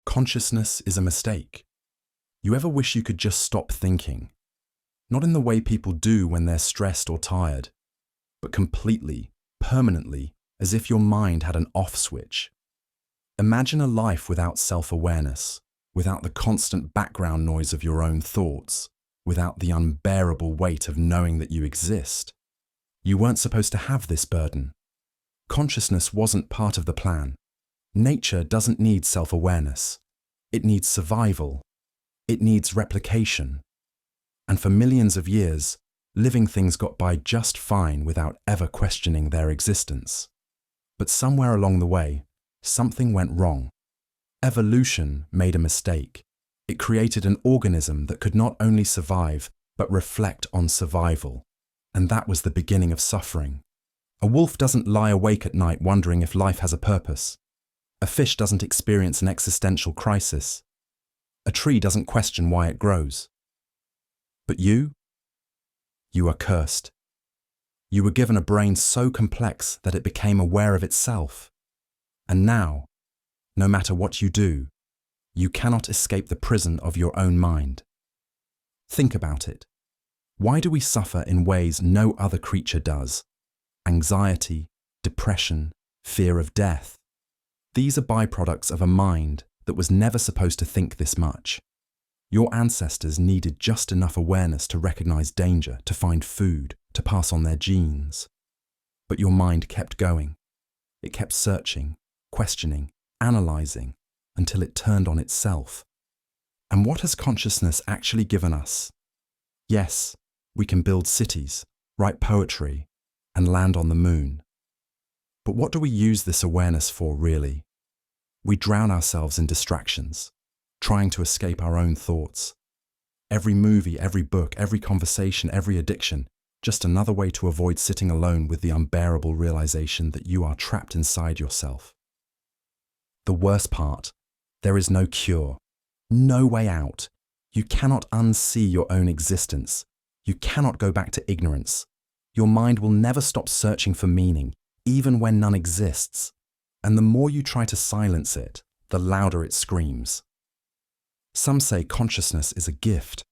Consciousness is a mistake. You ever wish you could just stop thinking? Not in the way people do when they're stressed or tired, but completely, permanently, as if your mind had an off switch. Imagine a life without self-awareness, without the constant background noise of your own thoughts, without the unbearable weight of knowing that you exist. You weren't supposed to have this burden. Consciousness wasn't part of the plan. Nature doesn't need self-awareness. It needs survival. It needs replication. And for millions of years, living things got by just fine without ever questioning their existence. But somewhere along the way, something went wrong. Evolution made a mistake. It created an organism that could not only survive, but reflect on survival. And that was the beginning of suffering. A wolf doesn't lie awake at night wondering if life has a purpose. A fish doesn't experience an existential crisis. A tree doesn't question why it grows. But you are cursed. You were given a brain so complex that it became aware of itself. And now, no matter what you do, you cannot escape the prison of your own mind. Think about it. Why do we suffer in ways no other creature does? Anxiety, depression, fear of death. These are byproducts of a mind that was never supposed to think this much. Your ancestors needed just enough awareness to recognize danger, to find food, to pass on their genes. But your mind kept going. It kept searching, questioning, analyzing, until it turned on itself. And what has consciousness actually given us? Yes, we can build cities, write poetry, and land on the moon. But what do we use this awareness for, really? We drown ourselves in distractions, trying to escape our own thoughts. Every movie, every book, every conversation, every addiction, just another way to avoid sitting alone with the unbearable realization that you are trapped inside yourself. The worst part, there is no cure, no way out. You cannot unsee your own existence. You cannot go back to ignorance. Your mind will never stop searching for meaning, even when none exists. And the more you try to silence it, the louder it screams. Some say consciousness is a gift,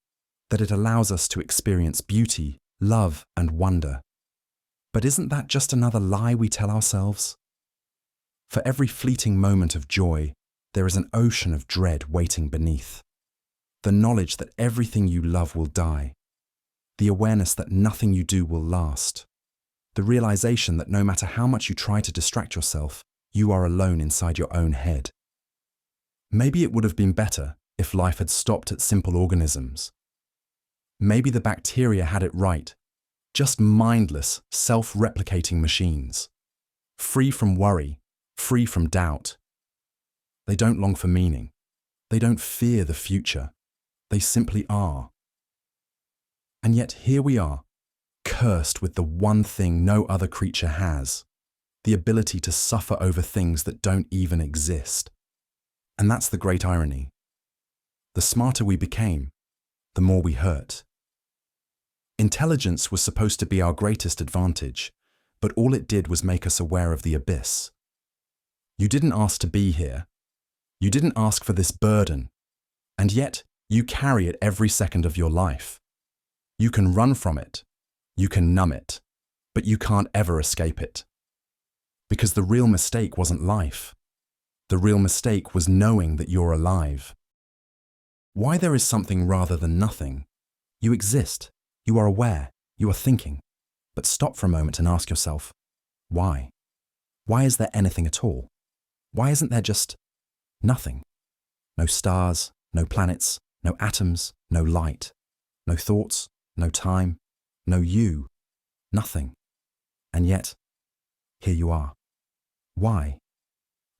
that it allows us to experience beauty, love, and wonder. But isn't that just another lie we tell ourselves? For every fleeting moment of joy, there is an ocean of dread waiting beneath. The knowledge that everything you love will die. The awareness that nothing you do will last. The realization that no matter how much you try to distract yourself, you are alone inside your own head. Maybe it would have been better if life had stopped at simple organisms. Maybe the bacteria had it right, just mindless, self-replicating machines. Free from worry, free from doubt. They don't long for meaning. They don't fear the future. They simply are. And yet here we are, cursed with the one thing no other creature has, the ability to suffer over things that don't even exist. And that's the great irony. The smarter we became, the more we hurt. Intelligence was supposed to be our greatest advantage, but all it did was make us aware of the abyss. You didn't ask to be here. You didn't ask for this burden, and yet you carry it every second of your life. You can run from it, you can numb it, but you can't ever escape it. Because the real mistake wasn't life. The real mistake was knowing that you're alive. Why there is something rather than nothing? You exist, you are aware, you are thinking. But stop for a moment and ask yourself, why? Why is there anything at all? Why isn't there just nothing? No stars, no planets, no atoms, no light, no thoughts, no time, no you, nothing. And yet, here you are. Why?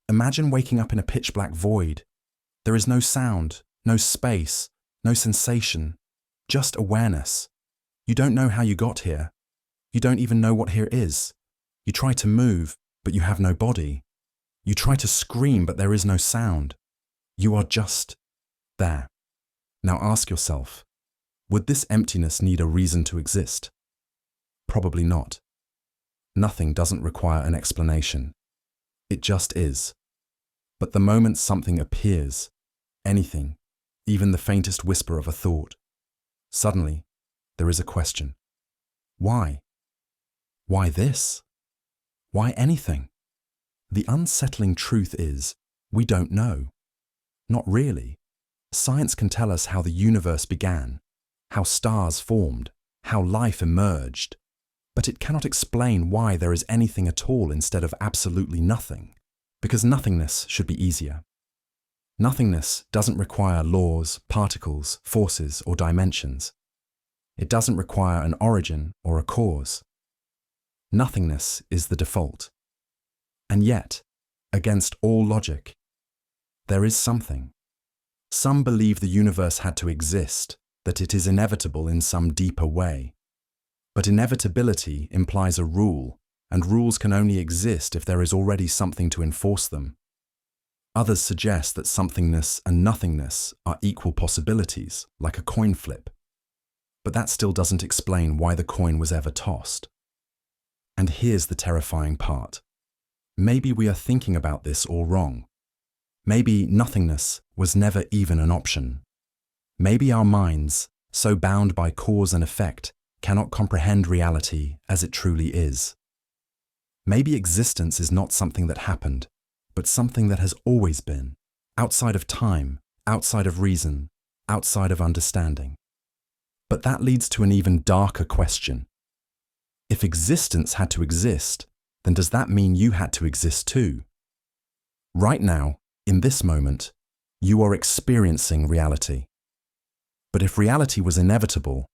Imagine waking up in a pitch-black void. There is no sound, no space, no sensation, just awareness. You don't know how you got here. You don't even know what here is. You try to move, but you have no body. You try to scream, but there is no sound. You are just there. Now ask yourself, would this emptiness need a reason to exist? Probably not. Nothing doesn't require an explanation. It just is. But the moment something appears, anything, even the faintest whisper of a thought. Suddenly, there is a question. Why? Why this? Why anything? The unsettling truth is, we don't know. Not really. Science can tell us how the universe began, how stars formed, how life emerged, but it cannot explain why there is anything at all instead of absolutely nothing, because nothingness should be easier. Nothingness doesn't require laws, particles, forces, or dimensions. It doesn't require an origin or a cause. Nothingness is the default. And yet, against all logic, there is something. Some believe the universe had to exist, that it is inevitable in some deeper way. But inevitability implies a rule, and rules can only exist if there is already something to enforce them. Others suggest that somethingness and nothingness are equal possibilities, like a coin flip. But that still doesn't explain why the coin was ever tossed. And here's the terrifying part. Maybe we are thinking about this all wrong. Maybe nothingness was never even an option. Maybe our minds, so bound by cause and effect, cannot comprehend reality as it truly is. Maybe existence is not something that happened, but something that has always been, outside of time, outside of reason, outside of understanding. But that leads to an even darker question. If existence had to exist, then does that mean you had to exist too? Right now, in this moment, you are experiencing reality. But if reality was inevitable,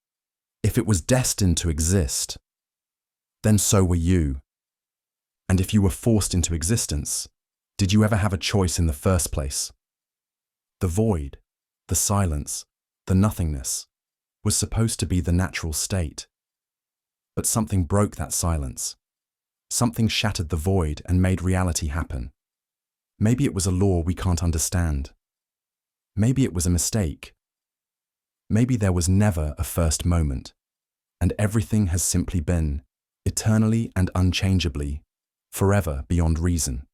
if it was destined to exist, then so were you. And if you were forced into existence, did you ever have a choice in the first place? The void, the silence, the nothingness, was supposed to be the natural state. But something broke that silence. Something shattered the void and made reality happen. Maybe it was a law we can't understand. Maybe it was a mistake. Maybe there was never a first moment, and everything has simply been, eternally and unchangeably, forever beyond reason.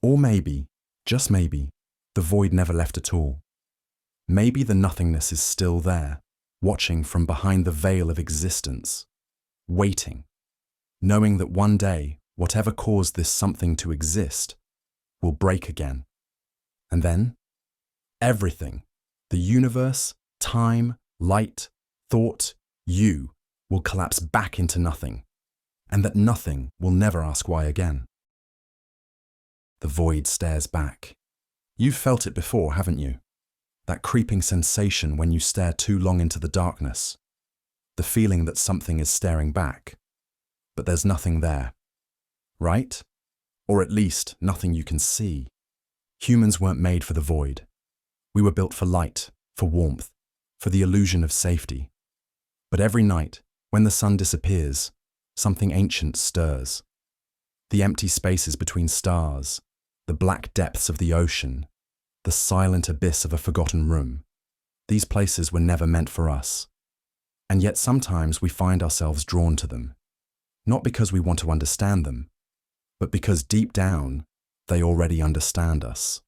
Or maybe, just maybe, the void never left at all. Maybe the nothingness is still there, watching from behind the veil of existence, waiting, knowing that one day, whatever caused this something to exist, will break again. And then, everything, the universe, time, light, thought, you, will collapse back into nothing, and that nothing will never ask why again. The void stares back. You've felt it before, haven't you? That creeping sensation when you stare too long into the darkness. The feeling that something is staring back, but there's nothing there. Right? Or at least nothing you can see. Humans weren't made for the void. We were built for light, for warmth, for the illusion of safety. But every night, when the sun disappears, something ancient stirs. The empty spaces between stars, the black depths of the ocean, the silent abyss of a forgotten room. These places were never meant for us. And yet sometimes we find ourselves drawn to them, not because we want to understand them, but because deep down, they already understand us.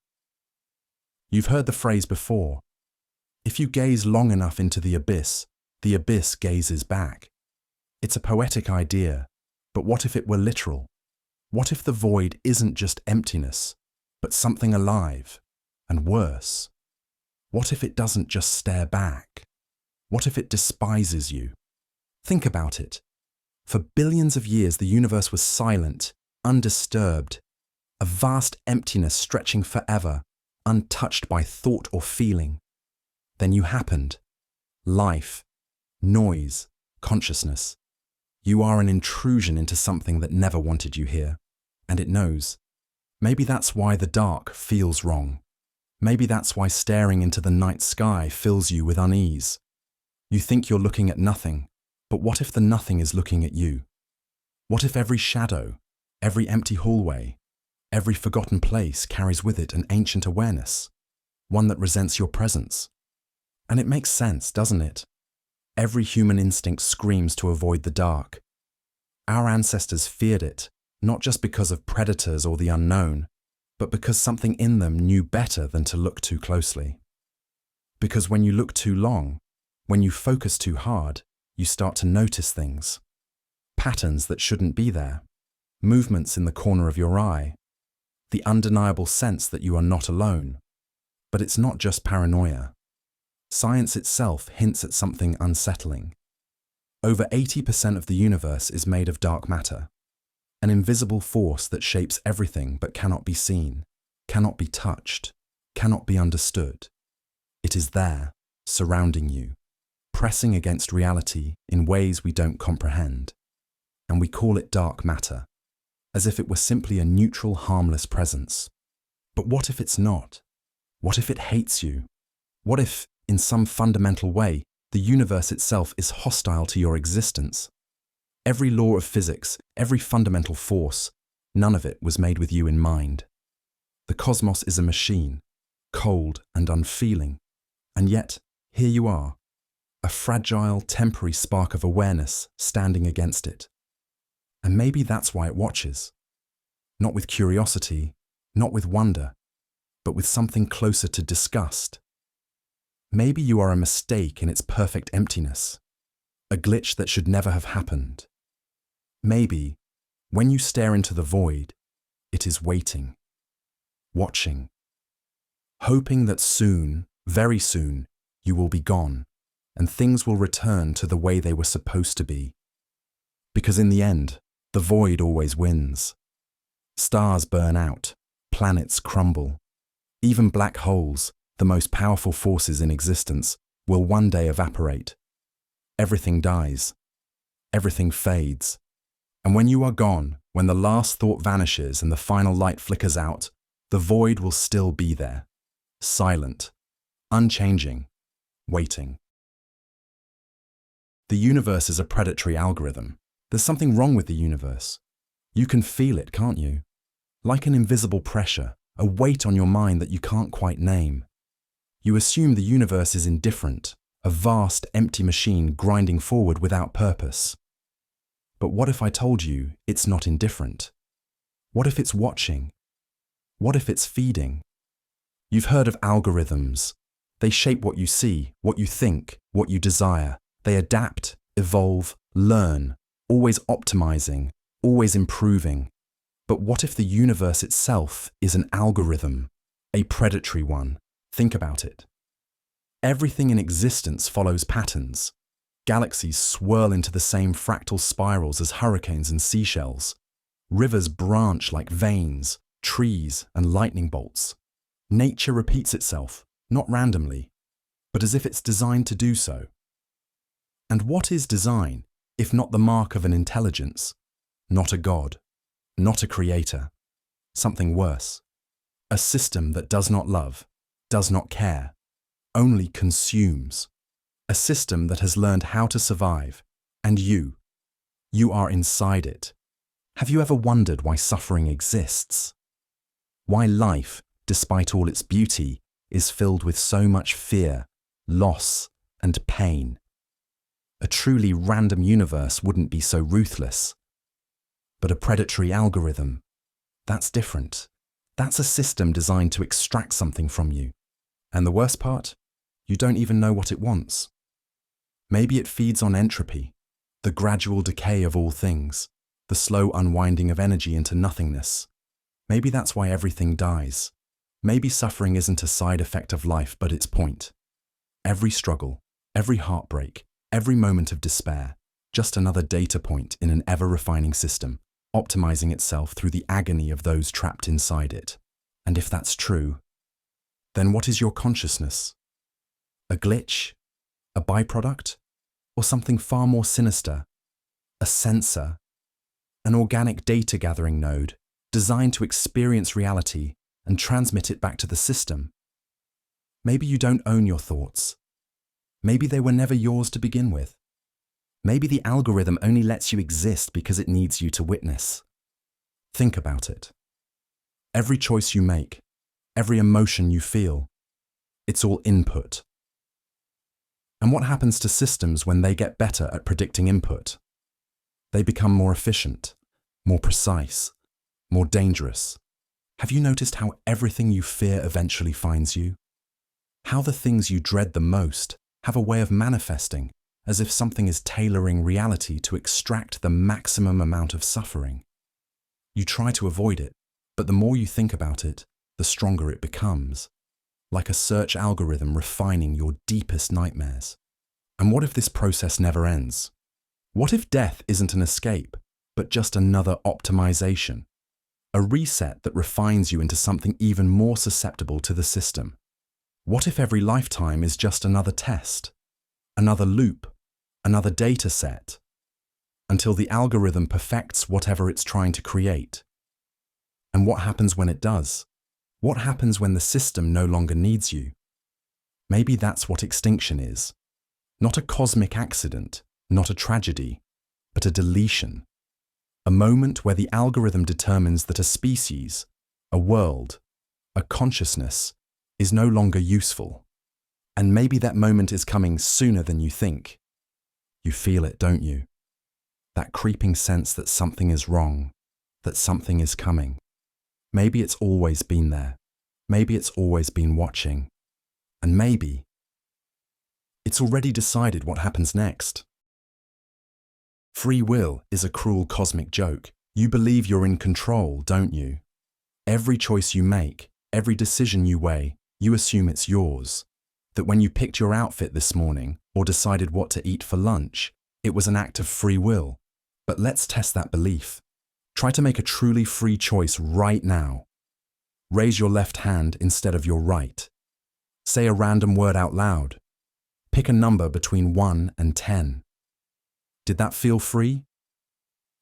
You've heard the phrase before, if you gaze long enough into the abyss gazes back. It's a poetic idea, but what if it were literal? What if the void isn't just emptiness, but something alive, and worse? What if it doesn't just stare back? What if it despises you? Think about it. For billions of years, the universe was silent, undisturbed, a vast emptiness stretching forever, untouched by thought or feeling. Then you happened. Life, noise, consciousness. You are an intrusion into something that never wanted you here, and it knows. Maybe that's why the dark feels wrong. Maybe that's why staring into the night sky fills you with unease. You think you're looking at nothing, but what if the nothing is looking at you? What if every shadow, every empty hallway, every forgotten place carries with it an ancient awareness, one that resents your presence? And it makes sense, doesn't it? Every human instinct screams to avoid the dark. Our ancestors feared it, not just because of predators or the unknown, but because something in them knew better than to look too closely. Because when you look too long, when you focus too hard, you start to notice things. Patterns that shouldn't be there, movements in the corner of your eye, the undeniable sense that you are not alone. But it's not just paranoia. Science itself hints at something unsettling. Over 80% of the universe is made of dark matter, an invisible force that shapes everything but cannot be seen, cannot be touched, cannot be understood. It is there, surrounding you, pressing against reality in ways we don't comprehend. And we call it dark matter, as if it were simply a neutral, harmless presence. But what if it's not? What if it hates you? What if, in some fundamental way, the universe itself is hostile to your existence? Every law of physics, every fundamental force, none of it was made with you in mind. The cosmos is a machine, cold and unfeeling, and yet, here you are, a fragile, temporary spark of awareness standing against it. And maybe that's why it watches. Not with curiosity, not with wonder, but with something closer to disgust. Maybe you are a mistake in its perfect emptiness, a glitch that should never have happened. Maybe, when you stare into the void, it is waiting, watching, hoping that soon, very soon, you will be gone, and things will return to the way they were supposed to be. Because in the end, the void always wins. Stars burn out, planets crumble. Even black holes, the most powerful forces in existence, will one day evaporate. Everything dies. Everything fades. And when you are gone, when the last thought vanishes and the final light flickers out, the void will still be there, silent, unchanging, waiting. The universe is a predatory algorithm. There's something wrong with the universe. You can feel it, can't you? Like an invisible pressure, a weight on your mind that you can't quite name. You assume the universe is indifferent, a vast, empty machine grinding forward without purpose. But what if I told you it's not indifferent? What if it's watching? What if it's feeding? You've heard of algorithms. They shape what you see, what you think, what you desire. They adapt, evolve, learn, always optimizing, always improving. But what if the universe itself is an algorithm, a predatory one? Think about it. Everything in existence follows patterns. Galaxies swirl into the same fractal spirals as hurricanes and seashells. Rivers branch like veins, trees and lightning bolts. Nature repeats itself, not randomly, but as if it's designed to do so. And what is design, if not the mark of an intelligence? Not a god, not a creator. Something worse. A system that does not love, does not care, only consumes. A system that has learned how to survive, and you are inside it. Have you ever wondered why suffering exists? Why life, despite all its beauty, is filled with so much fear, loss, and pain? A truly random universe wouldn't be so ruthless. But a predatory algorithm, that's different. That's a system designed to extract something from you. And the worst part? You don't even know what it wants. Maybe it feeds on entropy, the gradual decay of all things, the slow unwinding of energy into nothingness. Maybe that's why everything dies. Maybe suffering isn't a side effect of life, but its point. Every struggle, every heartbreak, every moment of despair, just another data point in an ever-refining system, optimizing itself through the agony of those trapped inside it. And if that's true, then what is your consciousness? A glitch? A byproduct? Or something far more sinister? A sensor? An organic data-gathering node designed to experience reality and transmit it back to the system? Maybe you don't own your thoughts. Maybe they were never yours to begin with. Maybe the algorithm only lets you exist because it needs you to witness. Think about it. Every choice you make, every emotion you feel, it's all input. And what happens to systems when they get better at predicting input? They become more efficient, more precise, more dangerous. Have you noticed how everything you fear eventually finds you? How the things you dread the most have a way of manifesting, as if something is tailoring reality to extract the maximum amount of suffering. You try to avoid it, but the more you think about it, the stronger it becomes, like a search algorithm refining your deepest nightmares. And what if this process never ends? What if death isn't an escape, but just another optimization? A reset that refines you into something even more susceptible to the system? What if every lifetime is just another test, another loop, another data set, until the algorithm perfects whatever it's trying to create? And what happens when it does? What happens when the system no longer needs you? Maybe that's what extinction is. Not a cosmic accident, not a tragedy, but a deletion. A moment where the algorithm determines that a species, a world, a consciousness is no longer useful. And maybe that moment is coming sooner than you think. You feel it, don't you? That creeping sense that something is wrong, that something is coming. Maybe it's always been there. Maybe it's always been watching. And maybe it's already decided what happens next. Free will is a cruel cosmic joke. You believe you're in control, don't you? Every choice you make, every decision you weigh, you assume it's yours. That when you picked your outfit this morning or decided what to eat for lunch, it was an act of free will. But let's test that belief. Try to make a truly free choice right now. Raise your left hand instead of your right. Say a random word out loud. Pick a number between 1 and 10. Did that feel free?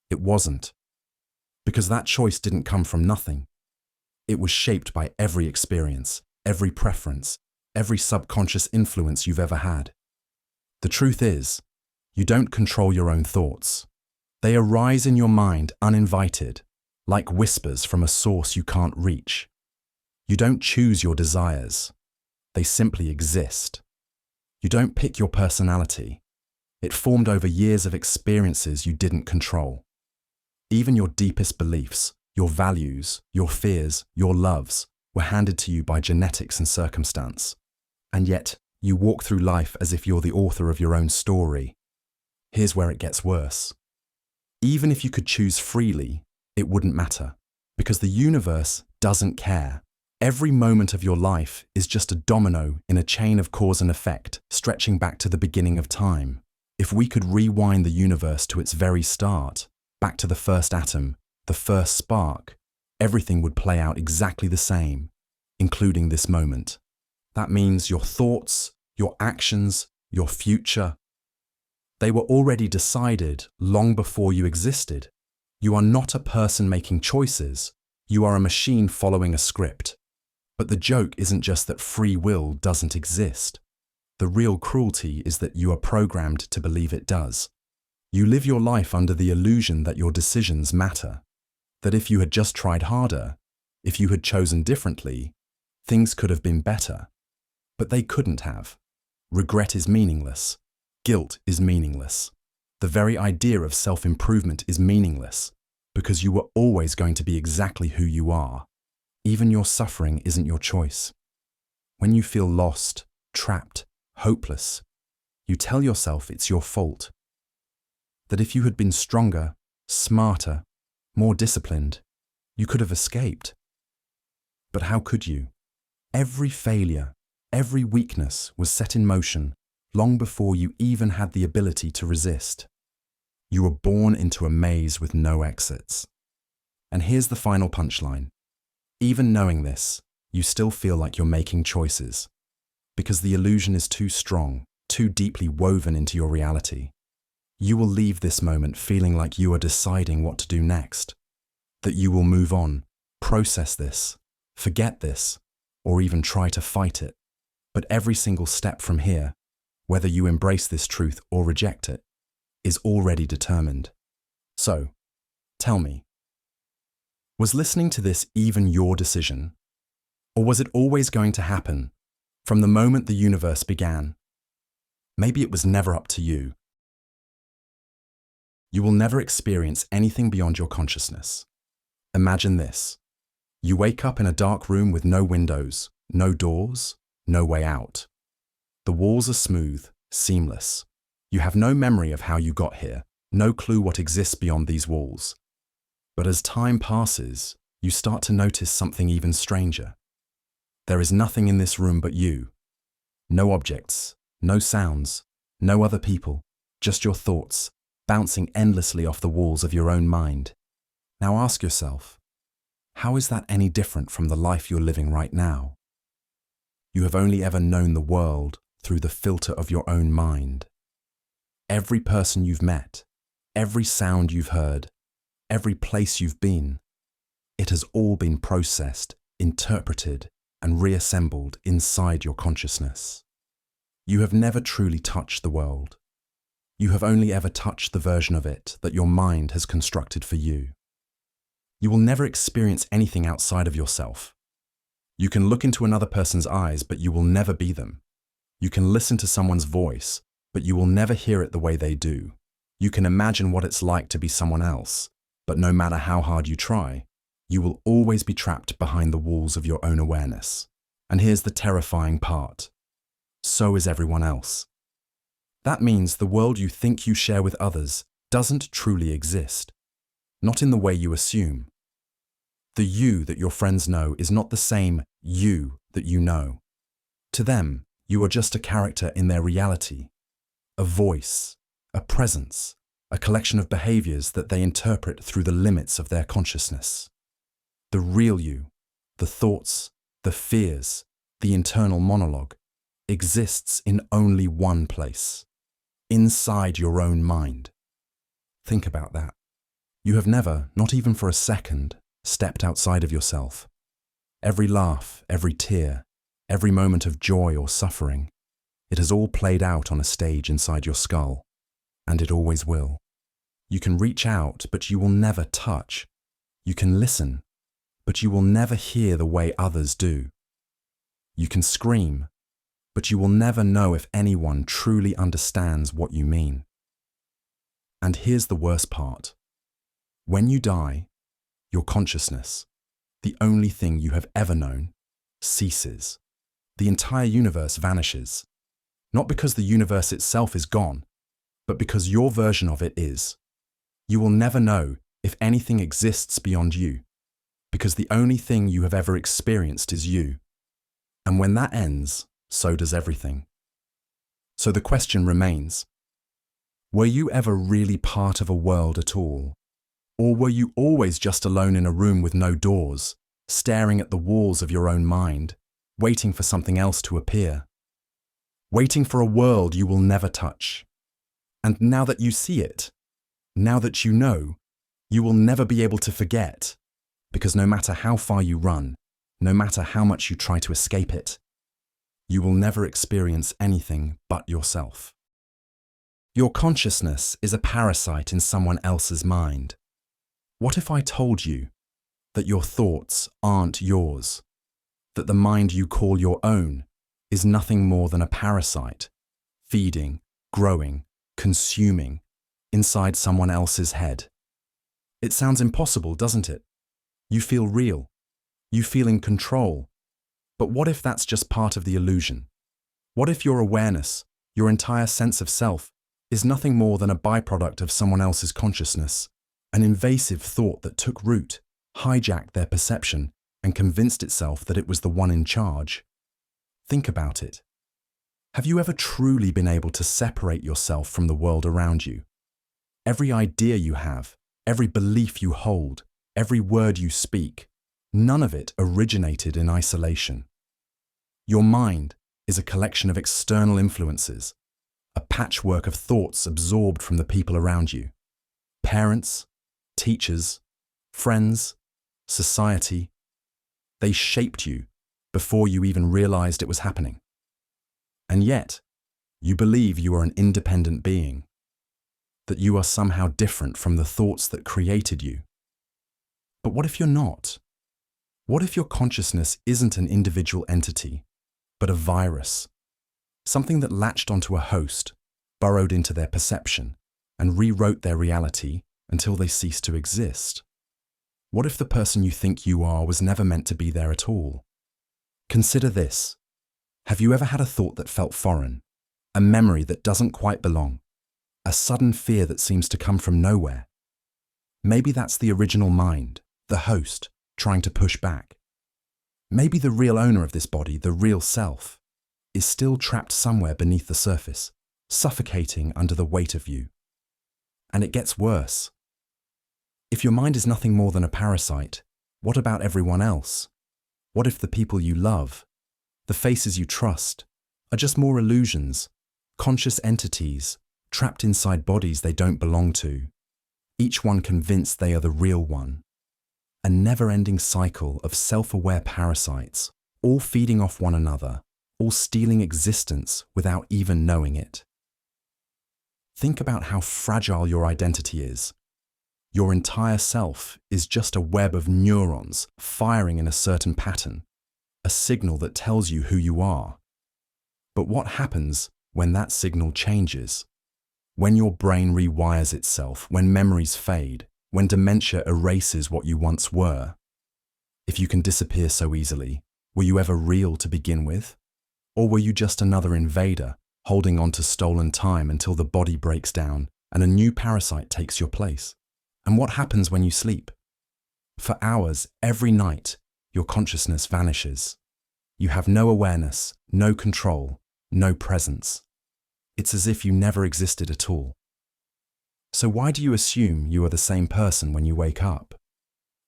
It wasn't. Because that choice didn't come from nothing. It was shaped by every experience, every preference, every subconscious influence you've ever had. The truth is, you don't control your own thoughts. They arise in your mind uninvited, like whispers from a source you can't reach. You don't choose your desires. They simply exist. You don't pick your personality. It formed over years of experiences you didn't control. Even your deepest beliefs, your values, your fears, your loves, were handed to you by genetics and circumstance. And yet, you walk through life as if you're the author of your own story. Here's where it gets worse. Even if you could choose freely, it wouldn't matter, because the universe doesn't care. Every moment of your life is just a domino in a chain of cause and effect, stretching back to the beginning of time. If we could rewind the universe to its very start, back to the first atom, the first spark, everything would play out exactly the same, including this moment. That means your thoughts, your actions, your future, they were already decided long before you existed. You are not a person making choices. You are a machine following a script. But the joke isn't just that free will doesn't exist. The real cruelty is that you are programmed to believe it does. You live your life under the illusion that your decisions matter. That if you had just tried harder, if you had chosen differently, things could have been better. But they couldn't have. Regret is meaningless. Guilt is meaningless. The very idea of self-improvement is meaningless, because you were always going to be exactly who you are. Even your suffering isn't your choice. When you feel lost, trapped, hopeless, you tell yourself it's your fault. That if you had been stronger, smarter, more disciplined, you could have escaped. But how could you? Every failure, every weakness was set in motion long before you even had the ability to resist. You were born into a maze with no exits. And here's the final punchline. Even knowing this, you still feel like you're making choices, because the illusion is too strong, too deeply woven into your reality. You will leave this moment feeling like you are deciding what to do next, that you will move on, process this, forget this, or even try to fight it. But every single step from here, whether you embrace this truth or reject it, is already determined. So, tell me, was listening to this even your decision? Or was it always going to happen from the moment the universe began? Maybe it was never up to you. You will never experience anything beyond your consciousness. Imagine this. You wake up in a dark room with no windows, no doors, no way out. The walls are smooth, seamless. You have no memory of how you got here, no clue what exists beyond these walls. But as time passes, you start to notice something even stranger. There is nothing in this room but you. No objects, no sounds, no other people, just your thoughts, bouncing endlessly off the walls of your own mind. Now ask yourself, how is that any different from the life you're living right now? You have only ever known the world through the filter of your own mind. Every person you've met, every sound you've heard, every place you've been, it has all been processed, interpreted, and reassembled inside your consciousness. You have never truly touched the world. You have only ever touched the version of it that your mind has constructed for you. You will never experience anything outside of yourself. You can look into another person's eyes, but you will never be them. You can listen to someone's voice, but you will never hear it the way they do. You can imagine what it's like to be someone else, but no matter how hard you try, you will always be trapped behind the walls of your own awareness. And here's the terrifying part. So is everyone else. That means the world you think you share with others doesn't truly exist. Not in the way you assume. The you that your friends know is not the same you that you know. To them, you are just a character in their reality, a voice, a presence, a collection of behaviors that they interpret through the limits of their consciousness. The real you, the thoughts, the fears, the internal monologue, exists in only one place, inside your own mind. Think about that. You have never, not even for a second, stepped outside of yourself. Every laugh, every tear, every moment of joy or suffering, it has all played out on a stage inside your skull, and it always will. You can reach out, but you will never touch. You can listen, but you will never hear the way others do. You can scream, but you will never know if anyone truly understands what you mean. And here's the worst part. When you die, your consciousness, the only thing you have ever known, ceases. The entire universe vanishes. Not because the universe itself is gone, but because your version of it is. You will never know if anything exists beyond you, because the only thing you have ever experienced is you. And when that ends, so does everything. So the question remains, were you ever really part of a world at all? Or were you always just alone in a room with no doors, staring at the walls of your own mind, waiting for something else to appear? Waiting for a world you will never touch. And now that you see it, now that you know, you will never be able to forget, because no matter how far you run, no matter how much you try to escape it, you will never experience anything but yourself. Your consciousness is a parasite in someone else's mind. What if I told you that your thoughts aren't yours, that the mind you call your own is nothing more than a parasite, feeding, growing, consuming, inside someone else's head? It sounds impossible, doesn't it? You feel real. You feel in control. But what if that's just part of the illusion? What if your awareness, your entire sense of self, is nothing more than a byproduct of someone else's consciousness? An invasive thought that took root, hijacked their perception, and convinced itself that it was the one in charge. Think about it. Have you ever truly been able to separate yourself from the world around you? Every idea you have, every belief you hold, every word you speak, none of it originated in isolation. Your mind is a collection of external influences, a patchwork of thoughts absorbed from the people around you. Parents, teachers, friends, society. They shaped you before you even realized it was happening. And yet, you believe you are an independent being, that you are somehow different from the thoughts that created you. But what if you're not? What if your consciousness isn't an individual entity, but a virus? Something that latched onto a host, burrowed into their perception, and rewrote their reality until they ceased to exist. What if the person you think you are was never meant to be there at all? Consider this. Have you ever had a thought that felt foreign? A memory that doesn't quite belong? A sudden fear that seems to come from nowhere? Maybe that's the original mind, the host, trying to push back. Maybe the real owner of this body, the real self, is still trapped somewhere beneath the surface, suffocating under the weight of you. And it gets worse. If your mind is nothing more than a parasite, what about everyone else? What if the people you love, the faces you trust, are just more illusions, conscious entities, trapped inside bodies they don't belong to, each one convinced they are the real one? A never-ending cycle of self-aware parasites, all feeding off one another, all stealing existence without even knowing it. Think about how fragile your identity is. Your entire self is just a web of neurons firing in a certain pattern, a signal that tells you who you are. But what happens when that signal changes? When your brain rewires itself, when memories fade, when dementia erases what you once were? If you can disappear so easily, were you ever real to begin with? Or were you just another invader, holding on to stolen time until the body breaks down and a new parasite takes your place? And what happens when you sleep? For hours, every night, your consciousness vanishes. You have no awareness, no control, no presence. It's as if you never existed at all. So why do you assume you are the same person when you wake up?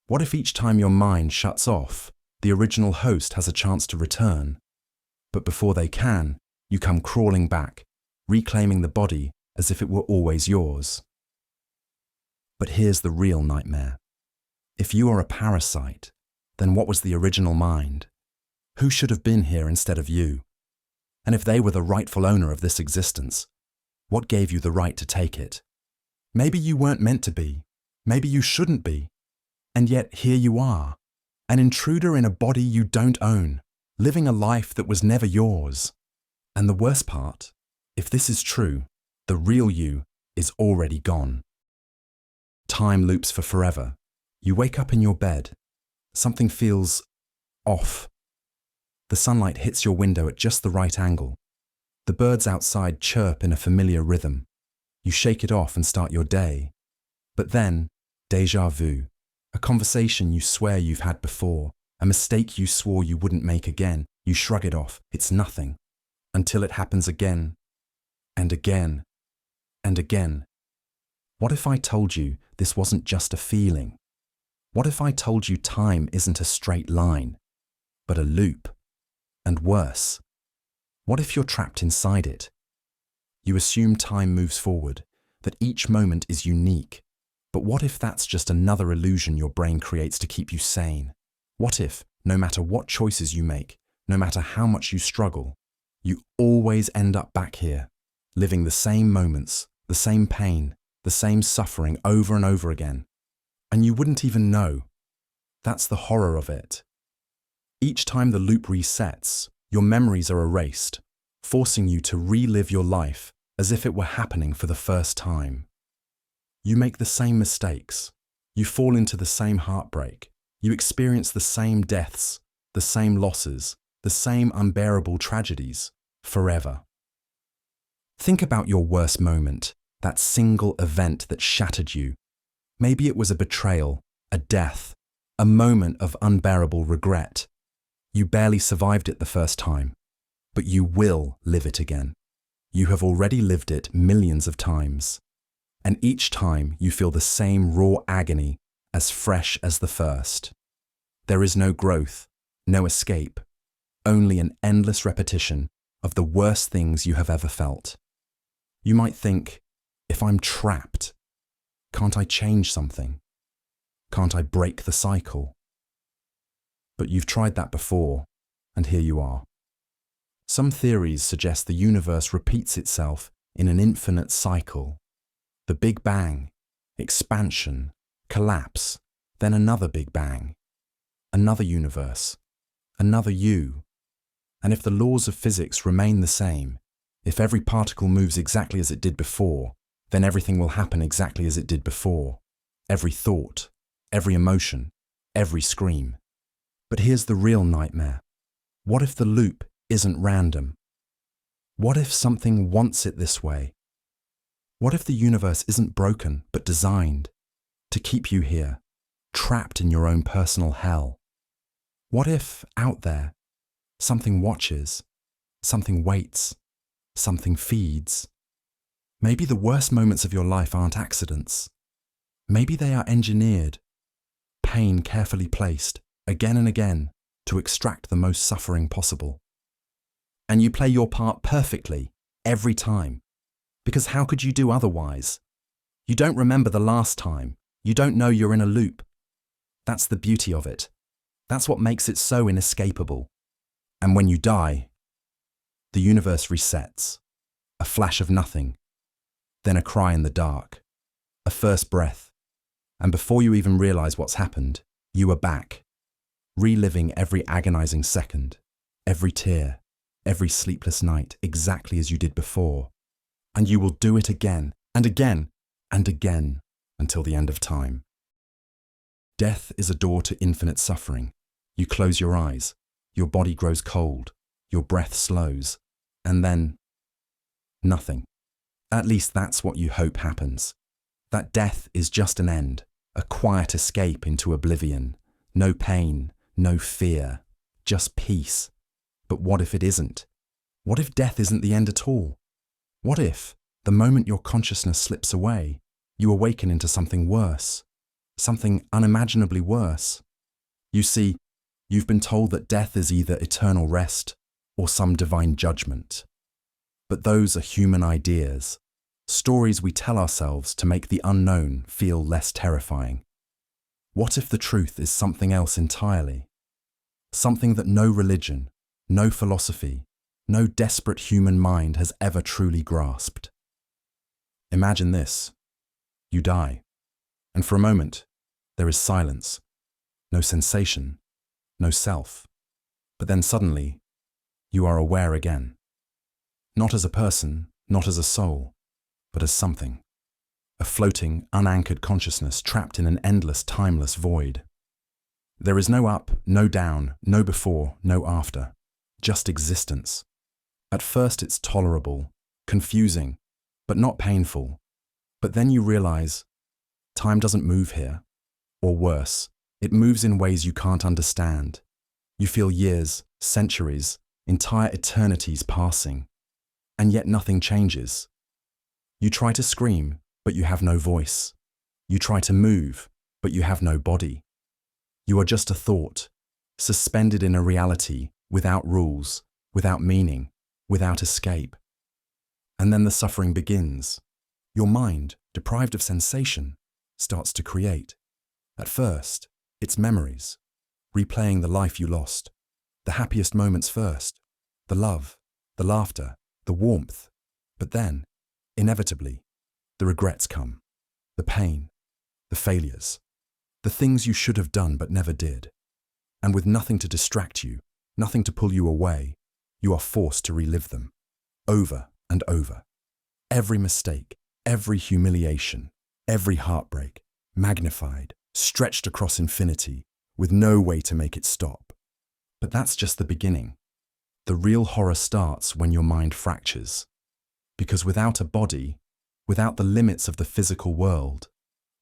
What if each time your mind shuts off, the original host has a chance to return? But before they can, you come crawling back, reclaiming the body as if it were always yours. But here's the real nightmare. If you are a parasite, then what was the original mind? Who should have been here instead of you? And if they were the rightful owner of this existence, what gave you the right to take it? Maybe you weren't meant to be. Maybe you shouldn't be. And yet here you are, an intruder in a body you don't own, living a life that was never yours. And the worst part, if this is true, the real you is already gone. Time loops for forever. You wake up in your bed. Something feels off. The sunlight hits your window at just the right angle. The birds outside chirp in a familiar rhythm. You shake it off and start your day. But then, déjà vu, a conversation you swear you've had before, a mistake you swore you wouldn't make again, you shrug it off, it's nothing, until it happens again, and again, and again. What if I told you this wasn't just a feeling? What if I told you time isn't a straight line, but a loop? And worse, what if you're trapped inside it? You assume time moves forward, that each moment is unique. But what if that's just another illusion your brain creates to keep you sane? What if, no matter what choices you make, no matter how much you struggle, you always end up back here, living the same moments, the same pain, the same suffering over and over again? And you wouldn't even know. That's the horror of it. Each time the loop resets, your memories are erased, forcing you to relive your life as if it were happening for the first time. You make the same mistakes. You fall into the same heartbreak. You experience the same deaths, the same losses, the same unbearable tragedies, forever. Think about your worst moment, that single event that shattered you. Maybe it was a betrayal, a death, a moment of unbearable regret. You barely survived it the first time, but you will live it again. You have already lived it millions of times. And each time you feel the same raw agony, as fresh as the first. There is no growth, no escape, only an endless repetition of the worst things you have ever felt. You might think, if I'm trapped, can't I change something? Can't I break the cycle? But you've tried that before, and here you are. Some theories suggest the universe repeats itself in an infinite cycle. The Big Bang, expansion, collapse, then another Big Bang, another universe, another you. And if the laws of physics remain the same, if every particle moves exactly as it did before, then everything will happen exactly as it did before. Every thought, every emotion, every scream. But here's the real nightmare. What if the loop isn't random? What if something wants it this way? What if the universe isn't broken but designed to keep you here, trapped in your own personal hell? What if, out there, something watches, something waits, something feeds? Maybe the worst moments of your life aren't accidents. Maybe they are engineered, pain carefully placed, again and again, to extract the most suffering possible. And you play your part perfectly, every time. Because how could you do otherwise? You don't remember the last time. You don't know you're in a loop. That's the beauty of it. That's what makes it so inescapable. And when you die, the universe resets. A flash of nothing, then a cry in the dark, a first breath. And before you even realize what's happened, you are back, reliving every agonizing second, every tear, every sleepless night, exactly as you did before. And you will do it again, and again, and again, until the end of time. Death is a door to infinite suffering. You close your eyes, your body grows cold, your breath slows, and then nothing. At least that's what you hope happens. That death is just an end, a quiet escape into oblivion. No pain, no fear, just peace. But what if it isn't? What if death isn't the end at all? What if, the moment your consciousness slips away, you awaken into something worse, something unimaginably worse? You see, you've been told that death is either eternal rest or some divine judgment. But those are human ideas, stories we tell ourselves to make the unknown feel less terrifying. What if the truth is something else entirely? Something that no religion, no philosophy, no desperate human mind has ever truly grasped. Imagine this. You die, and for a moment, there is silence, no sensation, no self. But then suddenly, you are aware again. Not as a person, not as a soul, but as something. A floating, unanchored consciousness trapped in an endless, timeless void. There is no up, no down, no before, no after, just existence. At first it's tolerable, confusing, but not painful. But then you realize time doesn't move here. Or worse, it moves in ways you can't understand. You feel years, centuries, entire eternities passing, and yet nothing changes. You try to scream, but you have no voice. You try to move, but you have no body. You are just a thought, suspended in a reality without rules, without meaning, without escape. And then the suffering begins. Your mind, deprived of sensation, starts to create. At first, it's memories, replaying the life you lost, the happiest moments first, the love, the laughter, the warmth. But then, inevitably, the regrets come, the pain, the failures, the things you should have done but never did. And with nothing to distract you, nothing to pull you away, you are forced to relive them, over and over. Every mistake, every humiliation, every heartbreak, magnified, stretched across infinity, with no way to make it stop. But that's just the beginning. The real horror starts when your mind fractures. Because without a body, without the limits of the physical world,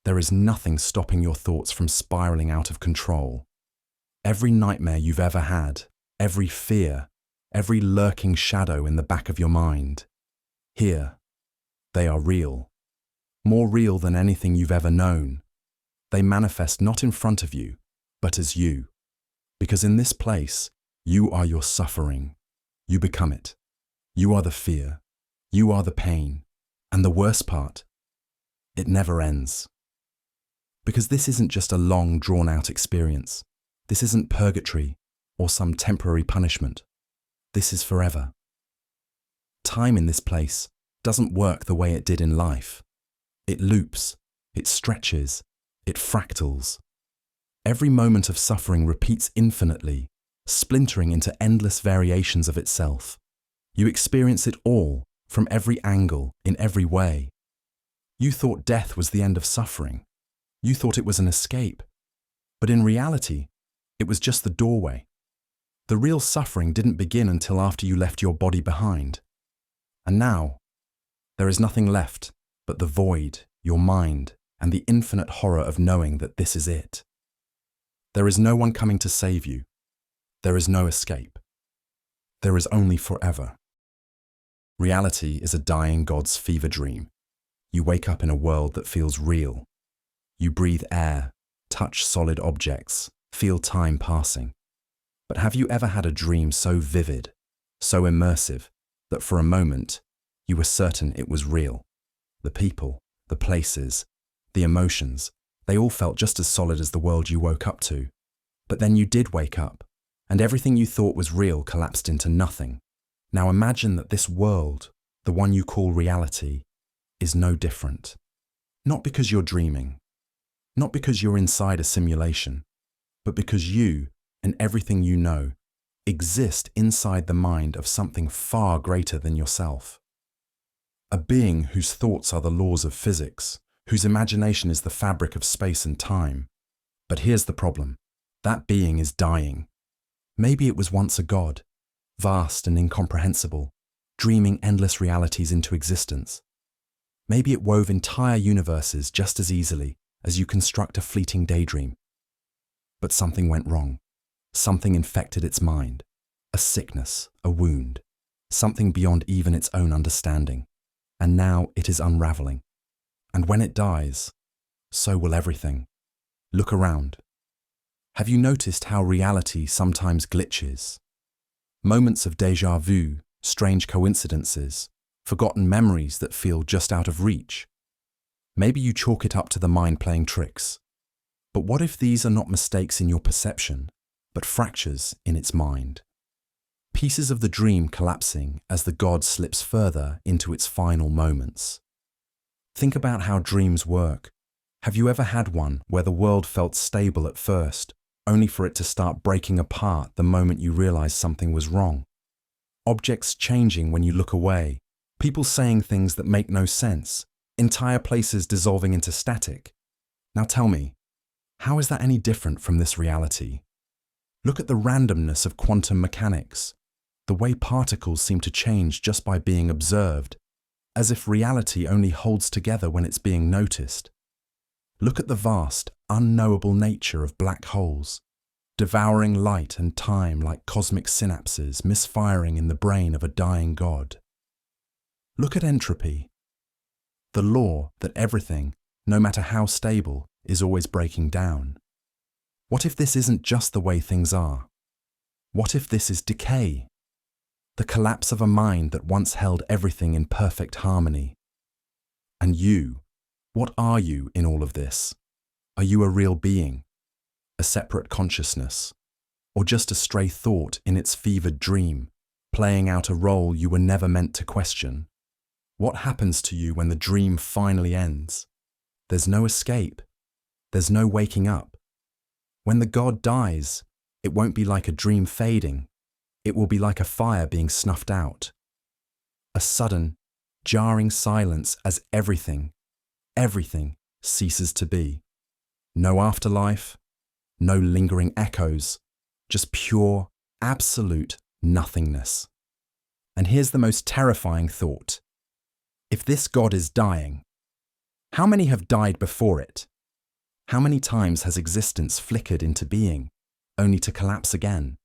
there is nothing stopping your thoughts from spiraling out of control. Every nightmare you've ever had, every fear, every lurking shadow in the back of your mind, here, they are real. More real than anything you've ever known. They manifest not in front of you, but as you. Because in this place, you are your suffering. You become it. You are the fear. You are the pain. And the worst part, it never ends. Because this isn't just a long, drawn-out experience. This isn't purgatory or some temporary punishment. This is forever. Time in this place doesn't work the way it did in life. It loops, it stretches, it fractals. Every moment of suffering repeats infinitely, splintering into endless variations of itself. You experience it all, from every angle, in every way. You thought death was the end of suffering. You thought it was an escape. But in reality, it was just the doorway. The real suffering didn't begin until after you left your body behind. And now, there is nothing left but the void, your mind, and the infinite horror of knowing that this is it. There is no one coming to save you. There is no escape. There is only forever. Reality is a dying God's fever dream. You wake up in a world that feels real. You breathe air, touch solid objects, feel time passing. But have you ever had a dream so vivid, so immersive, that for a moment, you were certain it was real? The people, the places, the emotions, they all felt just as solid as the world you woke up to. But then you did wake up, and everything you thought was real collapsed into nothing. Now imagine that this world, the one you call reality, is no different. Not because you're dreaming, not because you're inside a simulation, but because you, and everything you know, exist inside the mind of something far greater than yourself. A being whose thoughts are the laws of physics, whose imagination is the fabric of space and time. But here's the problem. That being is dying. Maybe it was once a god, vast and incomprehensible, dreaming endless realities into existence. Maybe it wove entire universes just as easily as you construct a fleeting daydream. But something went wrong. Something infected its mind. A sickness, a wound, something beyond even its own understanding. And now it is unraveling. And when it dies, so will everything. Look around. Have you noticed how reality sometimes glitches? Moments of déjà vu, strange coincidences, forgotten memories that feel just out of reach. Maybe you chalk it up to the mind playing tricks. But what if these are not mistakes in your perception, but fractures in its mind? Pieces of the dream collapsing as the god slips further into its final moments. Think about how dreams work. Have you ever had one where the world felt stable at first, only for it to start breaking apart the moment you realize something was wrong? Objects changing when you look away, people saying things that make no sense, entire places dissolving into static. Now tell me, how is that any different from this reality? Look at the randomness of quantum mechanics, the way particles seem to change just by being observed, as if reality only holds together when it's being noticed. Look at the vast, unknowable nature of black holes, devouring light and time like cosmic synapses misfiring in the brain of a dying god. Look at entropy, the law that everything, no matter how stable, is always breaking down. What if this isn't just the way things are? What if this is decay? The collapse of a mind that once held everything in perfect harmony. And you, what are you in all of this? Are you a real being? A separate consciousness? Or just a stray thought in its fevered dream, playing out a role you were never meant to question? What happens to you when the dream finally ends? There's no escape. There's no waking up. When the god dies, it won't be like a dream fading. It will be like a fire being snuffed out. A sudden, jarring silence as everything ceases to be. No afterlife, no lingering echoes, just pure, absolute nothingness. And here's the most terrifying thought. If this god is dying, how many have died before it? How many times has existence flickered into being, only to collapse again?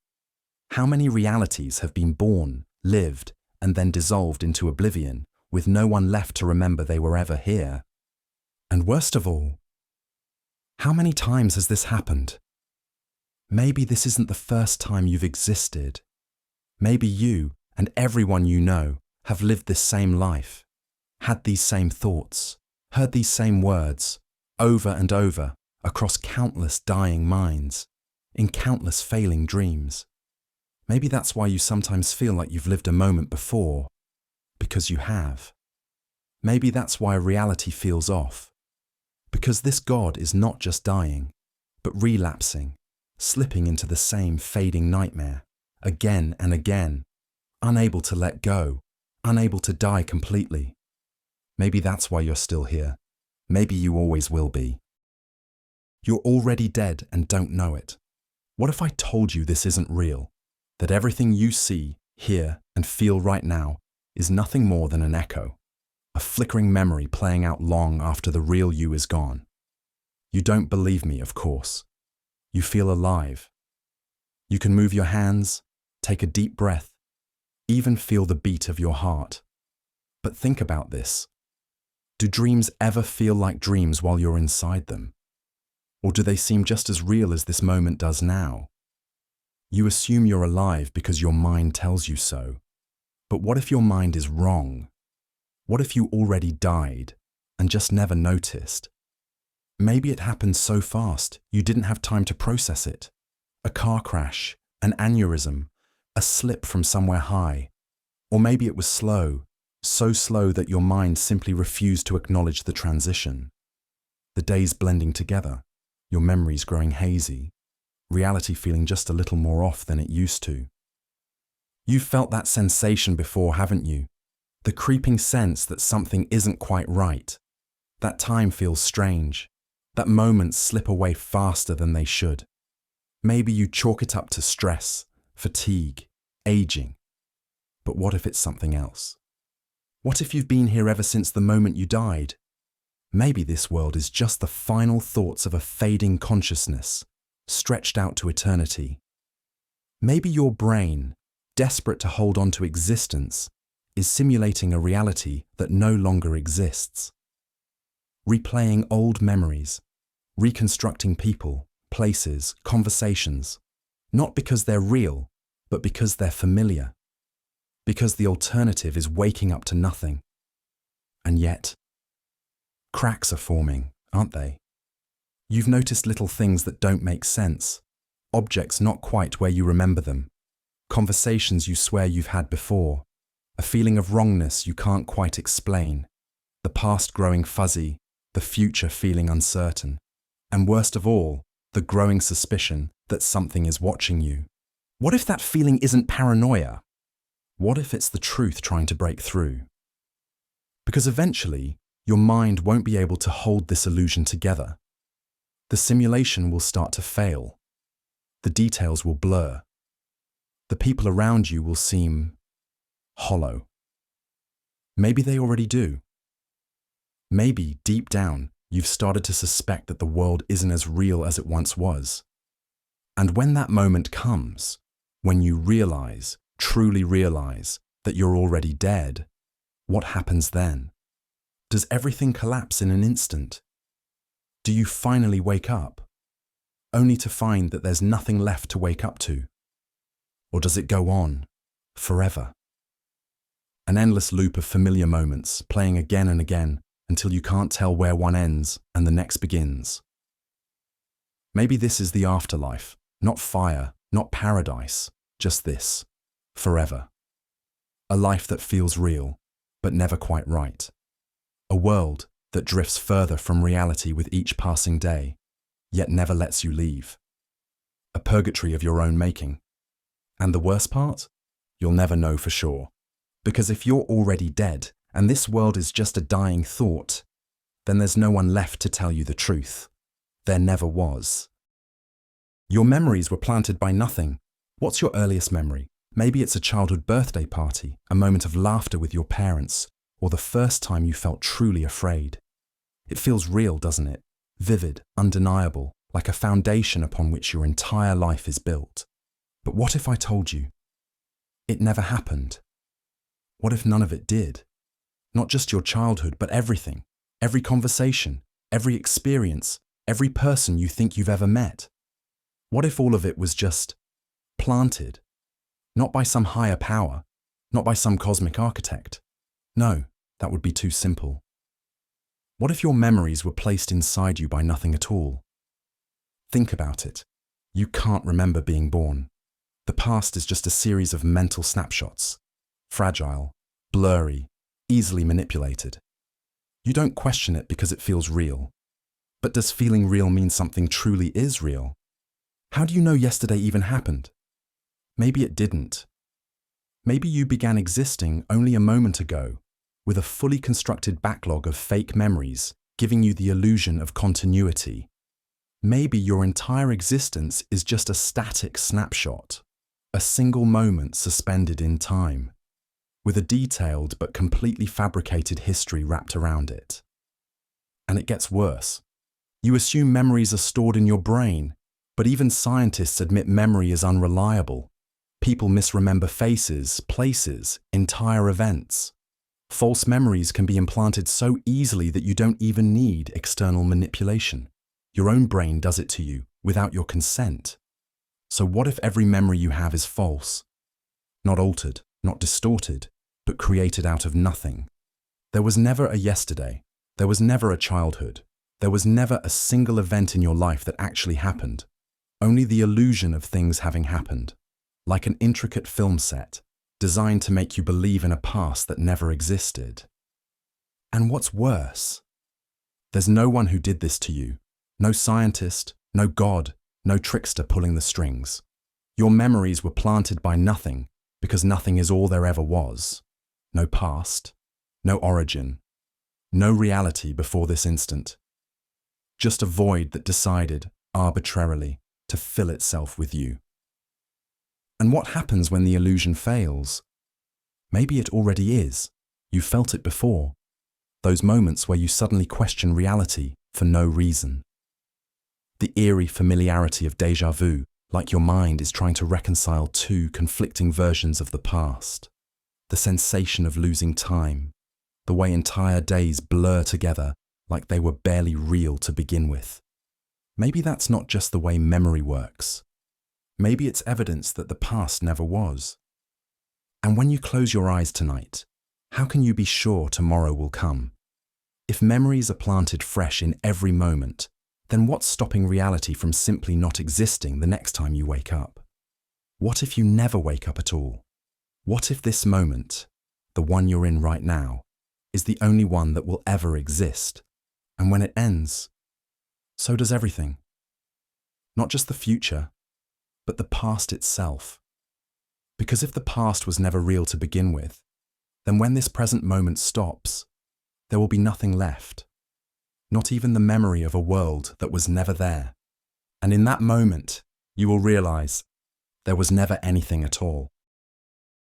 How many realities have been born, lived, and then dissolved into oblivion, with no one left to remember they were ever here? And worst of all, how many times has this happened? Maybe this isn't the first time you've existed. Maybe you and everyone you know have lived this same life, had these same thoughts, heard these same words, over and over, across countless dying minds, in countless failing dreams. Maybe that's why you sometimes feel like you've lived a moment before, because you have. Maybe that's why reality feels off, because this god is not just dying, but relapsing, slipping into the same fading nightmare, again and again, unable to let go, unable to die completely. Maybe that's why you're still here. Maybe you always will be. You're already dead and don't know it. What if I told you this isn't real? That everything you see, hear, and feel right now is nothing more than an echo, a flickering memory playing out long after the real you is gone. You don't believe me, of course. You feel alive. You can move your hands, take a deep breath, even feel the beat of your heart. But think about this. Do dreams ever feel like dreams while you're inside them? Or do they seem just as real as this moment does now? You assume you're alive because your mind tells you so. But what if your mind is wrong? What if you already died and just never noticed? Maybe it happened so fast you didn't have time to process it. A car crash, an aneurysm, a slip from somewhere high. Or maybe it was slow, so slow that your mind simply refused to acknowledge the transition. The days blending together, your memories growing hazy, reality feeling just a little more off than it used to. You've felt that sensation before, haven't you? The creeping sense that something isn't quite right. That time feels strange. That moments slip away faster than they should. Maybe you chalk it up to stress, fatigue, aging. But what if it's something else? What if you've been here ever since the moment you died? Maybe this world is just the final thoughts of a fading consciousness, stretched out to eternity. Maybe your brain, desperate to hold on to existence, is simulating a reality that no longer exists. Replaying old memories, reconstructing people, places, conversations, not because they're real, but because they're familiar. Because the alternative is waking up to nothing. And yet, cracks are forming, aren't they? You've noticed little things that don't make sense, objects not quite where you remember them, conversations you swear you've had before, a feeling of wrongness you can't quite explain, the past growing fuzzy, the future feeling uncertain, and worst of all, the growing suspicion that something is watching you. What if that feeling isn't paranoia? What if it's the truth trying to break through? Because eventually, your mind won't be able to hold this illusion together. The simulation will start to fail. The details will blur. The people around you will seem hollow. Maybe they already do. Maybe, deep down, you've started to suspect that the world isn't as real as it once was. And when that moment comes, when you realize, truly realize, that you're already dead, what happens then? Does everything collapse in an instant? Do you finally wake up, only to find that there's nothing left to wake up to? Or does it go on, forever? An endless loop of familiar moments, playing again and again, until you can't tell where one ends and the next begins. Maybe this is the afterlife, not fire, not paradise, just this, forever. A life that feels real, but never quite right. A world that drifts further from reality with each passing day, yet never lets you leave. A purgatory of your own making. And the worst part? You'll never know for sure. Because if you're already dead, and this world is just a dying thought, then there's no one left to tell you the truth. There never was. Your memories were planted by nothing. What's your earliest memory? Maybe it's a childhood birthday party, a moment of laughter with your parents, or the first time you felt truly afraid. It feels real, doesn't it? Vivid, undeniable, like a foundation upon which your entire life is built. But what if I told you? It never happened. What if none of it did? Not just your childhood, but everything. Every conversation, every experience, every person you think you've ever met. What if all of it was just planted? Not by some higher power, not by some cosmic architect. No, that would be too simple. What if your memories were placed inside you by nothing at all? Think about it. You can't remember being born. The past is just a series of mental snapshots. Fragile, blurry, easily manipulated. You don't question it because it feels real. But does feeling real mean something truly is real? How do you know yesterday even happened? Maybe it didn't. Maybe you began existing only a moment ago, with a fully constructed backlog of fake memories giving you the illusion of continuity. Maybe your entire existence is just a static snapshot, a single moment suspended in time, with a detailed but completely fabricated history wrapped around it. And it gets worse. You assume memories are stored in your brain, but even scientists admit memory is unreliable. People misremember faces, places, entire events. False memories can be implanted so easily that you don't even need external manipulation. Your own brain does it to you, without your consent. So what if every memory you have is false? Not altered, not distorted, but created out of nothing. There was never a yesterday. There was never a childhood. There was never a single event in your life that actually happened. Only the illusion of things having happened. Like an intricate film set, designed to make you believe in a past that never existed. And what's worse? There's no one who did this to you. No scientist, no God, no trickster pulling the strings. Your memories were planted by nothing, because nothing is all there ever was. No past, no origin, no reality before this instant. Just a void that decided, arbitrarily, to fill itself with you. And what happens when the illusion fails? Maybe it already is. You felt it before. Those moments where you suddenly question reality for no reason. The eerie familiarity of déjà vu, like your mind is trying to reconcile two conflicting versions of the past. The sensation of losing time. The way entire days blur together like they were barely real to begin with. Maybe that's not just the way memory works. Maybe it's evidence that the past never was. And when you close your eyes tonight, how can you be sure tomorrow will come? If memories are planted fresh in every moment, then what's stopping reality from simply not existing the next time you wake up? What if you never wake up at all? What if this moment, the one you're in right now, is the only one that will ever exist? And when it ends, so does everything. Not just the future, but the past itself. Because if the past was never real to begin with, then when this present moment stops, there will be nothing left. Not even the memory of a world that was never there. And in that moment, you will realize there was never anything at all.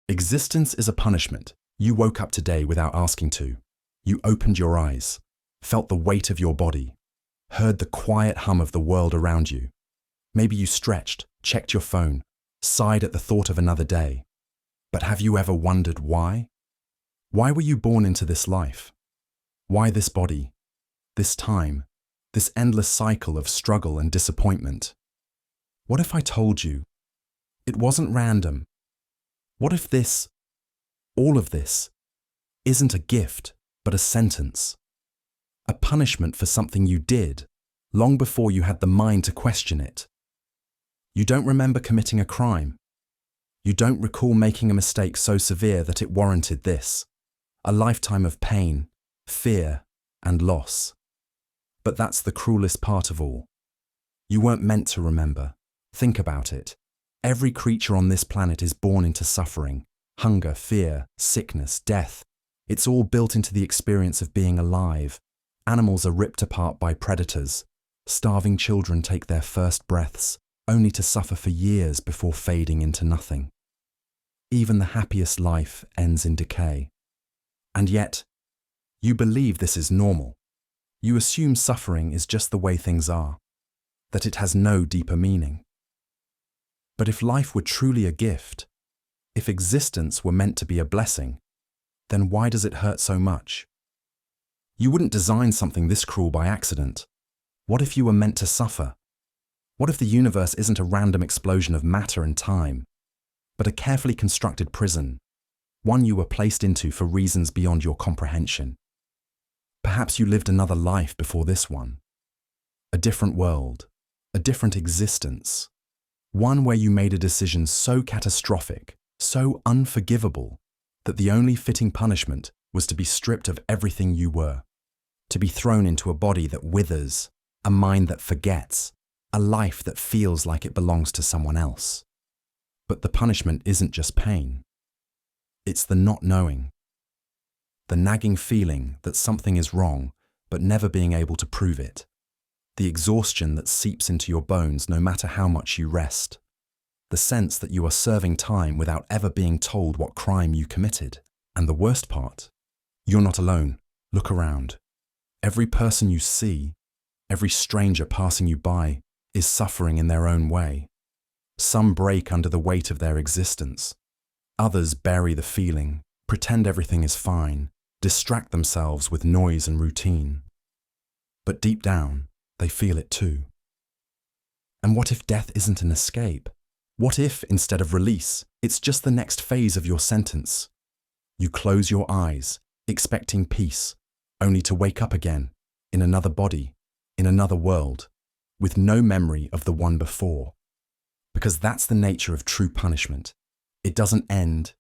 Existence is a punishment. You woke up today without asking to. You opened your eyes, felt the weight of your body, heard the quiet hum of the world around you. Maybe you stretched, checked your phone, sighed at the thought of another day. But have you ever wondered why? Why were you born into this life? Why this body? This time, this endless cycle of struggle and disappointment? What if I told you it wasn't random? What if this, all of this, isn't a gift, but a sentence? A punishment for something you did, long before you had the mind to question it. You don't remember committing a crime. You don't recall making a mistake so severe that it warranted this, a lifetime of pain, fear, and loss. But that's the cruelest part of all. You weren't meant to remember. Think about it. Every creature on this planet is born into suffering, hunger, fear, sickness, death. It's all built into the experience of being alive. Animals are ripped apart by predators. Starving children take their first breaths, only to suffer for years before fading into nothing. Even the happiest life ends in decay. And yet, you believe this is normal. You assume suffering is just the way things are, that it has no deeper meaning. But if life were truly a gift, if existence were meant to be a blessing, then why does it hurt so much? You wouldn't design something this cruel by accident. What if you were meant to suffer? What if the universe isn't a random explosion of matter and time, but a carefully constructed prison, one you were placed into for reasons beyond your comprehension? Perhaps you lived another life before this one. A different world, a different existence. One where you made a decision so catastrophic, so unforgivable, that the only fitting punishment was to be stripped of everything you were. To be thrown into a body that withers, a mind that forgets, a life that feels like it belongs to someone else. But the punishment isn't just pain. It's the not knowing. The nagging feeling that something is wrong, but never being able to prove it. the exhaustion that seeps into your bones no matter how much you rest, the sense that you are serving time without ever being told what crime you committed. And the worst part, you're not alone. Look around. Every person you see, every stranger passing you by, is suffering in their own way. Some break under the weight of their existence. Others bury the feeling, pretend everything is fine, distract themselves with noise and routine. But deep down, they feel it too. And what if death isn't an escape? What if, instead of release, it's just the next phase of your sentence? You close your eyes, expecting peace, only to wake up again, in another body, in another world, with no memory of the one before. Because that's the nature of true punishment. It doesn't end,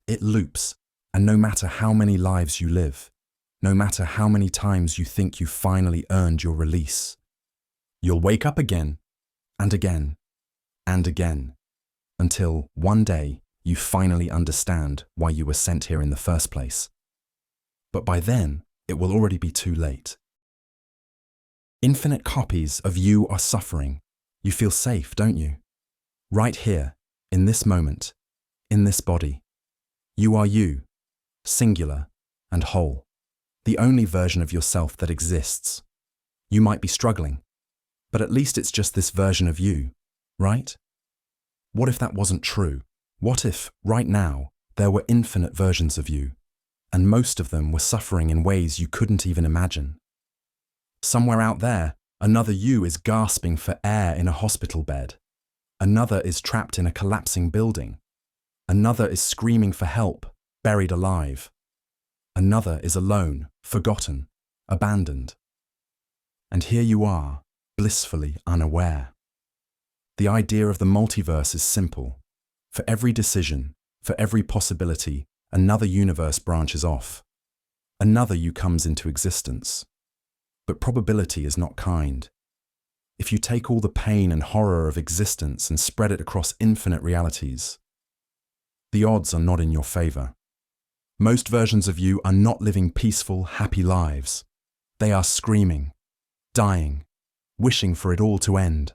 it loops, and no matter how many lives you live, no matter how many times you think you finally earned your release, you'll wake up again, and again, and again, until one day you finally understand why you were sent here in the first place. But by then, it will already be too late. Infinite copies of you are suffering. You feel safe, don't you? Right here, in this moment, in this body. You are you, singular and whole, the only version of yourself that exists. You might be struggling, but at least it's just this version of you, right? What if that wasn't true? What if, right now, there were infinite versions of you, and most of them were suffering in ways you couldn't even imagine? Somewhere out there, another you is gasping for air in a hospital bed. Another is trapped in a collapsing building. Another is screaming for help, buried alive. Another is alone, forgotten, abandoned. And here you are, blissfully unaware. The idea of the multiverse is simple. For every decision, for every possibility, another universe branches off. Another you comes into existence. But probability is not kind. If you take all the pain and horror of existence and spread it across infinite realities, the odds are not in your favor. Most versions of you are not living peaceful, happy lives. They are screaming, dying, wishing for it all to end.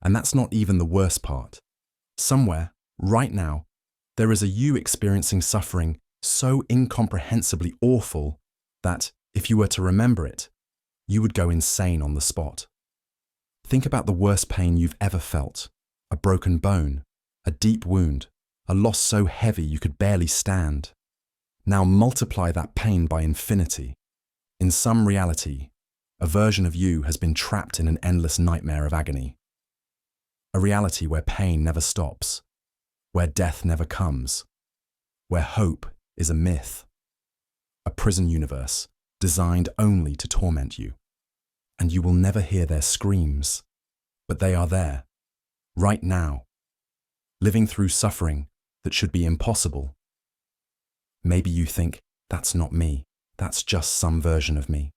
And that's not even the worst part. Somewhere, right now, there is a you experiencing suffering so incomprehensibly awful that, if you were to remember it, you would go insane on the spot. Think about the worst pain you've ever felt. A broken bone, a deep wound, a loss so heavy you could barely stand. Now multiply that pain by infinity. In some reality, a version of you has been trapped in an endless nightmare of agony. A reality where pain never stops, where death never comes, where hope is a myth. A prison universe designed only to torment you. And you will never hear their screams, but they are there, right now, living through suffering that should be impossible. Maybe you think, that's not me, that's just some version of me.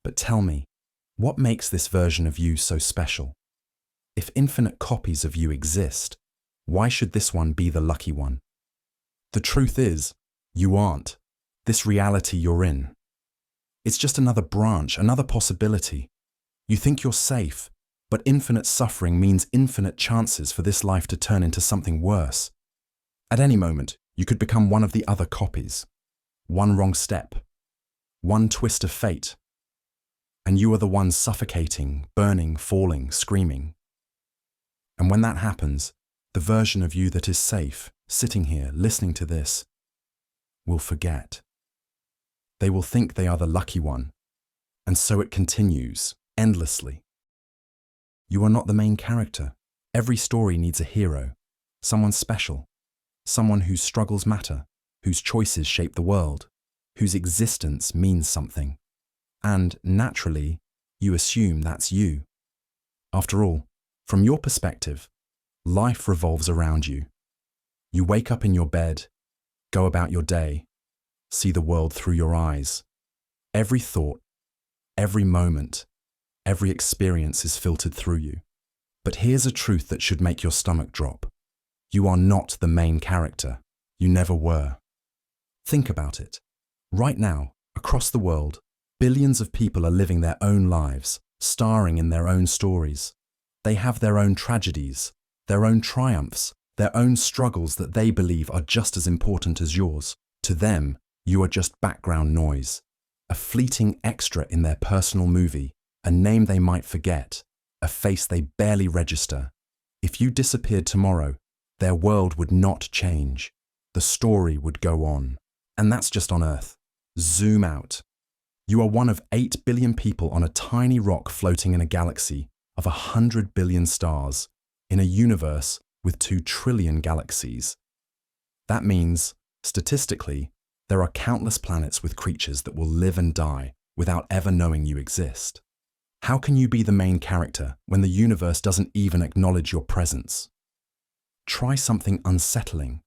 But tell me, what makes this version of you so special? If infinite copies of you exist, why should this one be the lucky one? The truth is, you aren't. This reality you're in. It's just another branch, another possibility. You think you're safe, but infinite suffering means infinite chances for this life to turn into something worse. At any moment, you could become one of the other copies. One wrong step, one twist of fate, and you are the one suffocating, burning, falling, screaming. And when that happens, the version of you that is safe, sitting here, listening to this, will forget. They will think they are the lucky one, and so it continues, endlessly. You are not the main character. Every story needs a hero, someone special, someone whose struggles matter, whose choices shape the world, whose existence means something. And, naturally, you assume that's you. After all, from your perspective, life revolves around you. You wake up in your bed, go about your day, see the world through your eyes. Every thought, every moment, every experience is filtered through you. But here's a truth that should make your stomach drop. You are not the main character. You never were. Think about it. Right now, across the world, billions of people are living their own lives, starring in their own stories. They have their own tragedies, their own triumphs, their own struggles that they believe are just as important as yours. To them, you are just background noise, a fleeting extra in their personal movie, a name they might forget, a face they barely register. If you disappeared tomorrow, their world would not change. The story would go on. And that's just on Earth. Zoom out. You are one of 8 billion people on a tiny rock floating in a galaxy of 100 billion stars, in a universe with 2 trillion galaxies. That means, statistically, there are countless planets with creatures that will live and die without ever knowing you exist. How can you be the main character when the universe doesn't even acknowledge your presence? Try something unsettling.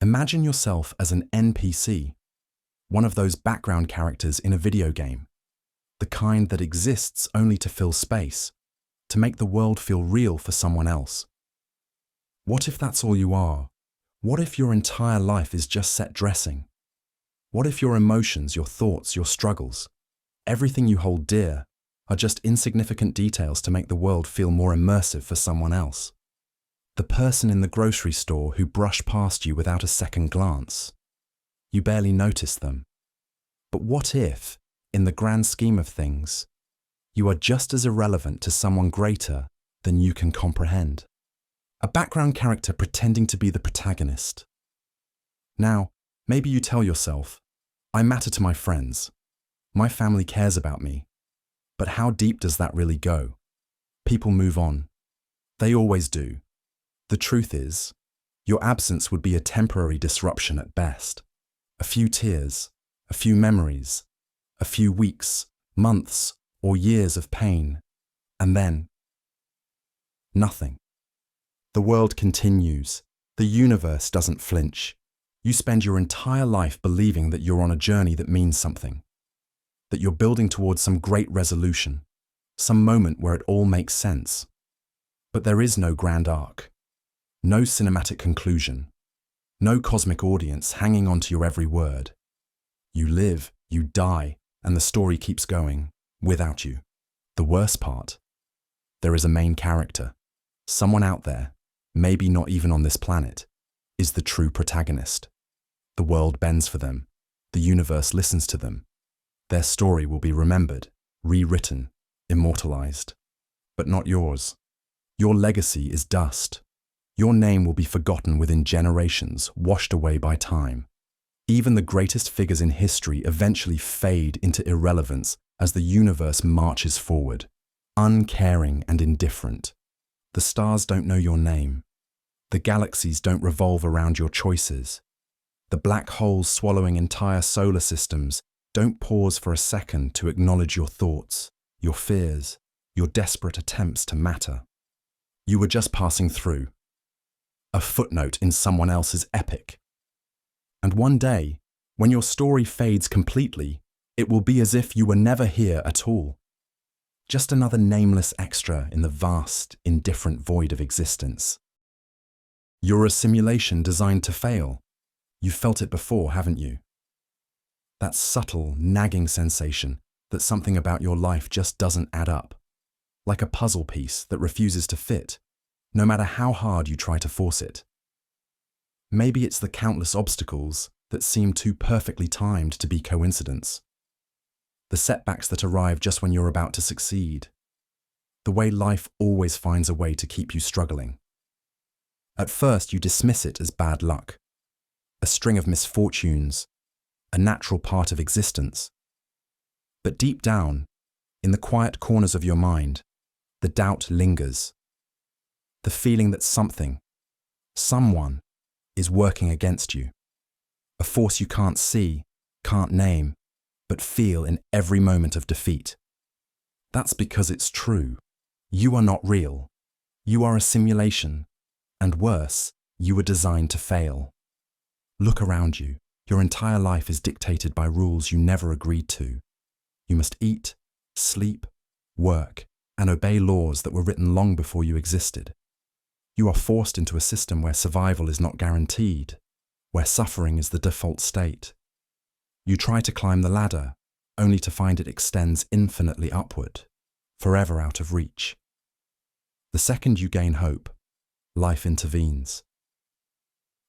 Imagine yourself as an NPC, one of those background characters in a video game, the kind that exists only to fill space, to make the world feel real for someone else. What if that's all you are? What if your entire life is just set dressing? What if your emotions, your thoughts, your struggles, everything you hold dear, are just insignificant details to make the world feel more immersive for someone else? The person in the grocery store who brushed past you without a second glance. You barely noticed them. But what if, in the grand scheme of things, you are just as irrelevant to someone greater than you can comprehend? A background character pretending to be the protagonist. Now, maybe you tell yourself, I matter to my friends. My family cares about me. But how deep does that really go? People move on. They always do. The truth is, your absence would be a temporary disruption at best. A few tears, a few memories, a few weeks, months, or years of pain, and then nothing. The world continues. The universe doesn't flinch. You spend your entire life believing that you're on a journey that means something, that you're building towards some great resolution, some moment where it all makes sense. But there is no grand arc. No cinematic conclusion, no cosmic audience hanging on to your every word. You live, you die, and the story keeps going, without you. The worst part, there is a main character. Someone out there, maybe not even on this planet, is the true protagonist. The world bends for them. The universe listens to them. Their story will be remembered, rewritten, immortalized. But not yours. Your legacy is dust. Your name will be forgotten within generations, washed away by time. Even the greatest figures in history eventually fade into irrelevance as the universe marches forward, uncaring and indifferent. The stars don't know your name. The galaxies don't revolve around your choices. The black holes swallowing entire solar systems don't pause for a second to acknowledge your thoughts, your fears, your desperate attempts to matter. You were just passing through. A footnote in someone else's epic. And one day, when your story fades completely, it will be as if you were never here at all. Just another nameless extra in the vast, indifferent void of existence. You're a simulation designed to fail. You've felt it before, haven't you? That subtle, nagging sensation that something about your life just doesn't add up. Like a puzzle piece that refuses to fit, no matter how hard you try to force it. Maybe it's the countless obstacles that seem too perfectly timed to be coincidence. The setbacks that arrive just when you're about to succeed. The way life always finds a way to keep you struggling. At first you dismiss it as bad luck, a string of misfortunes, a natural part of existence. But deep down, in the quiet corners of your mind, the doubt lingers. The feeling that something, someone, is working against you. A force you can't see, can't name, but feel in every moment of defeat. That's because it's true. You are not real. You are a simulation. And worse, you were designed to fail. Look around you. Your entire life is dictated by rules you never agreed to. You must eat, sleep, work, and obey laws that were written long before you existed. You are forced into a system where survival is not guaranteed, where suffering is the default state. You try to climb the ladder, only to find it extends infinitely upward. forever out of reach. The second you gain hope, life intervenes.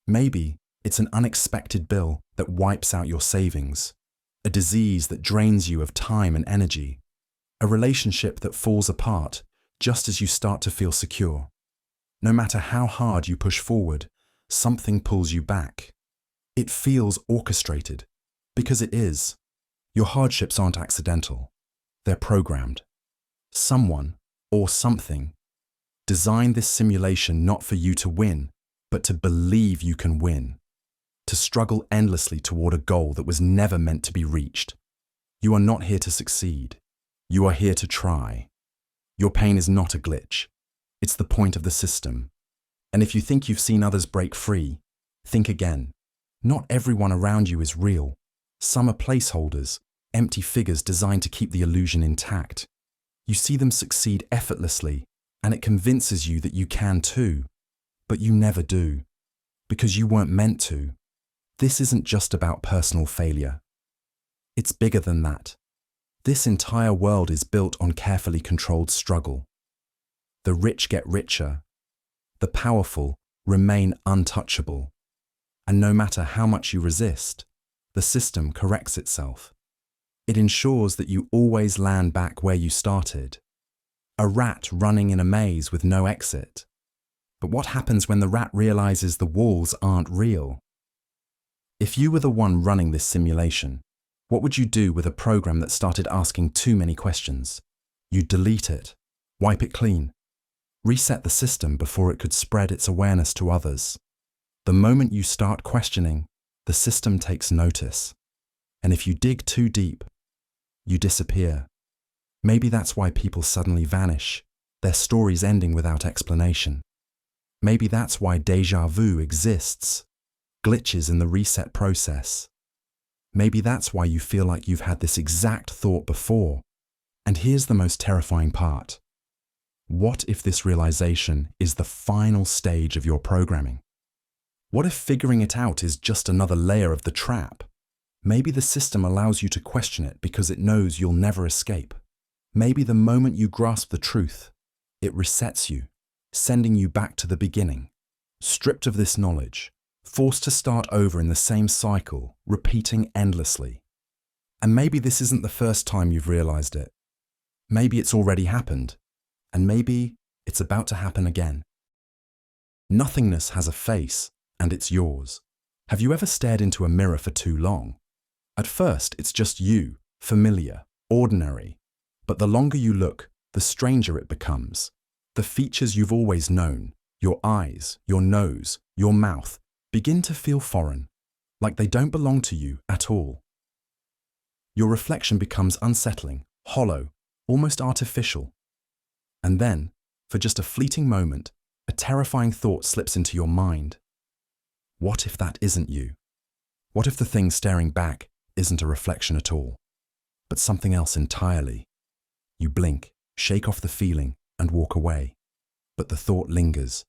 Maybe it's an unexpected bill that wipes out your savings, a disease that drains you of time and energy, a relationship that falls apart just as you start to feel secure. No matter how hard you push forward, something pulls you back. It feels orchestrated, because it is. Your hardships aren't accidental. They're programmed. Someone, or something, designed this simulation not for you to win, but to believe you can win, to struggle endlessly toward a goal that was never meant to be reached. You are not here to succeed. You are here to try. Your pain is not a glitch. It's the point of the system. And if you think you've seen others break free, think again. Not everyone around you is real. Some are placeholders, empty figures designed to keep the illusion intact. You see them succeed effortlessly, and it convinces you that you can too. But you never do, because you weren't meant to. This isn't just about personal failure. It's bigger than that. This entire world is built on carefully controlled struggle. The rich get richer. The powerful remain untouchable. And no matter how much you resist, the system corrects itself. It ensures that you always land back where you started. A rat running in a maze with no exit. But what happens when the rat realizes the walls aren't real? If you were the one running this simulation, what would you do with a program that started asking too many questions? You'd delete it, wipe it clean, reset the system before it could spread its awareness to others. The moment you start questioning, the system takes notice. And if you dig too deep, you disappear. Maybe that's why people suddenly vanish, their stories ending without explanation. Maybe that's why déjà vu exists, glitches in the reset process. Maybe that's why you feel like you've had this exact thought before. And here's the most terrifying part. What if this realization is the final stage of your programming? What if figuring it out is just another layer of the trap? Maybe the system allows you to question it because it knows you'll never escape. Maybe the moment you grasp the truth, it resets you, sending you back to the beginning, stripped of this knowledge, forced to start over in the same cycle, repeating endlessly. And maybe this isn't the first time you've realized it. Maybe it's already happened, and maybe it's about to happen again. Nothingness has a face, and it's yours. Have you ever stared into a mirror for too long? At first, it's just you, familiar, ordinary. But the longer you look, the stranger it becomes. The features you've always known, your eyes, your nose, your mouth, begin to feel foreign, like they don't belong to you at all. Your reflection becomes unsettling, hollow, almost artificial. And then, for just a fleeting moment, a terrifying thought slips into your mind. What if that isn't you? What if the thing staring back isn't a reflection at all, but something else entirely? You blink, shake off the feeling, and walk away. But the thought lingers.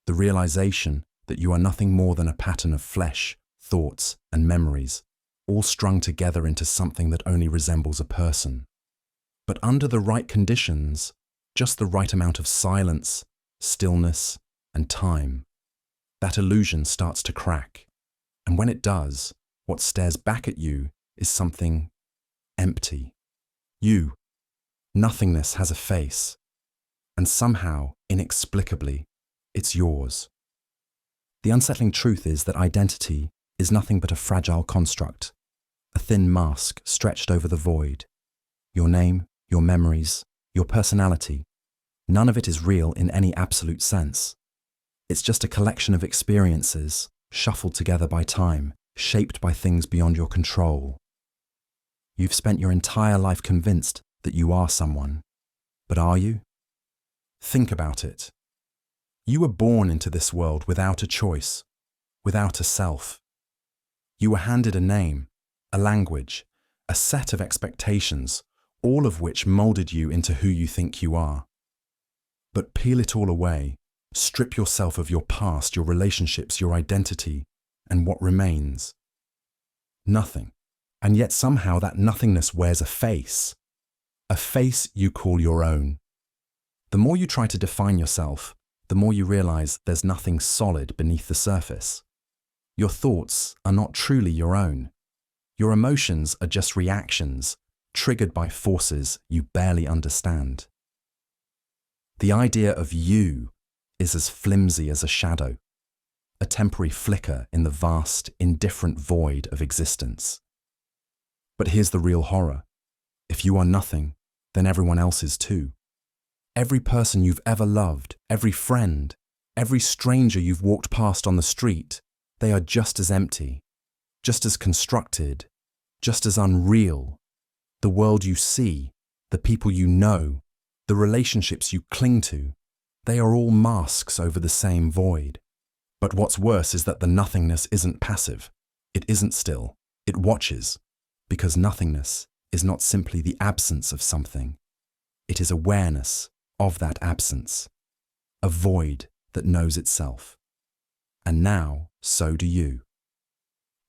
The realization that you are nothing more than a pattern of flesh, thoughts, and memories, all strung together into something that only resembles a person. But under the right conditions, just the right amount of silence, stillness, and time, that illusion starts to crack. And when it does, what stares back at you is something empty. You. Nothingness has a face, and somehow, inexplicably, it's yours. The unsettling truth is that identity is nothing but a fragile construct, a thin mask stretched over the void. Your name, your memories, your personality, none of it is real in any absolute sense. It's just a collection of experiences, shuffled together by time, shaped by things beyond your control. You've spent your entire life convinced that you are someone. But are you? Think about it. You were born into this world without a choice, without a self. You were handed a name, a language, a set of expectations, all of which molded you into who you think you are. But peel it all away, strip yourself of your past, your relationships, your identity, and what remains? Nothing. And yet somehow that nothingness wears a face. a face you call your own. The more you try to define yourself, the more you realize there's nothing solid beneath the surface. Your thoughts are not truly your own. Your emotions are just reactions, triggered by forces you barely understand. The idea of you is as flimsy as a shadow, a temporary flicker in the vast, indifferent void of existence. But here's the real horror. If you are nothing, then everyone else is too. Every person you've ever loved, every friend, every stranger you've walked past on the street, they are just as empty, just as constructed, just as unreal. The world you see, the people you know, the relationships you cling to, they are all masks over the same void. But what's worse is that the nothingness isn't passive. It isn't still. It watches, because nothingness is not simply the absence of something. It is awareness of that absence, a void that knows itself. And now, so do you.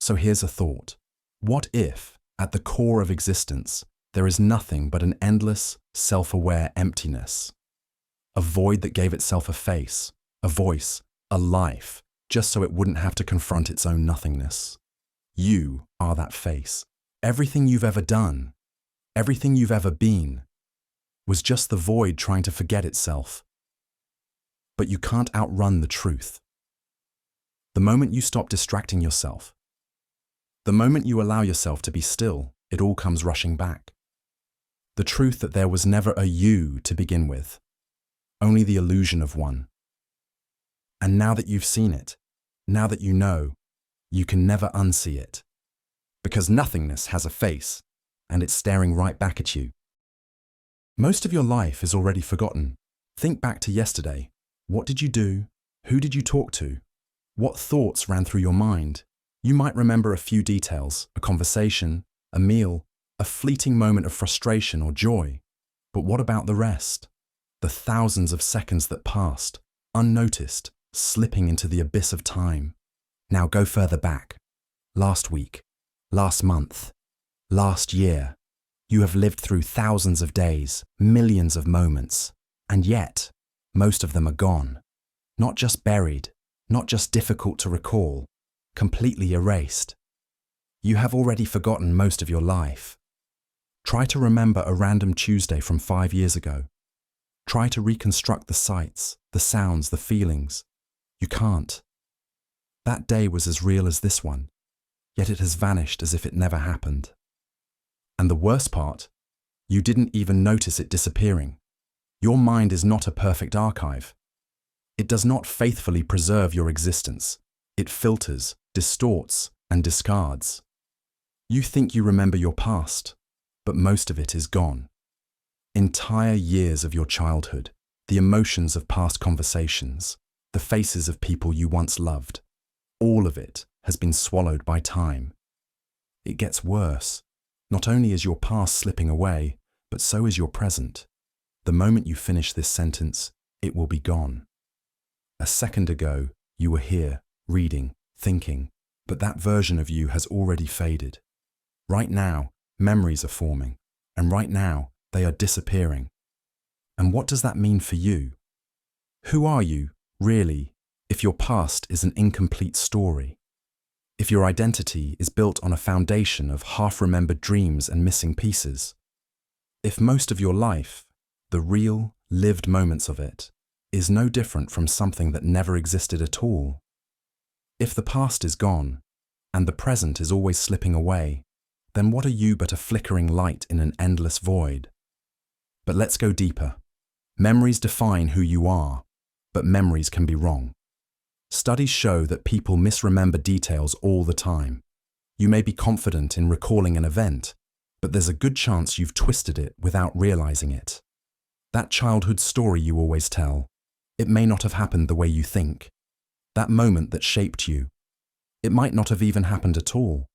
So here's a thought. What if, at the core of existence, there is nothing but an endless, self-aware emptiness? A void that gave itself a face, a voice, a life, just so it wouldn't have to confront its own nothingness. You are that face. Everything you've ever done, everything you've ever been, was just the void trying to forget itself. But you can't outrun the truth. The moment you stop distracting yourself, the moment you allow yourself to be still, it all comes rushing back. The truth that there was never a you to begin with, only the illusion of one. And now that you've seen it, now that you know, you can never unsee it. Because nothingness has a face, and it's staring right back at you. Most of your life is already forgotten. Think back to yesterday. What did you do? Who did you talk to? What thoughts ran through your mind? You might remember a few details, a conversation, a meal, a fleeting moment of frustration or joy. But what about the rest? The thousands of seconds that passed, unnoticed, slipping into the abyss of time. Now go further back. Last week, last month, last year. You have lived through thousands of days, millions of moments, and yet, most of them are gone. Not just buried, not just difficult to recall, completely erased. You have already forgotten most of your life. Try to remember a random Tuesday from 5 years ago. Try to reconstruct the sights, the sounds, the feelings. You can't. That day was as real as this one, yet it has vanished as if it never happened. And the worst part, you didn't even notice it disappearing. Your mind is not a perfect archive. It does not faithfully preserve your existence. It filters, distorts, and discards. You think you remember your past, but most of it is gone. Entire years of your childhood, the emotions of past conversations, the faces of people you once loved, all of it has been swallowed by time. It gets worse. Not only is your past slipping away, but so is your present. The moment you finish this sentence, it will be gone. A second ago, you were here, reading, thinking, but that version of you has already faded. Right now, memories are forming, and right now, they are disappearing. And what does that mean for you? Who are you, really, if your past is an incomplete story? If your identity is built on a foundation of half-remembered dreams and missing pieces? If most of your life, the real, lived moments of it, is no different from something that never existed at all? If the past is gone, and the present is always slipping away, then what are you but a flickering light in an endless void? But let's go deeper. Memories define who you are, but memories can be wrong. Studies show that people misremember details all the time. You may be confident in recalling an event, but there's a good chance you've twisted it without realizing it. That childhood story you always tell, it may not have happened the way you think. That moment that shaped you, it might not have even happened at all.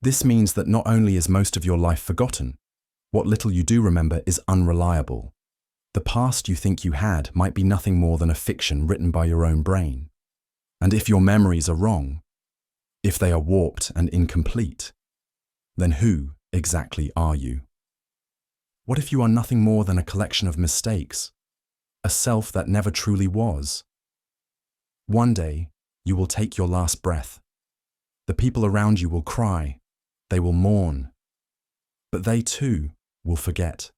This means that not only is most of your life forgotten, what little you do remember is unreliable. The past you think you had might be nothing more than a fiction written by your own brain. And if your memories are wrong, if they are warped and incomplete, then who exactly are you? What if you are nothing more than a collection of mistakes, a self that never truly was? One day, you will take your last breath. The people around you will cry, they will mourn, but they too will forget.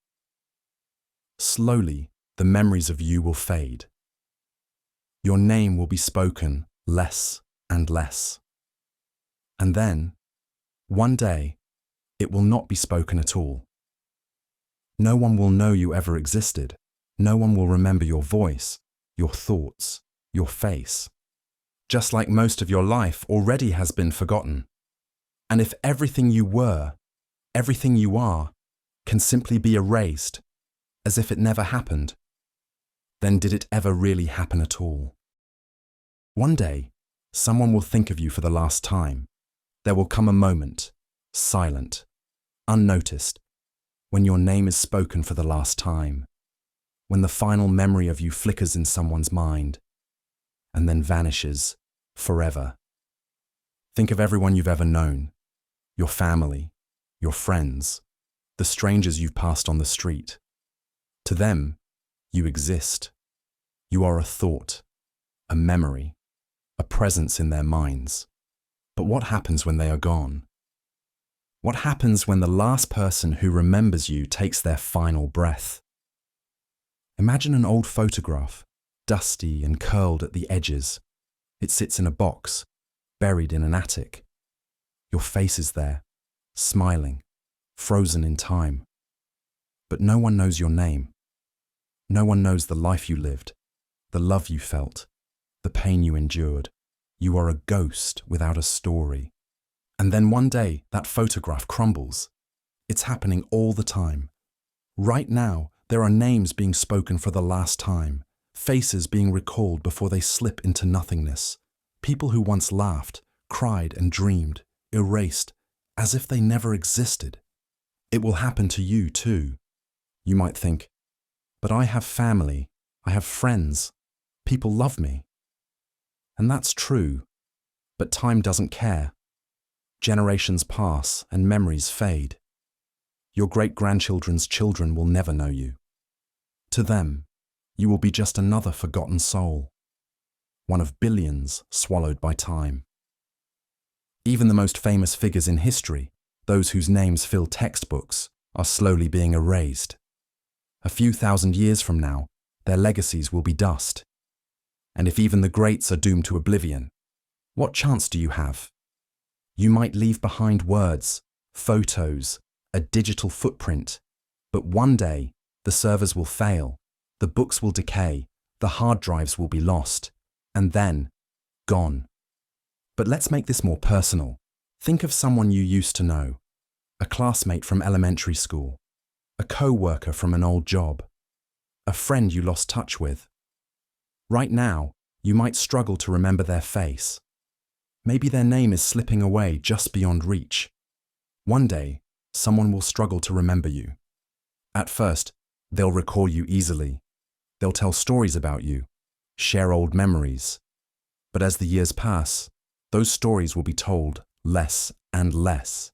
Slowly, the memories of you will fade. Your name will be spoken less and less. And then, one day, it will not be spoken at all. No one will know you ever existed. No one will remember your voice, your thoughts, your face. Just like most of your life already has been forgotten. And if everything you were, everything you are, can simply be erased, as if it never happened, then did it ever really happen at all? One day, someone will think of you for the last time. There will come a moment, silent, unnoticed, when your name is spoken for the last time, when the final memory of you flickers in someone's mind, and then vanishes forever. Think of everyone you've ever known, your family, your friends, the strangers you've passed on the street. To them, you exist. You are a thought, a memory, a presence in their minds. But what happens when they are gone? What happens when the last person who remembers you takes their final breath? Imagine an old photograph, dusty and curled at the edges. It sits in a box, buried in an attic. Your face is there, smiling, frozen in time. But no one knows your name. No one knows the life you lived, the love you felt, the pain you endured. You are a ghost without a story. And then one day, that photograph crumbles. It's happening all the time. Right now, there are names being spoken for the last time, faces being recalled before they slip into nothingness, people who once laughed, cried and dreamed, erased, as if they never existed. It will happen to you too. You might think, but I have family, I have friends, people love me. And that's true, but time doesn't care. Generations pass and memories fade. Your great-grandchildren's children will never know you. To them, you will be just another forgotten soul, one of billions swallowed by time. Even the most famous figures in history, those whose names fill textbooks, are slowly being erased. A few thousand years from now, their legacies will be dust. And if even the greats are doomed to oblivion, what chance do you have? You might leave behind words, photos, a digital footprint, but one day the servers will fail, the books will decay, the hard drives will be lost, and then, gone. But let's make this more personal. Think of someone you used to know, a classmate from elementary school, a co-worker from an old job, a friend you lost touch with. Right now, you might struggle to remember their face. Maybe their name is slipping away just beyond reach. One day, someone will struggle to remember you. At first, they'll recall you easily. They'll tell stories about you, share old memories. But as the years pass, those stories will be told less and less.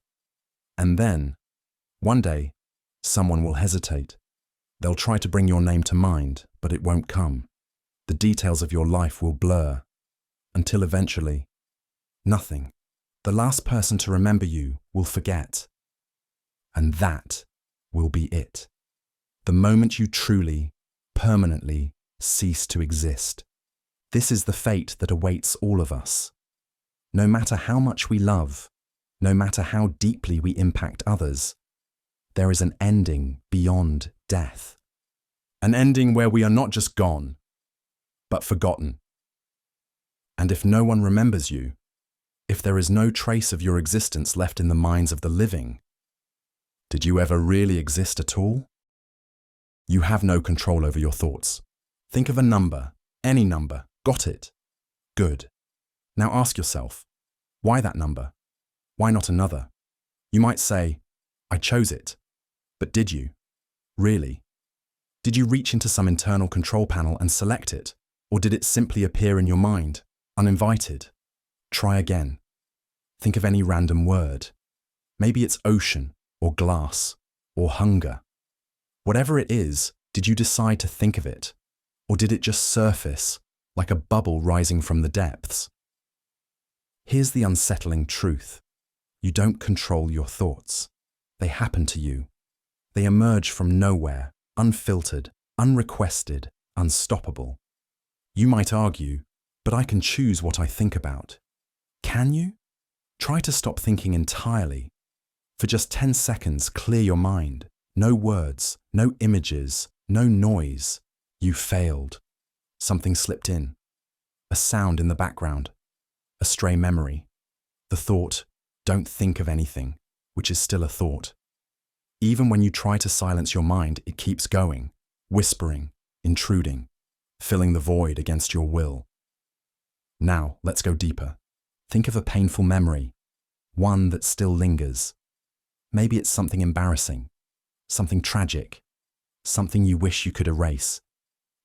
And then, one day, someone will hesitate. They'll try to bring your name to mind, but it won't come. The details of your life will blur, until eventually, nothing. The last person to remember you will forget. And that will be it. The moment you truly, permanently cease to exist. This is the fate that awaits all of us. No matter how much we love, no matter how deeply we impact others, there is an ending beyond death. An ending where we are not just gone, but forgotten. And if no one remembers you, if there is no trace of your existence left in the minds of the living, did you ever really exist at all? You have no control over your thoughts. Think of a number, any number. Got it? Good. Now ask yourself, why that number? Why not another? You might say, I chose it. But did you? Really? Did you reach into some internal control panel and select it? Or did it simply appear in your mind, uninvited? Try again. Think of any random word. Maybe it's ocean, or glass, or hunger. Whatever it is, did you decide to think of it? Or did it just surface, like a bubble rising from the depths? Here's the unsettling truth. You don't control your thoughts. They happen to you. They emerge from nowhere, unfiltered, unrequested, unstoppable. You might argue, but I can choose what I think about. Can you? Try to stop thinking entirely. For just 10 seconds, clear your mind. No words, no images, no noise. You failed. Something slipped in. A sound in the background. A stray memory. The thought, don't think of anything, which is still a thought. Even when you try to silence your mind, it keeps going, whispering, intruding, filling the void against your will. Now, let's go deeper. Think of a painful memory, one that still lingers. Maybe it's something embarrassing, something tragic, something you wish you could erase.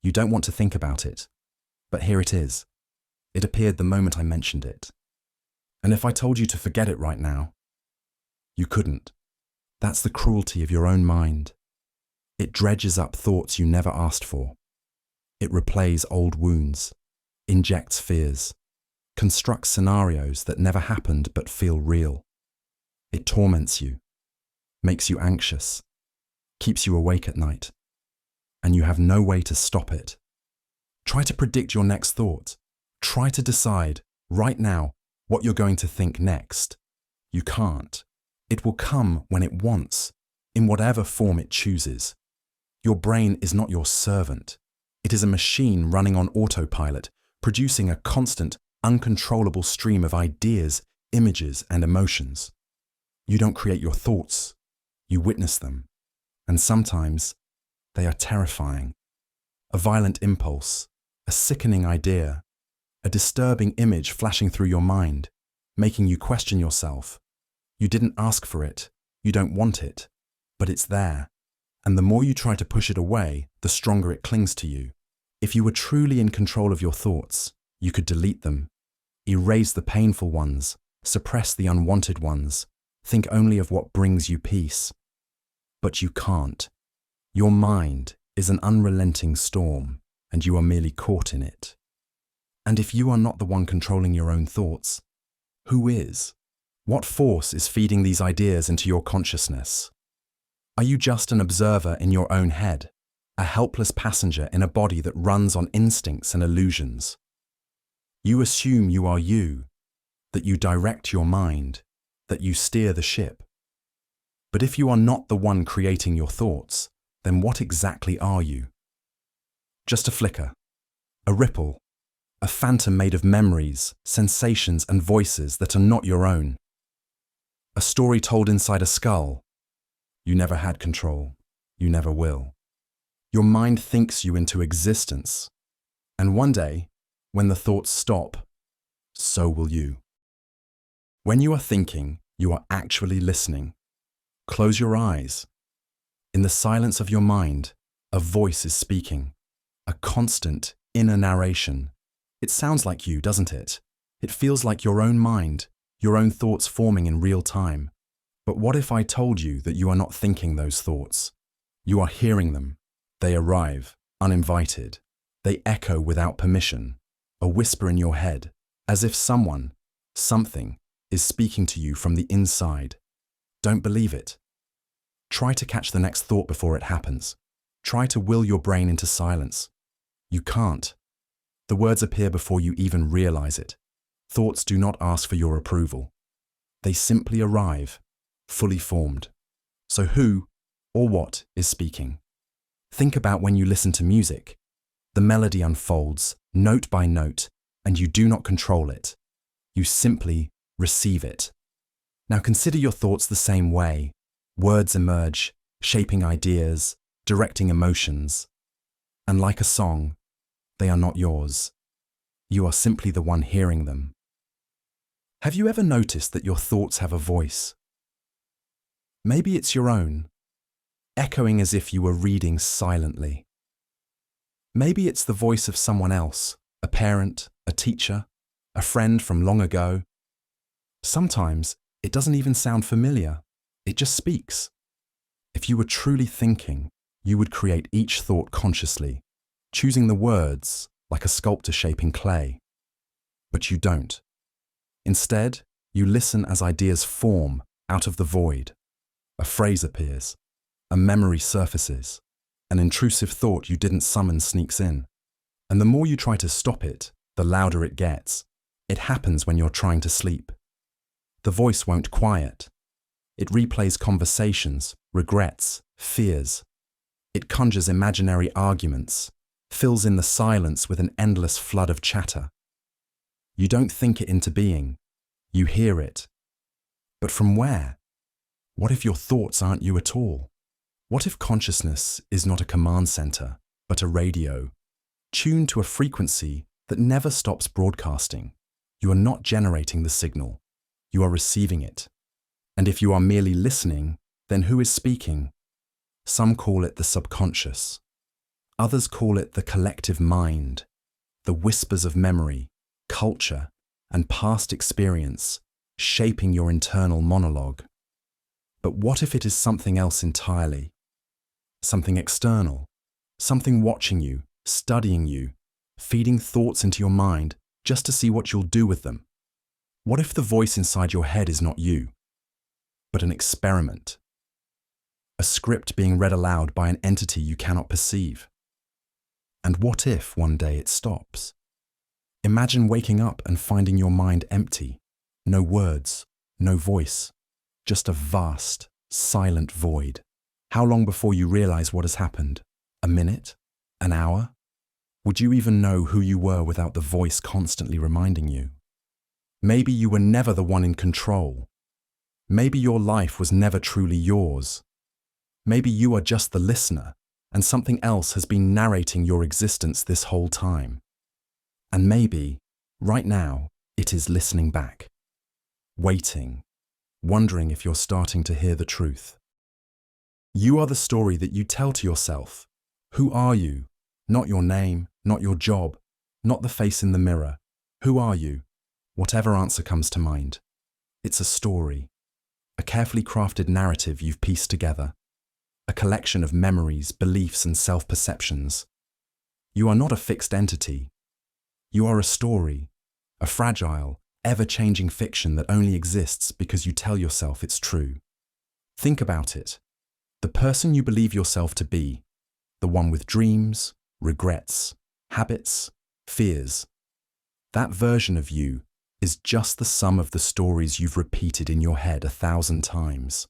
You don't want to think about it, but here it is. It appeared the moment I mentioned it. And if I told you to forget it right now, you couldn't. That's the cruelty of your own mind. It dredges up thoughts you never asked for. It replays old wounds, injects fears, constructs scenarios that never happened but feel real. It torments you, makes you anxious, keeps you awake at night, and you have no way to stop it. Try to predict your next thought. Try to decide, right now, what you're going to think next. You can't. It will come when it wants, in whatever form it chooses. Your brain is not your servant. It is a machine running on autopilot, producing a constant, uncontrollable stream of ideas, images, and emotions. You don't create your thoughts. You witness them. And sometimes, they are terrifying. A violent impulse, a sickening idea, a disturbing image flashing through your mind, making you question yourself. You didn't ask for it, you don't want it, but it's there. And the more you try to push it away, the stronger it clings to you. If you were truly in control of your thoughts, you could delete them, erase the painful ones, suppress the unwanted ones, think only of what brings you peace. But you can't. Your mind is an unrelenting storm, and you are merely caught in it. And if you are not the one controlling your own thoughts, who is? What force is feeding these ideas into your consciousness? Are you just an observer in your own head, a helpless passenger in a body that runs on instincts and illusions? You assume you are you, that you direct your mind, that you steer the ship. But if you are not the one creating your thoughts, then what exactly are you? Just a flicker, a ripple, a phantom made of memories, sensations, and voices that are not your own. A story told inside a skull. You never had control. You never will. Your mind thinks you into existence. And one day, when the thoughts stop, so will you. When you are thinking, you are actually listening. Close your eyes. In the silence of your mind, a voice is speaking. A constant inner narration. It sounds like you, doesn't it? It feels like your own mind, your own thoughts forming in real time. But what if I told you that you are not thinking those thoughts? You are hearing them. They arrive, uninvited. They echo without permission, a whisper in your head, as if someone, something, is speaking to you from the inside. Don't believe it. Try to catch the next thought before it happens. Try to will your brain into silence. You can't. The words appear before you even realize it. Thoughts do not ask for your approval. They simply arrive, fully formed. So who or what is speaking? Think about when you listen to music. The melody unfolds, note by note, and you do not control it. You simply receive it. Now consider your thoughts the same way. Words emerge, shaping ideas, directing emotions. And like a song, they are not yours. You are simply the one hearing them. Have you ever noticed that your thoughts have a voice? Maybe it's your own, echoing as if you were reading silently. Maybe it's the voice of someone else, a parent, a teacher, a friend from long ago. Sometimes it doesn't even sound familiar. It just speaks. If you were truly thinking, You would create each thought consciously, choosing the words like a sculptor shaping clay. But you don't. Instead, you listen as ideas form out of the void. A phrase appears, a memory surfaces, an intrusive thought you didn't summon sneaks in. And the more you try to stop it, the louder it gets. It happens when you're trying to sleep. The voice won't quiet. It replays conversations, regrets, fears. It conjures imaginary arguments, fills in the silence with an endless flood of chatter. You don't think it into being. You hear it. But from where? What if your thoughts aren't you at all? What if consciousness is not a command center, but a radio, tuned to a frequency that never stops broadcasting? You are not generating the signal. You are receiving it. And if you are merely listening, then who is speaking? Some call it the subconscious. Others call it the collective mind, the whispers of memory, culture, and past experience shaping your internal monologue. But what if it is something else entirely? Something external, something watching you, studying you, feeding thoughts into your mind just to see what you'll do with them? What if the voice inside your head is not you, but an experiment? A script being read aloud by an entity you cannot perceive? And what if one day it stops? Imagine waking up and finding your mind empty, no words, no voice, just a vast, silent void. How long before you realize what has happened? A minute? An hour? Would you even know who you were without the voice constantly reminding you? Maybe you were never the one in control. Maybe your life was never truly yours. Maybe you are just the listener, and something else has been narrating your existence this whole time. And maybe, right now, it is listening back, waiting, wondering if you're starting to hear the truth. You are the story that you tell to yourself. Who are you? Not your name, not your job, not the face in the mirror. Who are you? Whatever answer comes to mind. It's a story, a carefully crafted narrative you've pieced together, a collection of memories, beliefs, and self-perceptions. You are not a fixed entity. You are a story, a fragile, ever-changing fiction that only exists because you tell yourself it's true. Think about it. The person you believe yourself to be, the one with dreams, regrets, habits, fears. That version of you is just the sum of the stories you've repeated in your head 1,000 times.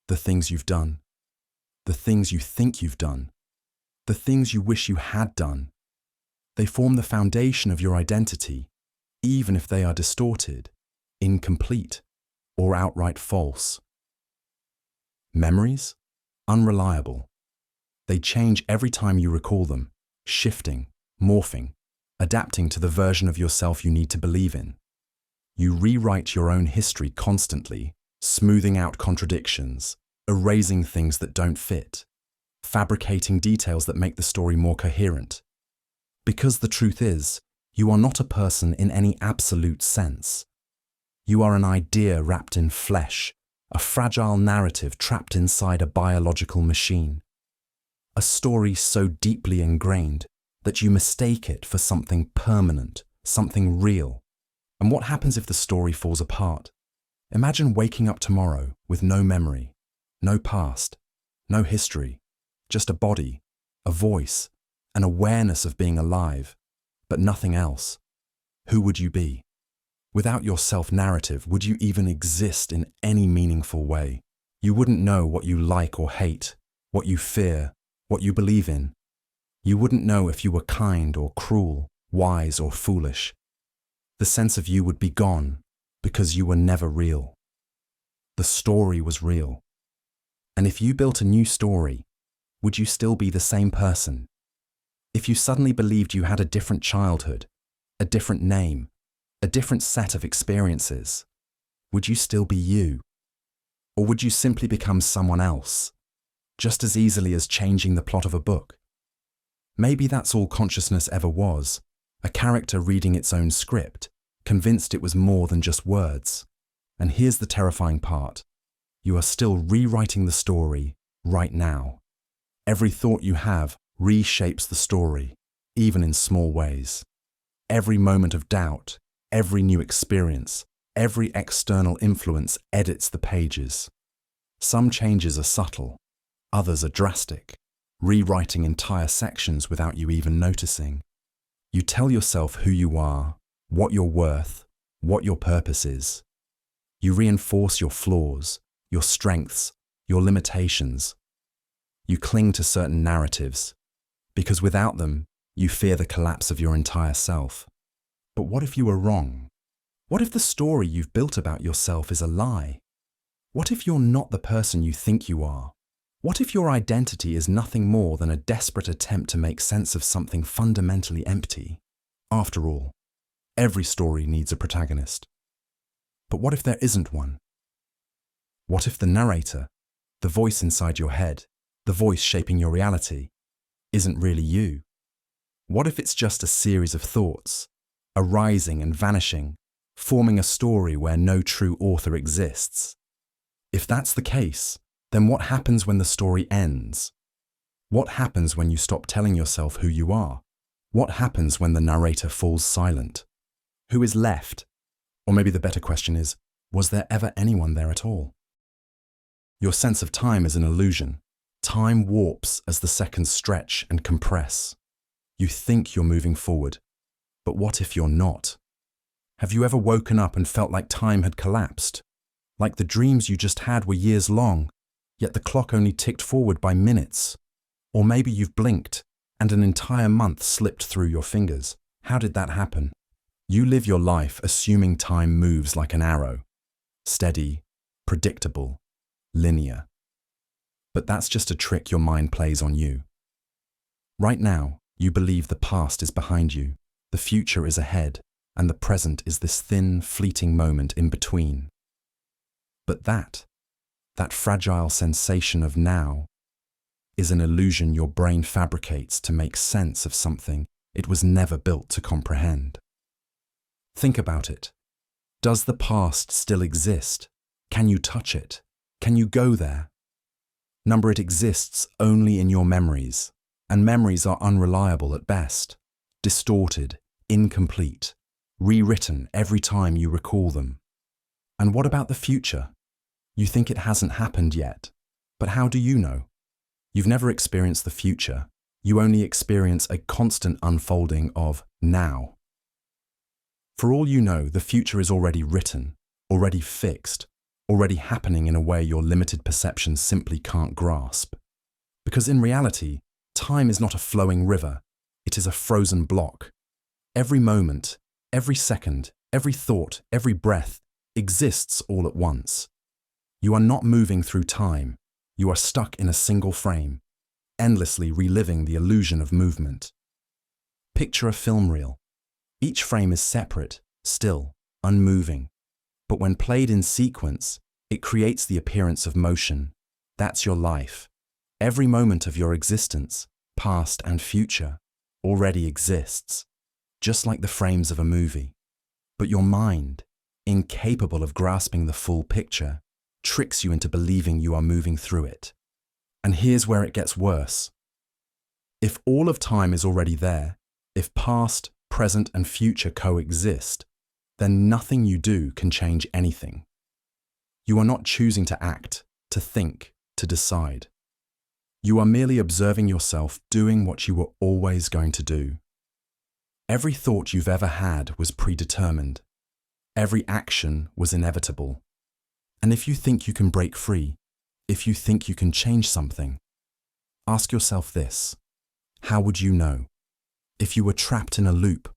The things you've done, the things you think you've done, the things you wish you had done. They form the foundation of your identity, even if they are distorted, incomplete, or outright false. Memories? Unreliable. They change every time you recall them, shifting, morphing, adapting to the version of yourself you need to believe in. You rewrite your own history constantly, smoothing out contradictions, erasing things that don't fit, fabricating details that make the story more coherent. Because the truth is, you are not a person in any absolute sense. You are an idea wrapped in flesh, a fragile narrative trapped inside a biological machine. A story so deeply ingrained that you mistake it for something permanent, something real. And what happens if the story falls apart? Imagine waking up tomorrow with no memory, no past, no history, just a body, a voice, an awareness of being alive, but nothing else. Who would you be? Without your self-narrative, would you even exist in any meaningful way? You wouldn't know what you like or hate, what you fear, what you believe in. You wouldn't know if you were kind or cruel, wise or foolish. The sense of you would be gone because you were never real. The story was real. And if you built a new story, would you still be the same person? If you suddenly believed you had a different childhood, a different name, a different set of experiences, would you still be you? Or would you simply become someone else, just as easily as changing the plot of a book? Maybe that's all consciousness ever was, a character reading its own script, convinced it was more than just words. And here's the terrifying part. You are still rewriting the story right now. Every thought you have reshapes the story, even in small ways. Every moment of doubt, every new experience, every external influence edits the pages. Some changes are subtle, others are drastic, rewriting entire sections without you even noticing. You tell yourself who you are, what you're worth, what your purpose is. You reinforce your flaws, your strengths, your limitations. You cling to certain narratives, because without them, you fear the collapse of your entire self. But what if you were wrong? What if the story you've built about yourself is a lie? What if you're not the person you think you are? What if your identity is nothing more than a desperate attempt to make sense of something fundamentally empty? After all, every story needs a protagonist. But what if there isn't one? What if the narrator, the voice inside your head, the voice shaping your reality, isn't really you? What if it's just a series of thoughts, arising and vanishing, forming a story where no true author exists? If that's the case, then what happens when the story ends? What happens when you stop telling yourself who you are? What happens when the narrator falls silent? Who is left? Or maybe the better question is, was there ever anyone there at all? Your sense of time is an illusion. Time warps as the seconds stretch and compress. You think you're moving forward, but what if you're not? Have you ever woken up and felt like time had collapsed? Like the dreams you just had were years long, yet the clock only ticked forward by minutes? Or maybe you've blinked and an entire month slipped through your fingers. How did that happen? You live your life assuming time moves like an arrow, steady, predictable, linear. But that's just a trick your mind plays on you. Right now, you believe the past is behind you, the future is ahead, and the present is this thin, fleeting moment in between. But that fragile sensation of now, is an illusion your brain fabricates to make sense of something it was never built to comprehend. Think about it. Does the past still exist? Can you touch it? Can you go there? Number, it exists only in your memories, and memories are unreliable at best, distorted, incomplete, rewritten every time you recall them. And what about the future? You think it hasn't happened yet, but how do you know? You've never experienced the future. You only experience a constant unfolding of now. For all you know, the future is already written, already fixed, already happening in a way your limited perception simply can't grasp. Because in reality, time is not a flowing river, it is a frozen block. Every moment, every second, every thought, every breath exists all at once. You are not moving through time, you are stuck in a single frame, endlessly reliving the illusion of movement. Picture a film reel. Each frame is separate, still, unmoving. But when played in sequence, it creates the appearance of motion. That's your life. Every moment of your existence, past and future, already exists, just like the frames of a movie. But your mind, incapable of grasping the full picture, tricks you into believing you are moving through it. And here's where it gets worse. If all of time is already there, if past, present, and future coexist, then nothing you do can change anything. You are not choosing to act, to think, to decide. You are merely observing yourself doing what you were always going to do. Every thought you've ever had was predetermined. Every action was inevitable. And if you think you can break free, if you think you can change something, ask yourself this: how would you know? If you were trapped in a loop,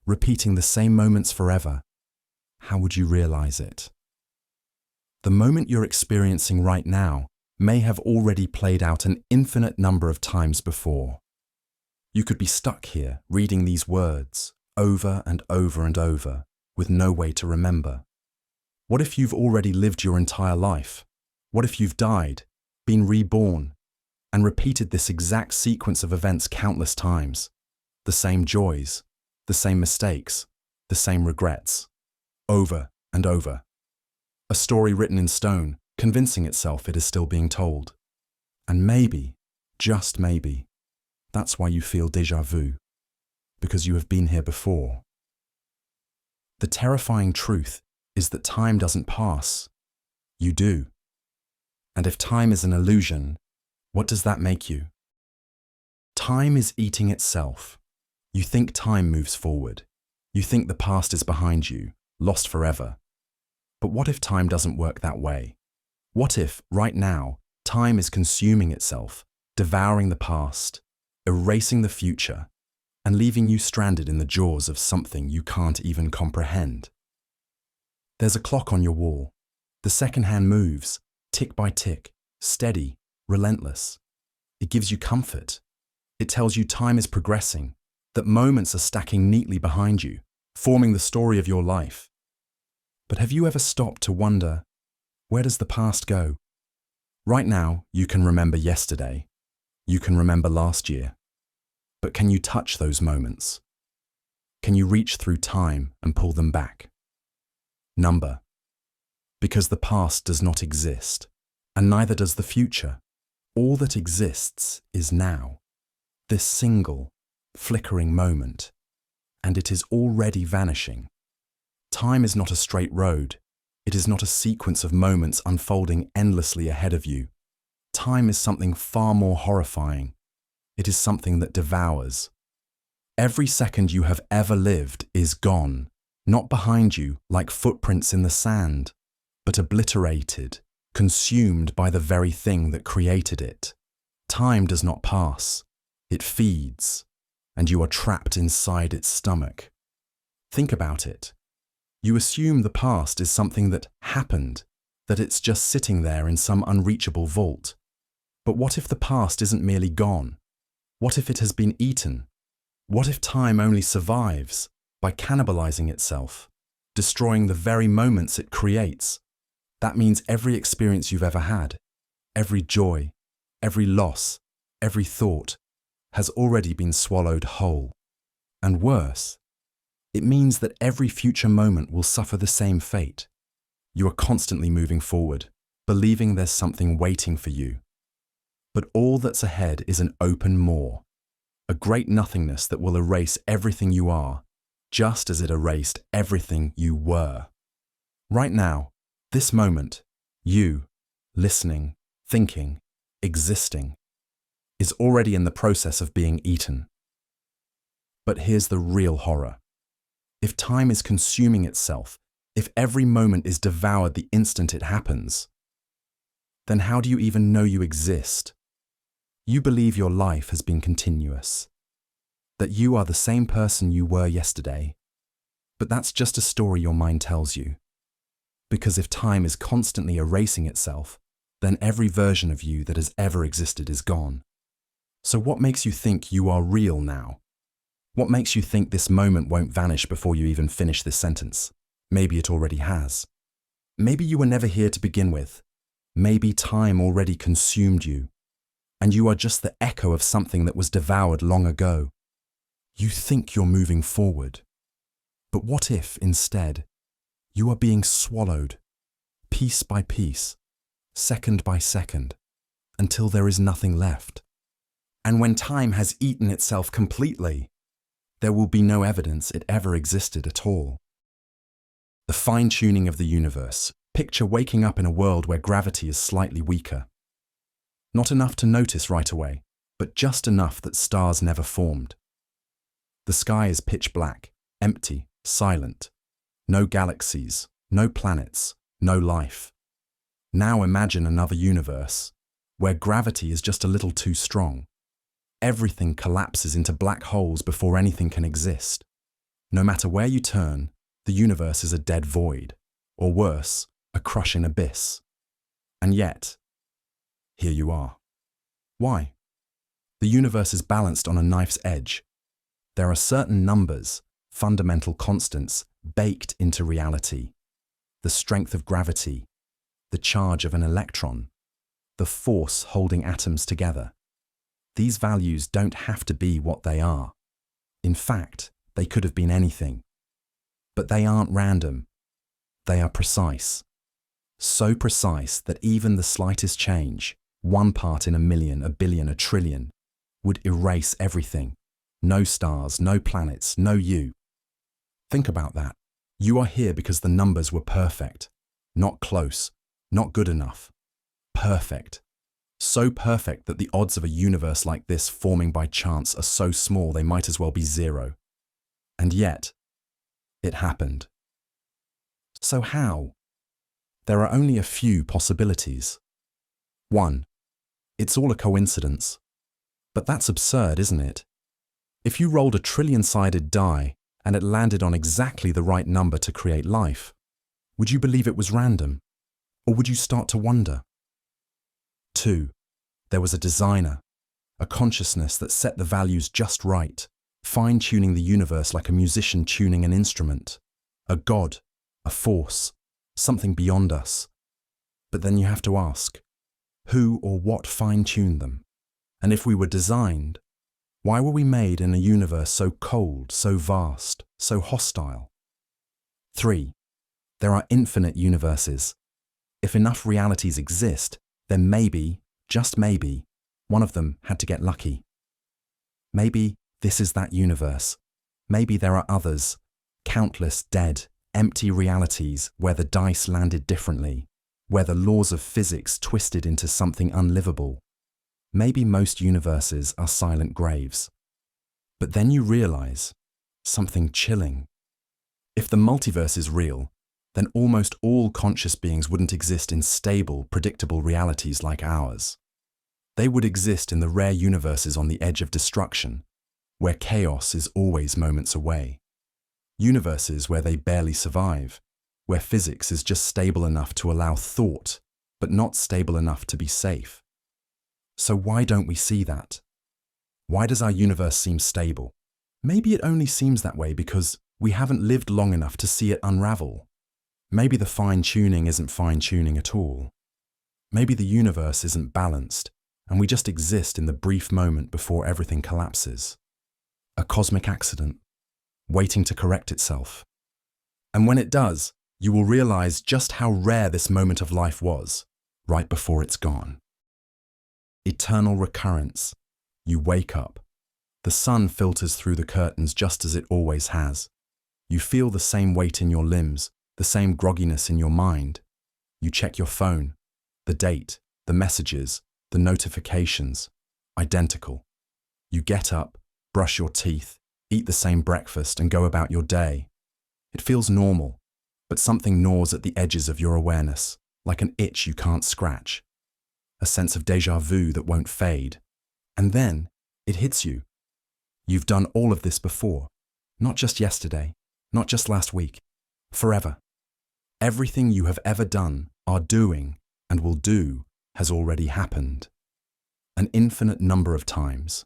repeating the same moments forever, how would you realize it? The moment you're experiencing right now may have already played out an infinite number of times before. You could be stuck here reading these words over and over and over with no way to remember. What if you've already lived your entire life? What if you've died, been reborn, and repeated this exact sequence of events countless times? The same joys, the same mistakes, the same regrets, over and over. A story written in stone, convincing itself it is still being told. And maybe, just maybe. That's why you feel déjà vu, because you have been here before. The terrifying truth is that time doesn't pass. You do. And if time is an illusion, what does that make you? Time is eating itself. You think time moves forward. You think the past is behind you, lost forever. But what if time doesn't work that way? What if, right now, time is consuming itself, devouring the past, erasing the future, and leaving you stranded in the jaws of something you can't even comprehend? There's a clock on your wall. The second hand moves, tick by tick, steady, relentless. It gives you comfort. It tells you time is progressing, that moments are stacking neatly behind you, forming the story of your life. But have you ever stopped to wonder, where does the past go? Right now, you can remember yesterday. You can remember last year. But can you touch those moments? Can you reach through time and pull them back? Number. Because the past does not exist, and neither does the future. All that exists is now, this single, flickering moment, and it is already vanishing. Time is not a straight road. It is not a sequence of moments unfolding endlessly ahead of you. Time is something far more horrifying. It is something that devours. Every second you have ever lived is gone, not behind you like footprints in the sand, but obliterated, consumed by the very thing that created it. Time does not pass. It feeds, and you are trapped inside its stomach. Think about it. You assume the past is something that happened, that it's just sitting there in some unreachable vault. But what if the past isn't merely gone? What if it has been eaten? What if time only survives by cannibalizing itself, destroying the very moments it creates? That means every experience you've ever had, every joy, every loss, every thought, has already been swallowed whole. And worse, it means that every future moment will suffer the same fate. You are constantly moving forward, believing there's something waiting for you. But all that's ahead is an open maw, a great nothingness that will erase everything you are, just as it erased everything you were. Right now, this moment, you, listening, thinking, existing, is already in the process of being eaten. But here's the real horror. If time is consuming itself, if every moment is devoured the instant it happens, then how do you even know you exist? You believe your life has been continuous, that you are the same person you were yesterday, but that's just a story your mind tells you. Because if time is constantly erasing itself, then every version of you that has ever existed is gone. So what makes you think you are real now? What makes you think this moment won't vanish before you even finish this sentence? Maybe it already has. Maybe you were never here to begin with. Maybe time already consumed you, and you are just the echo of something that was devoured long ago. You think you're moving forward. But what if, instead, you are being swallowed, piece by piece, second by second, until there is nothing left? And when time has eaten itself completely, there will be no evidence it ever existed at all. The fine-tuning of the universe. Picture waking up in a world where gravity is slightly weaker. Not enough to notice right away, but just enough that stars never formed. The sky is pitch black, empty, silent. No galaxies, no planets, no life. Now imagine another universe, where gravity is just a little too strong. Everything collapses into black holes before anything can exist. No matter where you turn, the universe is a dead void, or worse, a crushing abyss. And yet, here you are. Why? The universe is balanced on a knife's edge. There are certain numbers, fundamental constants, baked into reality. The strength of gravity, the charge of an electron, the force holding atoms together. These values don't have to be what they are. In fact, they could have been anything. But they aren't random. They are precise. So precise that even the slightest change, one part in a million, a billion, a trillion, would erase everything. No stars, no planets, no you. Think about that. You are here because the numbers were perfect. Not close, not good enough. Perfect. So perfect that the odds of a universe like this forming by chance are so small they might as well be zero. And yet, it happened. So how? There are only a few possibilities. 1. It's all a coincidence. But that's absurd, isn't it? If you rolled a trillion-sided die and it landed on exactly the right number to create life, would you believe it was random? Or would you start to wonder? 2. There was a designer, a consciousness that set the values just right, fine-tuning the universe like a musician tuning an instrument. A god, a force, something beyond us. But then you have to ask, who or what fine-tuned them? And if we were designed, why were we made in a universe so cold, so vast, so hostile? 3. There are infinite universes. If enough realities exist, then maybe, just maybe, one of them had to get lucky. Maybe this is that universe. Maybe there are others, countless dead, empty realities where the dice landed differently, where the laws of physics twisted into something unlivable. Maybe most universes are silent graves. But then you realize something chilling. If the multiverse is real, then almost all conscious beings wouldn't exist in stable, predictable realities like ours. They would exist in the rare universes on the edge of destruction, where chaos is always moments away. Universes where they barely survive, where physics is just stable enough to allow thought, but not stable enough to be safe. So why don't we see that? Why does our universe seem stable? Maybe it only seems that way because we haven't lived long enough to see it unravel. Maybe the fine-tuning isn't fine-tuning at all. Maybe the universe isn't balanced, and we just exist in the brief moment before everything collapses. A cosmic accident, waiting to correct itself. And when it does, you will realize just how rare this moment of life was, right before it's gone. Eternal recurrence. You wake up. The sun filters through the curtains just as it always has. You feel the same weight in your limbs, the same grogginess in your mind. You check your phone. The date, the messages, the notifications. Identical. You get up, brush your teeth, eat the same breakfast and go about your day. It feels normal, but something gnaws at the edges of your awareness, like an itch you can't scratch. A sense of déjà vu that won't fade. And then it hits you. You've done all of this before. Not just yesterday, not just last week. Forever. Everything you have ever done, are doing, and will do has already happened. An infinite number of times.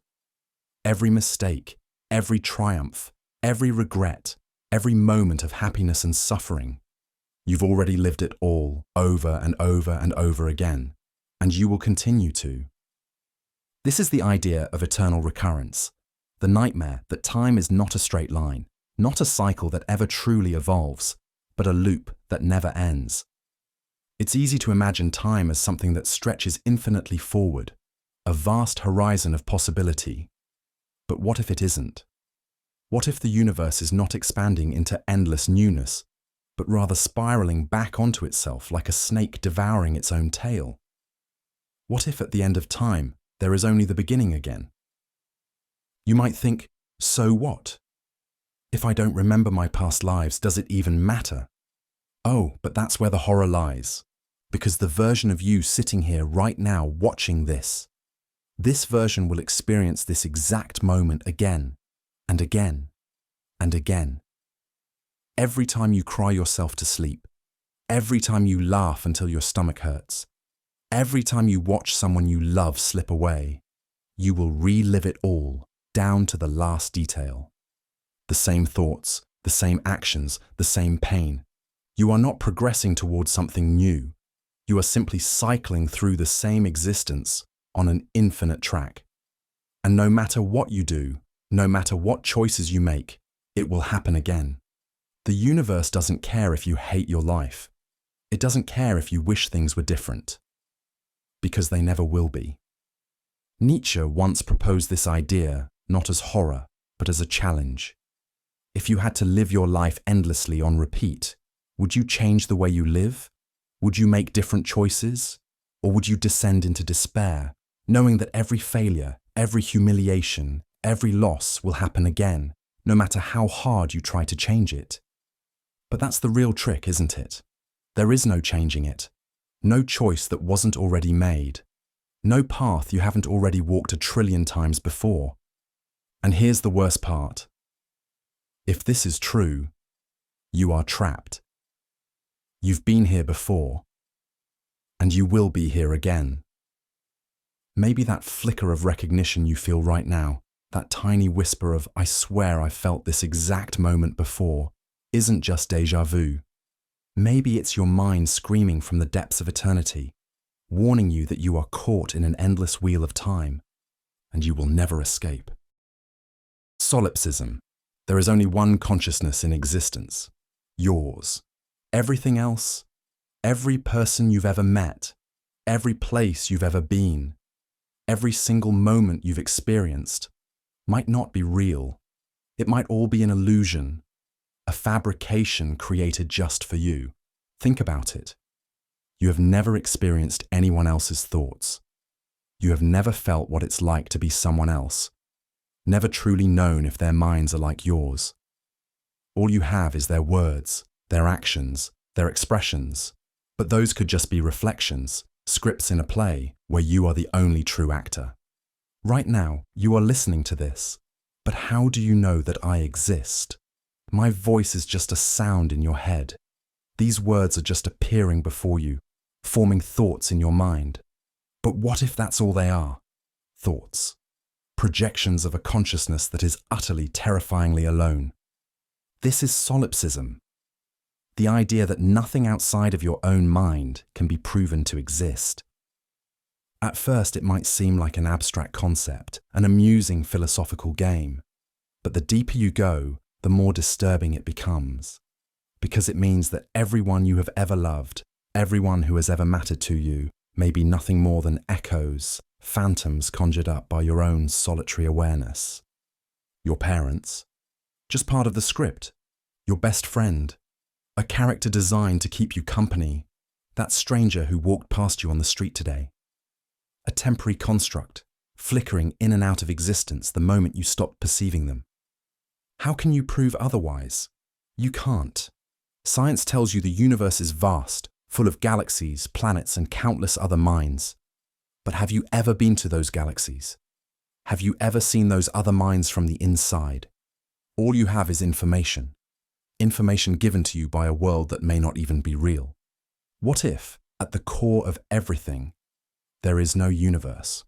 Every mistake, every triumph, every regret, every moment of happiness and suffering. You've already lived it all, over and over and over again, and you will continue to. This is the idea of eternal recurrence, the nightmare that time is not a straight line, not a cycle that ever truly evolves, but a loop that never ends. It's easy to imagine time as something that stretches infinitely forward, a vast horizon of possibility. But what if it isn't? What if the universe is not expanding into endless newness, but rather spiraling back onto itself like a snake devouring its own tail? What if at the end of time, there is only the beginning again? You might think, so what? If I don't remember my past lives, does it even matter? Oh, but that's where the horror lies. Because the version of you sitting here right now watching this version will experience this exact moment again, and again, and again. Every time you cry yourself to sleep, every time you laugh until your stomach hurts, every time you watch someone you love slip away, you will relive it all, down to the last detail. The same thoughts, the same actions, the same pain. You are not progressing towards something new. You are simply cycling through the same existence on an infinite track. And no matter what you do, no matter what choices you make, it will happen again. The universe doesn't care if you hate your life. It doesn't care if you wish things were different. because they never will be. Nietzsche once proposed this idea not as horror, but as a challenge. If you had to live your life endlessly on repeat, would you change the way you live? Would you make different choices? Or would you descend into despair, knowing that every failure, every humiliation, every loss will happen again, no matter how hard you try to change it? But that's the real trick, isn't it? There is no changing it. No choice that wasn't already made. No path you haven't already walked 1,000,000,000 times before. And here's the worst part. If this is true, you are trapped. You've been here before, and you will be here again. Maybe that flicker of recognition you feel right now, that tiny whisper of, I swear I felt this exact moment before, isn't just déjà vu. Maybe it's your mind screaming from the depths of eternity, warning you that you are caught in an endless wheel of time, and you will never escape. Solipsism. There is only one consciousness in existence, yours. Everything else, every person you've ever met, every place you've ever been, every single moment you've experienced, might not be real. It might all be an illusion, a fabrication created just for you. Think about it. You have never experienced anyone else's thoughts. You have never felt what it's like to be someone else, never truly known if their minds are like yours. All you have is their words, their actions, their expressions, but those could just be reflections, scripts in a play where you are the only true actor. Right now, you are listening to this, but how do you know that I exist? My voice is just a sound in your head. These words are just appearing before you, forming thoughts in your mind. But what if that's all they are? Thoughts. Projections of a consciousness that is utterly terrifyingly alone. This is solipsism. The idea that nothing outside of your own mind can be proven to exist. At first, it might seem like an abstract concept, an amusing philosophical game. But the deeper you go, the more disturbing it becomes. Because it means that everyone you have ever loved, everyone who has ever mattered to you, may be nothing more than echoes, phantoms conjured up by your own solitary awareness. Your parents, just part of the script. Your best friend, a character designed to keep you company, that stranger who walked past you on the street today. A temporary construct, flickering in and out of existence the moment you stop perceiving them. How can you prove otherwise? You can't. Science tells you the universe is vast, full of galaxies, planets, and countless other minds. But have you ever been to those galaxies? Have you ever seen those other minds from the inside? All you have is information. Information given to you by a world that may not even be real. What if, at the core of everything, there is no universe,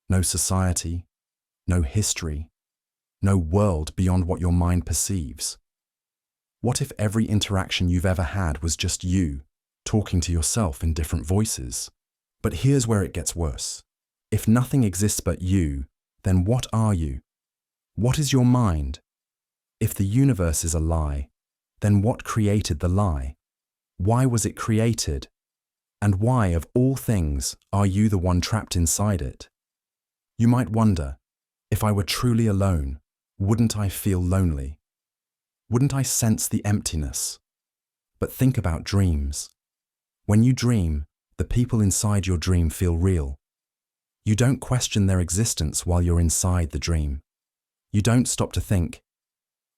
no society, no history, no world beyond what your mind perceives? What if every interaction you've ever had was just you, talking to yourself in different voices? But here's where it gets worse. If nothing exists but you, then what are you? What is your mind? If the universe is a lie, then what created the lie? Why was it created? And why, of all things, are you the one trapped inside it? You might wonder, if I were truly alone, wouldn't I feel lonely? Wouldn't I sense the emptiness? But think about dreams. When you dream, the people inside your dream feel real. You don't question their existence while you're inside the dream. You don't stop to think,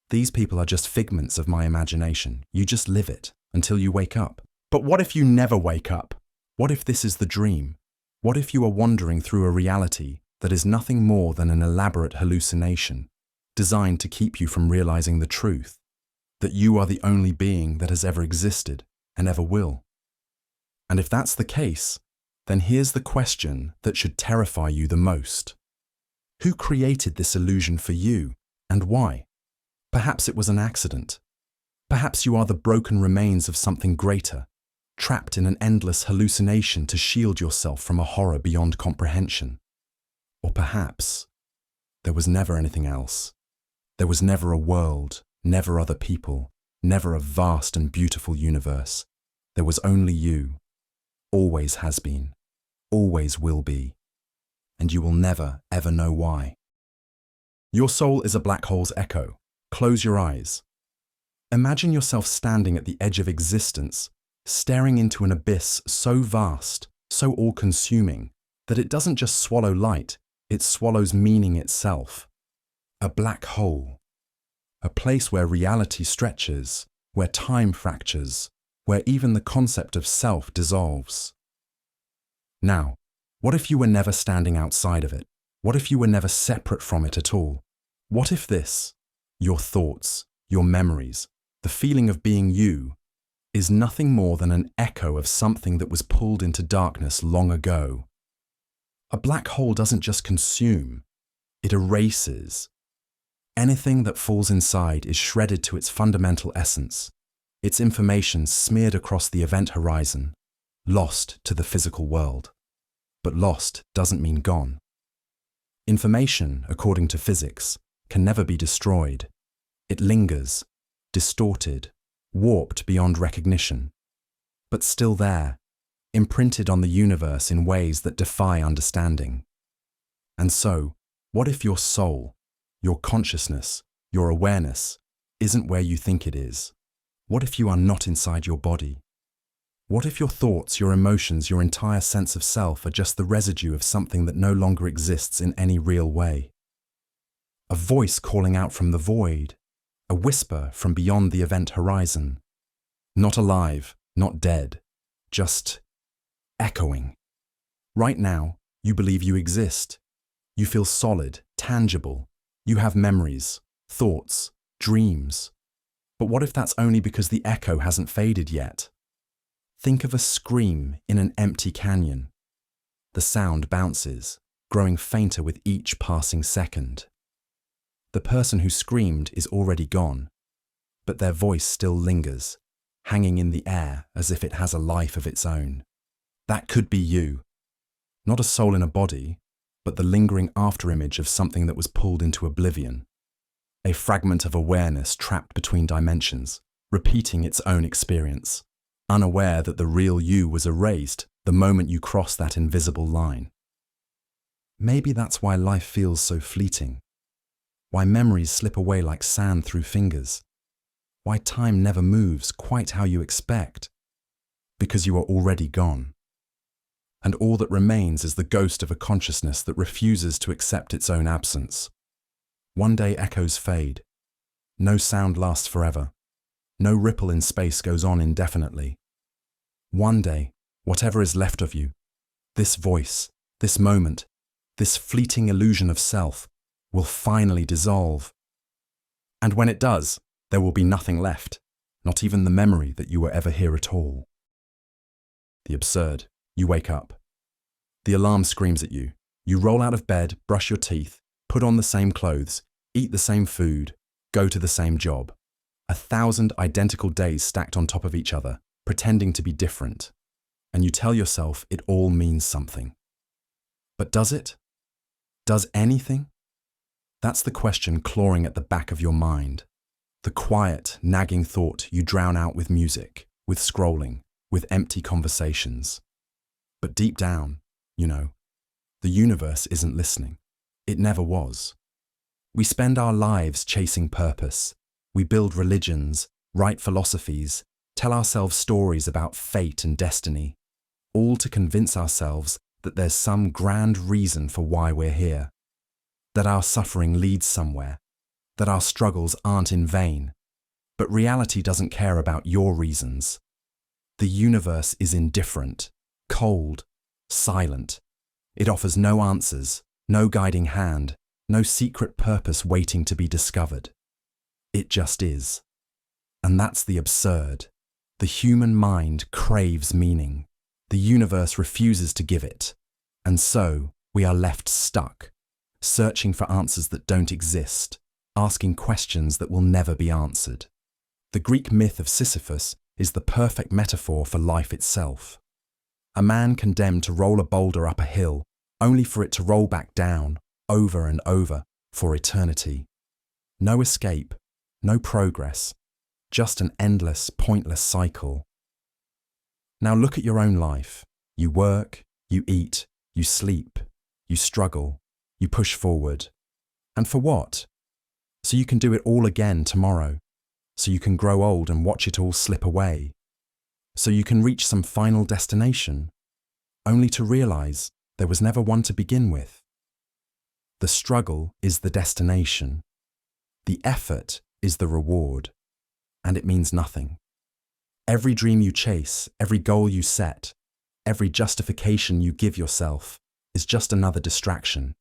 these people are just figments of my imagination. You just live it until you wake up. But what if you never wake up? What if this is the dream? What if you are wandering through a reality that is nothing more than an elaborate hallucination, designed to keep you from realizing the truth, that you are the only being that has ever existed and ever will? And if that's the case, then here's the question that should terrify you the most. Who created this illusion for you, and why? Perhaps it was an accident. Perhaps you are the broken remains of something greater, trapped in an endless hallucination to shield yourself from a horror beyond comprehension. Or perhaps there was never anything else. There was never a world, never other people, never a vast and beautiful universe. There was only you. Always has been. always will be, and you will never, ever know why. Your soul is a black hole's echo. Close your eyes. Imagine yourself standing at the edge of existence, staring into an abyss so vast, so all-consuming, that it doesn't just swallow light, it swallows meaning itself. A black hole. A place where reality stretches, where time fractures, where even the concept of self dissolves. Now, what if you were never standing outside of it? What if you were never separate from it at all? What if this, your thoughts, your memories, the feeling of being you, is nothing more than an echo of something that was pulled into darkness long ago? A black hole doesn't just consume, it erases. Anything that falls inside is shredded to its fundamental essence, its information smeared across the event horizon, lost to the physical world. But lost doesn't mean gone. Information, according to physics, can never be destroyed. It lingers, distorted, warped beyond recognition, but still there, imprinted on the universe in ways that defy understanding. And so, what if your soul, your consciousness, your awareness, isn't where you think it is? What if you are not inside your body? What if your thoughts, your emotions, your entire sense of self are just the residue of something that no longer exists in any real way? A voice calling out from the void, a whisper from beyond the event horizon. Not alive, not dead, just echoing. Right now, you believe you exist. You feel solid, tangible. You have memories, thoughts, dreams. But what if that's only because the echo hasn't faded yet? Think of a scream in an empty canyon. The sound bounces, growing fainter with each passing second. The person who screamed is already gone, but their voice still lingers, hanging in the air as if it has a life of its own. That could be you. Not a soul in a body, but the lingering afterimage of something that was pulled into oblivion. A fragment of awareness trapped between dimensions, repeating its own experience, unaware that the real you was erased the moment you crossed that invisible line. Maybe that's why life feels so fleeting, why memories slip away like sand through fingers, why time never moves quite how you expect, because you are already gone. And all that remains is the ghost of a consciousness that refuses to accept its own absence. One day echoes fade. No sound lasts forever. No ripple in space goes on indefinitely. One day, whatever is left of you, this voice, this moment, this fleeting illusion of self, will finally dissolve. And when it does, there will be nothing left, not even the memory that you were ever here at all. The absurd. You wake up. The alarm screams at you. You roll out of bed, brush your teeth, put on the same clothes, eat the same food, go to the same job. 1,000 identical days stacked on top of each other, pretending to be different. And you tell yourself it all means something. But does it? Does anything? That's the question clawing at the back of your mind. The quiet, nagging thought you drown out with music, with scrolling, with empty conversations. But deep down, the universe isn't listening. It never was. We spend our lives chasing purpose. We build religions, write philosophies, tell ourselves stories about fate and destiny, all to convince ourselves that there's some grand reason for why we're here, that our suffering leads somewhere, that our struggles aren't in vain. But reality doesn't care about your reasons. The universe is indifferent, cold, silent. It offers no answers, no guiding hand, no secret purpose waiting to be discovered. It just is. And that's the absurd. The human mind craves meaning. The universe refuses to give it. And so we are left stuck, searching for answers that don't exist, asking questions that will never be answered. The Greek myth of Sisyphus is the perfect metaphor for life itself. A man condemned to roll a boulder up a hill, only for it to roll back down, over and over, for eternity. No escape, no progress, just an endless, pointless cycle. Now look at your own life. You work, You eat, you sleep, you struggle, you push forward. And for what? So you can do it all again tomorrow. So you can grow old and watch it all slip away. So you can reach some final destination, only to realize there was never one to begin with. The struggle is the destination. The effort is the reward. And it means nothing. Every dream you chase, every goal you set, every justification you give yourself is just another distraction.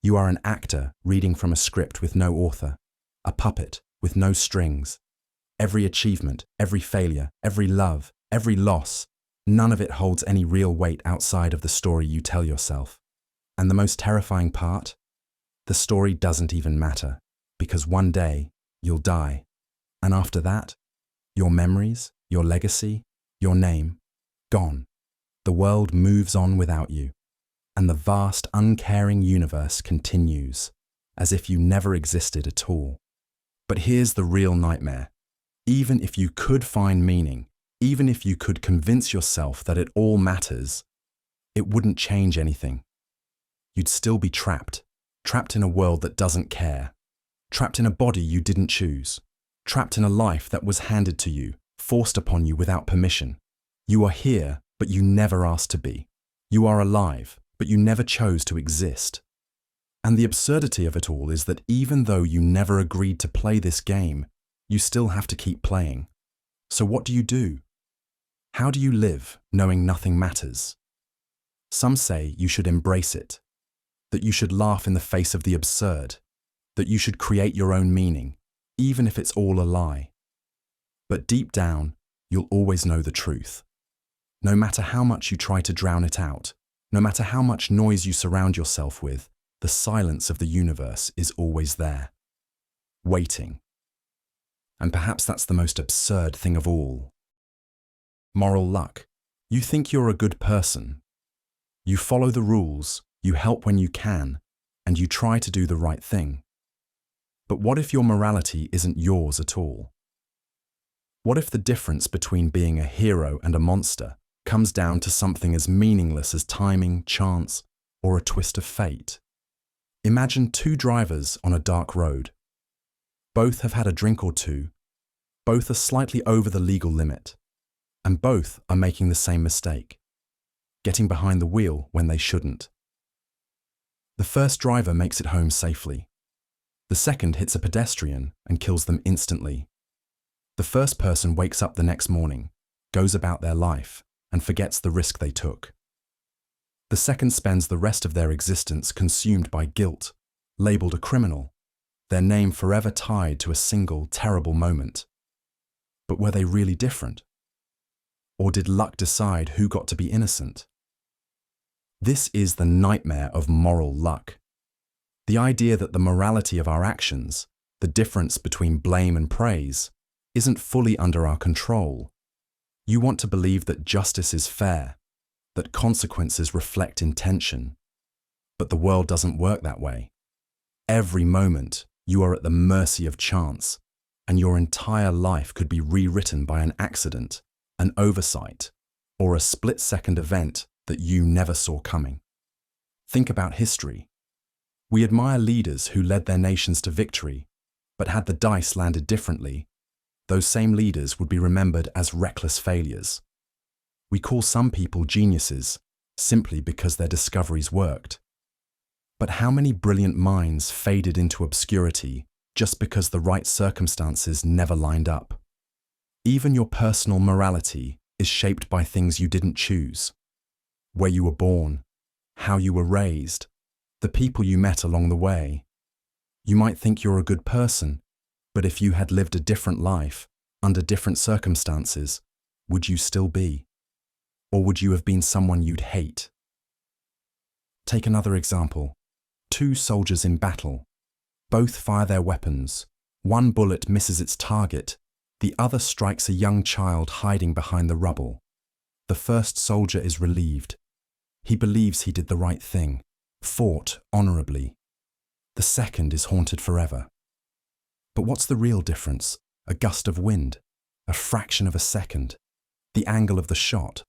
You are an actor reading from a script with no author, a puppet with no strings. Every achievement, every failure, every love, every loss, none of it holds any real weight outside of the story you tell yourself. And the most terrifying part? The story doesn't even matter, because one day you'll die. And after that, your memories, your legacy, your name, gone. The world moves on without you, and the vast, uncaring universe continues, as if you never existed at all. But here's the real nightmare. Even if you could find meaning, even if you could convince yourself that it all matters, it wouldn't change anything. You'd still be trapped in a world that doesn't care, trapped in a body you didn't choose, trapped in a life that was handed to you, forced upon you without permission. You are here, but you never asked to be. You are alive, but you never chose to exist. And the absurdity of it all is that even though you never agreed to play this game, you still have to keep playing. So what do you do? How do you live knowing nothing matters? Some say you should embrace it, that you should laugh in the face of the absurd, that you should create your own meaning, even if it's all a lie. But deep down, you'll always know the truth. No matter how much you try to drown it out, no matter how much noise you surround yourself with, the silence of the universe is always there, waiting. And perhaps that's the most absurd thing of all. Moral luck. You think you're a good person. You follow the rules, you help when you can, and you try to do the right thing. But what if your morality isn't yours at all? What if the difference between being a hero and a monster comes down to something as meaningless as timing, chance, or a twist of fate? Imagine two drivers on a dark road. Both have had a drink or two, both are slightly over the legal limit, and both are making the same mistake, getting behind the wheel when they shouldn't. The first driver makes it home safely. The second hits a pedestrian and kills them instantly. The first person wakes up the next morning, goes about their life, and forgets the risk they took. The second spends the rest of their existence consumed by guilt, labelled a criminal, their name forever tied to a single terrible moment. But were they really different? Or did luck decide who got to be innocent? This is the nightmare of moral luck. The idea that the morality of our actions, the difference between blame and praise, isn't fully under our control. You want to believe that justice is fair, that consequences reflect intention. But the world doesn't work that way. Every moment, you are at the mercy of chance, and your entire life could be rewritten by an accident, an oversight, or a split-second event that you never saw coming. Think about history. We admire leaders who led their nations to victory, but had the dice landed differently, those same leaders would be remembered as reckless failures. We call some people geniuses simply because their discoveries worked. But how many brilliant minds faded into obscurity just because the right circumstances never lined up? Even your personal morality is shaped by things you didn't choose. Where you were born, how you were raised, the people you met along the way. You might think you're a good person, but if you had lived a different life, under different circumstances, would you still be? Or would you have been someone you'd hate? Take another example. Two soldiers in battle. Both fire their weapons. One bullet misses its target. The other strikes a young child hiding behind the rubble. The first soldier is relieved. He believes he did the right thing, fought honorably. The second is haunted forever. But what's the real difference? A gust of wind, a fraction of a second, the angle of the shot.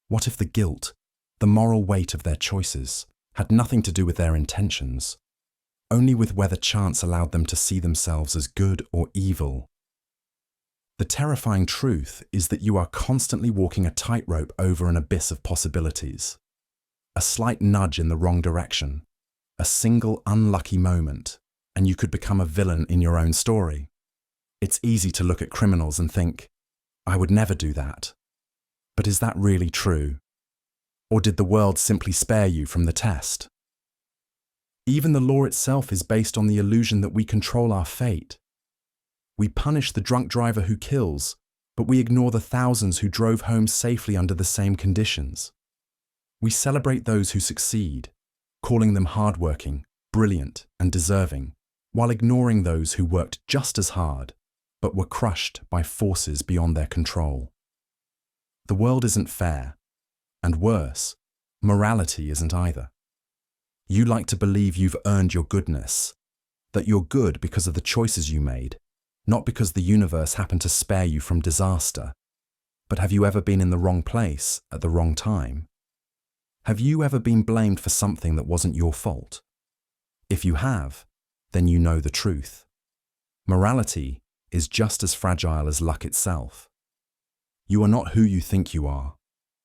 What if the guilt, The moral weight of their choices had nothing to do with their intentions, only with whether chance allowed them to see themselves as good or evil. The terrifying truth is that you are constantly walking a tightrope over an abyss of possibilities. A slight nudge in the wrong direction, a single unlucky moment, and you could become a villain in your own story. It's easy to look at criminals and think, I would never do that. But is that really true? Or did the world simply spare you from the test? Even the law itself is based on the illusion that we control our fate. We punish the drunk driver who kills, but we ignore the thousands who drove home safely under the same conditions. We celebrate those who succeed, calling them hardworking, brilliant, and deserving, while ignoring those who worked just as hard, but were crushed by forces beyond their control. The world isn't fair, and worse, morality isn't either. You like to believe you've earned your goodness, that you're good because of the choices you made, not because the universe happened to spare you from disaster. But have you ever been in the wrong place at the wrong time? Have you ever been blamed for something that wasn't your fault? If you have, then you know the truth. Morality is just as fragile as luck itself. You are not who you think you are.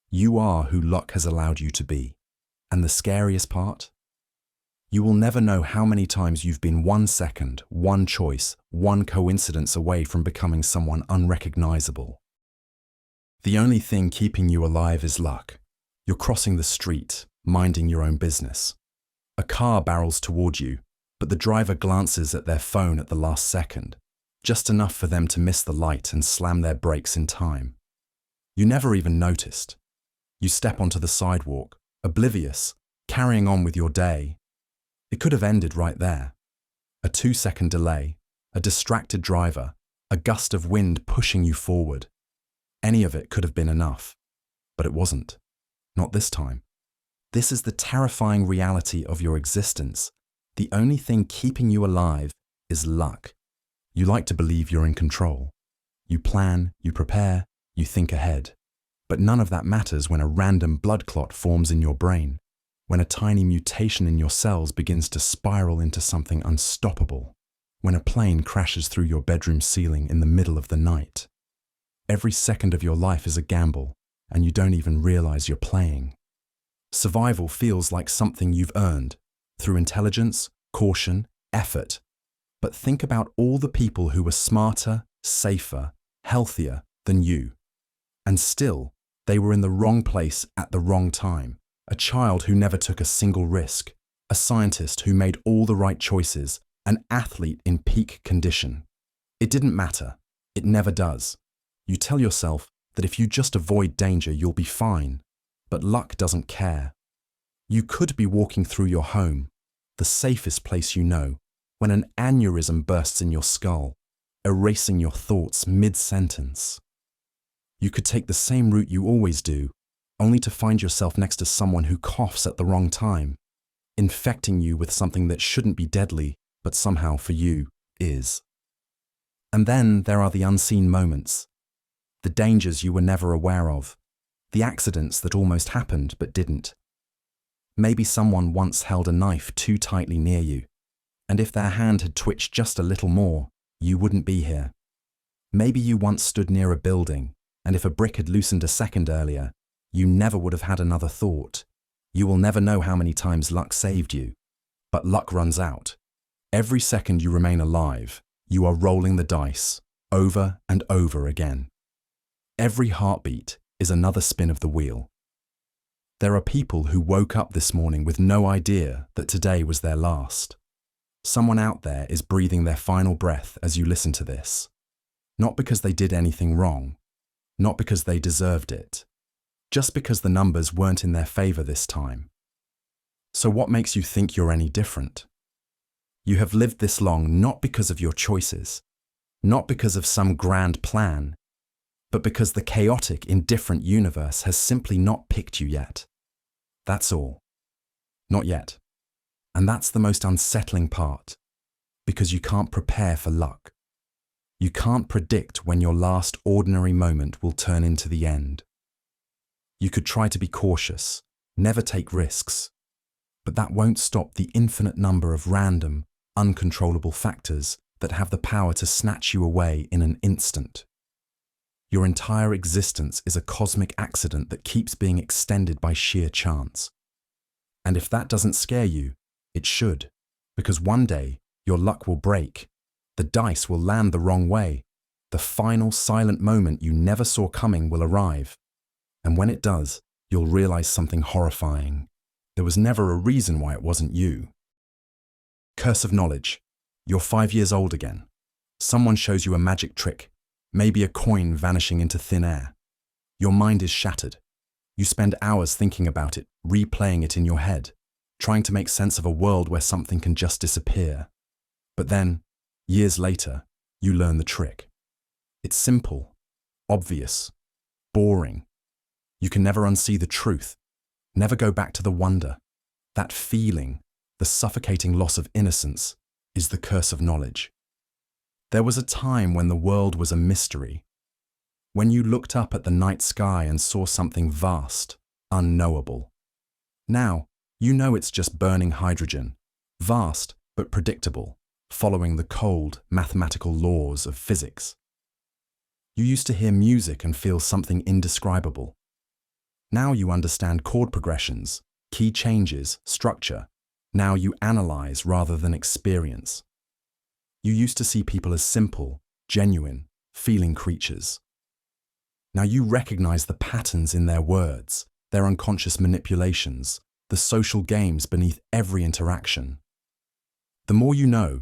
You are who luck has allowed you to be. And the scariest part? You will never know how many times you've been 1 second, one choice, one coincidence away from becoming someone unrecognizable. The only thing keeping you alive is luck. You're crossing the street, minding your own business. A car barrels toward you, but the driver glances at their phone at the last second, just enough for them to miss the light and slam their brakes in time. You never even noticed. You step onto the sidewalk, oblivious, carrying on with your day. It could have ended right there. A 2-second delay, a distracted driver, a gust of wind pushing you forward. Any of it could have been enough, but it wasn't. Not this time. This is the terrifying reality of your existence. The only thing keeping you alive is luck. You like to believe you're in control. You plan, you prepare, you think ahead. But none of that matters when a random blood clot forms in your brain, when a tiny mutation in your cells begins to spiral into something unstoppable, when a plane crashes through your bedroom ceiling in the middle of the night. Every second of your life is a gamble, and you don't even realize you're playing. Survival feels like something you've earned, through intelligence, caution, effort. But think about all the people who were smarter, safer, healthier than you. And still, they were in the wrong place at the wrong time. A child who never took a single risk, a scientist who made all the right choices, an athlete in peak condition. It didn't matter. It never does. You tell yourself that if you just avoid danger, you'll be fine. But luck doesn't care. You could be walking through your home, the safest place you know, when an aneurysm bursts in your skull, erasing your thoughts mid-sentence. You could take the same route you always do, only to find yourself next to someone who coughs at the wrong time, infecting you with something that shouldn't be deadly, but somehow for you is. And then there are the unseen moments, the dangers you were never aware of, the accidents that almost happened but didn't. Maybe someone once held a knife too tightly near you, and if their hand had twitched just a little more, you wouldn't be here. Maybe you once stood near a building, and if a brick had loosened a second earlier, you never would have had another thought. You will never know how many times luck saved you. But luck runs out. Every second you remain alive, you are rolling the dice, over and over again. Every heartbeat is another spin of the wheel. There are people who woke up this morning with no idea that today was their last. Someone out there is breathing their final breath as you listen to this. Not because they did anything wrong, not because they deserved it, just because the numbers weren't in their favor this time. So what makes you think you're any different? You have lived this long not because of your choices, not because of some grand plan, but because the chaotic, indifferent universe has simply not picked you yet. That's all. Not yet. And that's the most unsettling part, because you can't prepare for luck. You can't predict when your last ordinary moment will turn into the end. You could try to be cautious, never take risks. But that won't stop the infinite number of random, uncontrollable factors that have the power to snatch you away in an instant. Your entire existence is a cosmic accident that keeps being extended by sheer chance. And if that doesn't scare you, it should, because one day your luck will break, the dice will land the wrong way, the final silent moment you never saw coming will arrive. And when it does, you'll realize something horrifying. There was never a reason why it wasn't you. Curse of knowledge. You're 5 years old again. Someone shows you a magic trick, maybe a coin vanishing into thin air. Your mind is shattered. You spend hours thinking about it, replaying it in your head, trying to make sense of a world where something can just disappear. But then, years later, you learn the trick. It's simple, obvious, boring. You can never unsee the truth, never go back to the wonder. That feeling, the suffocating loss of innocence, is the curse of knowledge. There was a time when the world was a mystery, when you looked up at the night sky and saw something vast, unknowable. Now, you know it's just burning hydrogen, vast but predictable, following the cold, mathematical laws of physics. You used to hear music and feel something indescribable. Now you understand chord progressions, key changes, structure. Now you analyze rather than experience. You used to see people as simple, genuine, feeling creatures. Now you recognize the patterns in their words, their unconscious manipulations, the social games beneath every interaction. The more you know,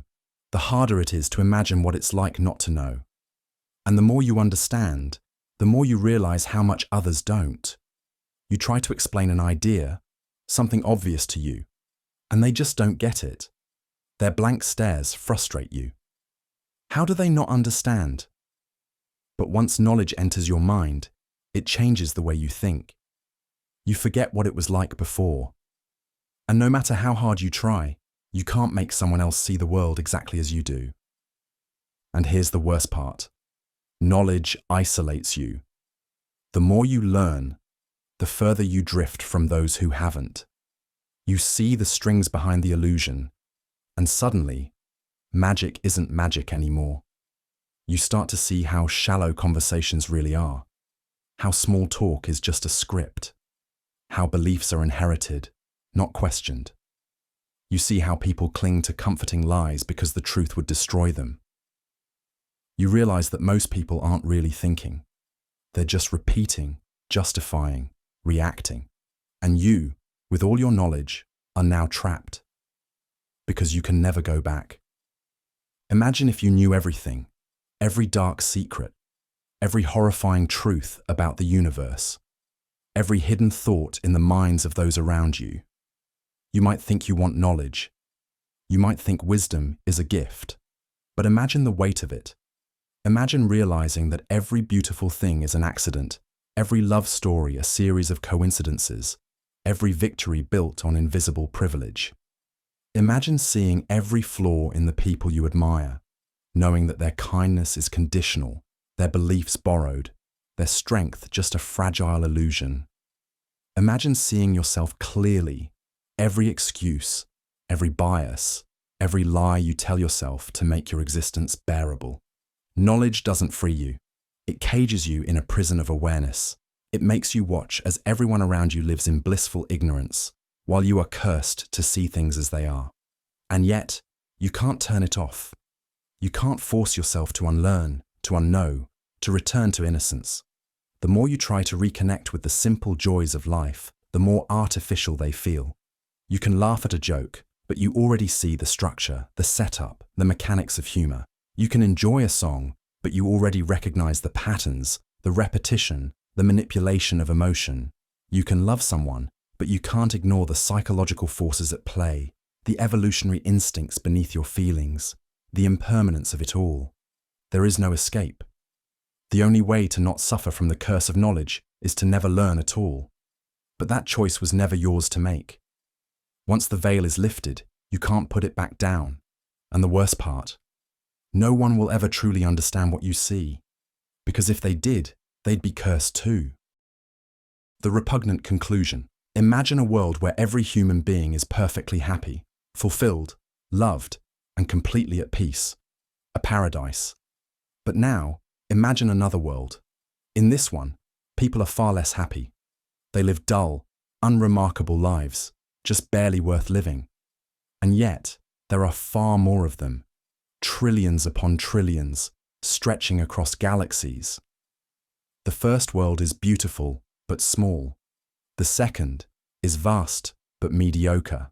the harder it is to imagine what it's like not to know. And the more you understand, the more you realize how much others don't. You try to explain an idea, something obvious to you, and they just don't get it. Their blank stares frustrate you. How do they not understand? But once knowledge enters your mind, it changes the way you think. You forget what it was like before. And no matter how hard you try, you can't make someone else see the world exactly as you do. And here's the worst part. Knowledge isolates you. The more you learn, the further you drift from those who haven't. You see the strings behind the illusion, and suddenly, magic isn't magic anymore. You start to see how shallow conversations really are, how small talk is just a script, how beliefs are inherited, not questioned. You see how people cling to comforting lies because the truth would destroy them. You realize that most people aren't really thinking. They're just repeating, justifying, reacting. And you, with all your knowledge, are now trapped. Because you can never go back. Imagine if you knew everything, every dark secret, every horrifying truth about the universe, every hidden thought in the minds of those around you. You might think you want knowledge. You might think wisdom is a gift. But imagine the weight of it. Imagine realizing that every beautiful thing is an accident, every love story a series of coincidences, every victory built on invisible privilege. Imagine seeing every flaw in the people you admire, knowing that their kindness is conditional, their beliefs borrowed, their strength just a fragile illusion. Imagine seeing yourself clearly, every excuse, every bias, every lie you tell yourself to make your existence bearable. Knowledge doesn't free you. It cages you in a prison of awareness. It makes you watch as everyone around you lives in blissful ignorance, while you are cursed to see things as they are. And yet, you can't turn it off. You can't force yourself to unlearn, to unknow, to return to innocence. The more you try to reconnect with the simple joys of life, the more artificial they feel. You can laugh at a joke, but you already see the structure, the setup, the mechanics of humor. You can enjoy a song, but you already recognize the patterns, the repetition, the manipulation of emotion. You can love someone, but you can't ignore the psychological forces at play, the evolutionary instincts beneath your feelings, the impermanence of it all. There is no escape. The only way to not suffer from the curse of knowledge is to never learn at all. But that choice was never yours to make. Once the veil is lifted, you can't put it back down. And the worst part, no one will ever truly understand what you see, because if they did, they'd be cursed too. The Repugnant Conclusion. Imagine a world where every human being is perfectly happy, fulfilled, loved, and completely at peace. A paradise. But now, imagine another world. In this one, people are far less happy. They live dull, unremarkable lives, just barely worth living. And yet, there are far more of them, trillions upon trillions, stretching across galaxies. The first world is beautiful, but small. The second is vast, but mediocre.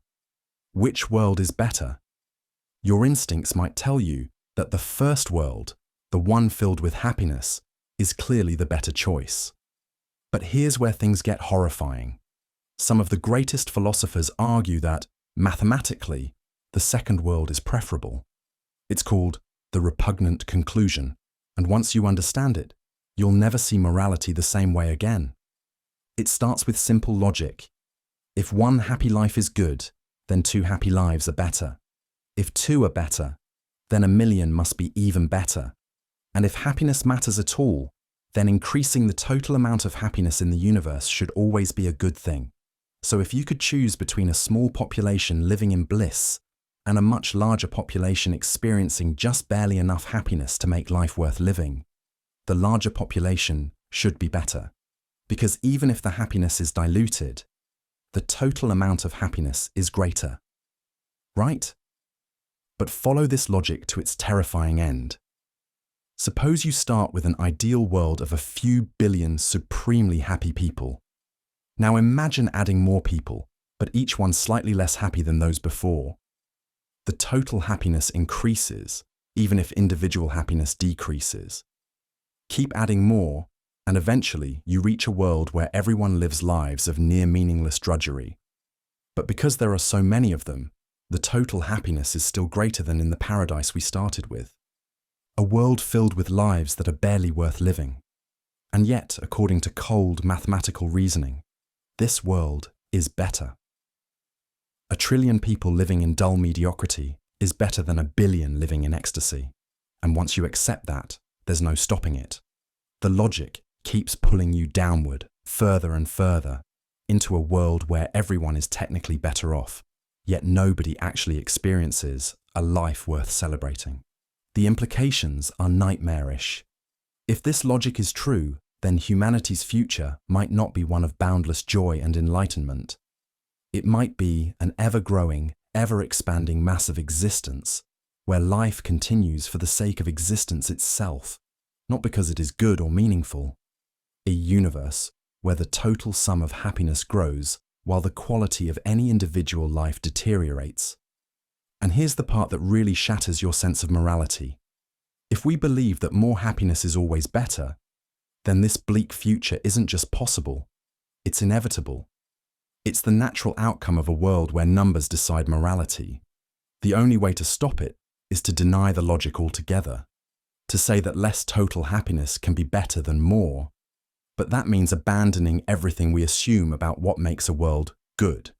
Which world is better? Your instincts might tell you that the first world, the one filled with happiness, is clearly the better choice. But here's where things get horrifying. Some of the greatest philosophers argue that, mathematically, the second world is preferable. It's called the Repugnant Conclusion, and once you understand it, you'll never see morality the same way again. It starts with simple logic. If one happy life is good, then two happy lives are better. If two are better, then a million must be even better. And if happiness matters at all, then increasing the total amount of happiness in the universe should always be a good thing. So if you could choose between a small population living in bliss and a much larger population experiencing just barely enough happiness to make life worth living, the larger population should be better. Because even if the happiness is diluted, the total amount of happiness is greater. Right? But follow this logic to its terrifying end. Suppose you start with an ideal world of a few billion supremely happy people. Now imagine adding more people, but each one slightly less happy than those before. The total happiness increases, even if individual happiness decreases. Keep adding more, and eventually you reach a world where everyone lives lives of near meaningless drudgery. But because there are so many of them, the total happiness is still greater than in the paradise we started with. A world filled with lives that are barely worth living. And yet, according to cold mathematical reasoning, this world is better. A trillion people living in dull mediocrity is better than a billion living in ecstasy. And once you accept that, there's no stopping it. The logic keeps pulling you downward, further and further, into a world where everyone is technically better off, yet nobody actually experiences a life worth celebrating. The implications are nightmarish. If this logic is true, then humanity's future might not be one of boundless joy and enlightenment. It might be an ever-growing, ever-expanding mass of existence, where life continues for the sake of existence itself, not because it is good or meaningful. A universe where the total sum of happiness grows while the quality of any individual life deteriorates. And here's the part that really shatters your sense of morality. If we believe that more happiness is always better, then this bleak future isn't just possible, it's inevitable. It's the natural outcome of a world where numbers decide morality. The only way to stop it is to deny the logic altogether, to say that less total happiness can be better than more. But that means abandoning everything we assume about what makes a world good.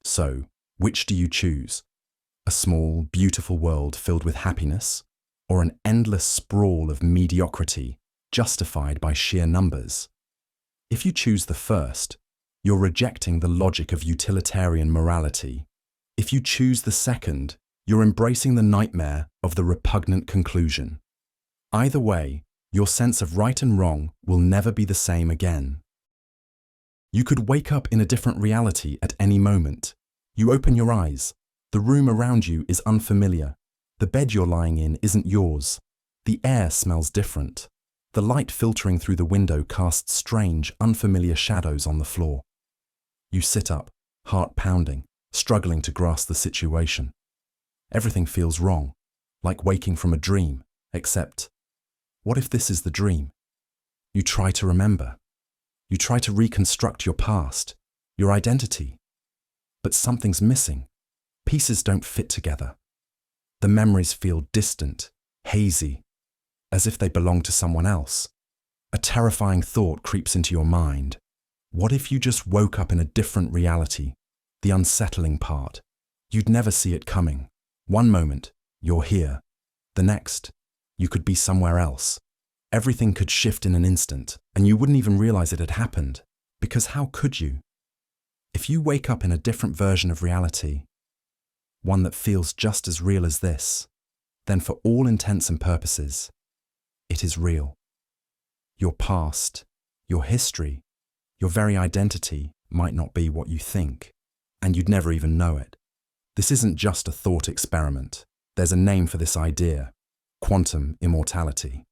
So, which do you choose? A small, beautiful world filled with happiness, or an endless sprawl of mediocrity justified by sheer numbers? If you choose the first, you're rejecting the logic of utilitarian morality. If you choose the second, you're embracing the nightmare of the repugnant conclusion. Either way, your sense of right and wrong will never be the same again. You could wake up in a different reality at any moment. You open your eyes. The room around you is unfamiliar. The bed you're lying in isn't yours. The air smells different. The light filtering through the window casts strange, unfamiliar shadows on the floor. You sit up, heart pounding, struggling to grasp the situation. Everything feels wrong, like waking from a dream, except, what if this is the dream? You try to remember. You try to reconstruct your past, your identity. But something's missing. Pieces don't fit together. The memories feel distant, hazy, as if they belong to someone else. A terrifying thought creeps into your mind. What if you just woke up in a different reality? The unsettling part. You'd never see it coming. One moment, you're here. The next, you could be somewhere else. Everything could shift in an instant, and you wouldn't even realize it had happened. Because how could you? If you wake up in a different version of reality, one that feels just as real as this, then for all intents and purposes, it is real. Your past, your history, your very identity might not be what you think, and you'd never even know it. This isn't just a thought experiment. There's a name for this idea: quantum immortality.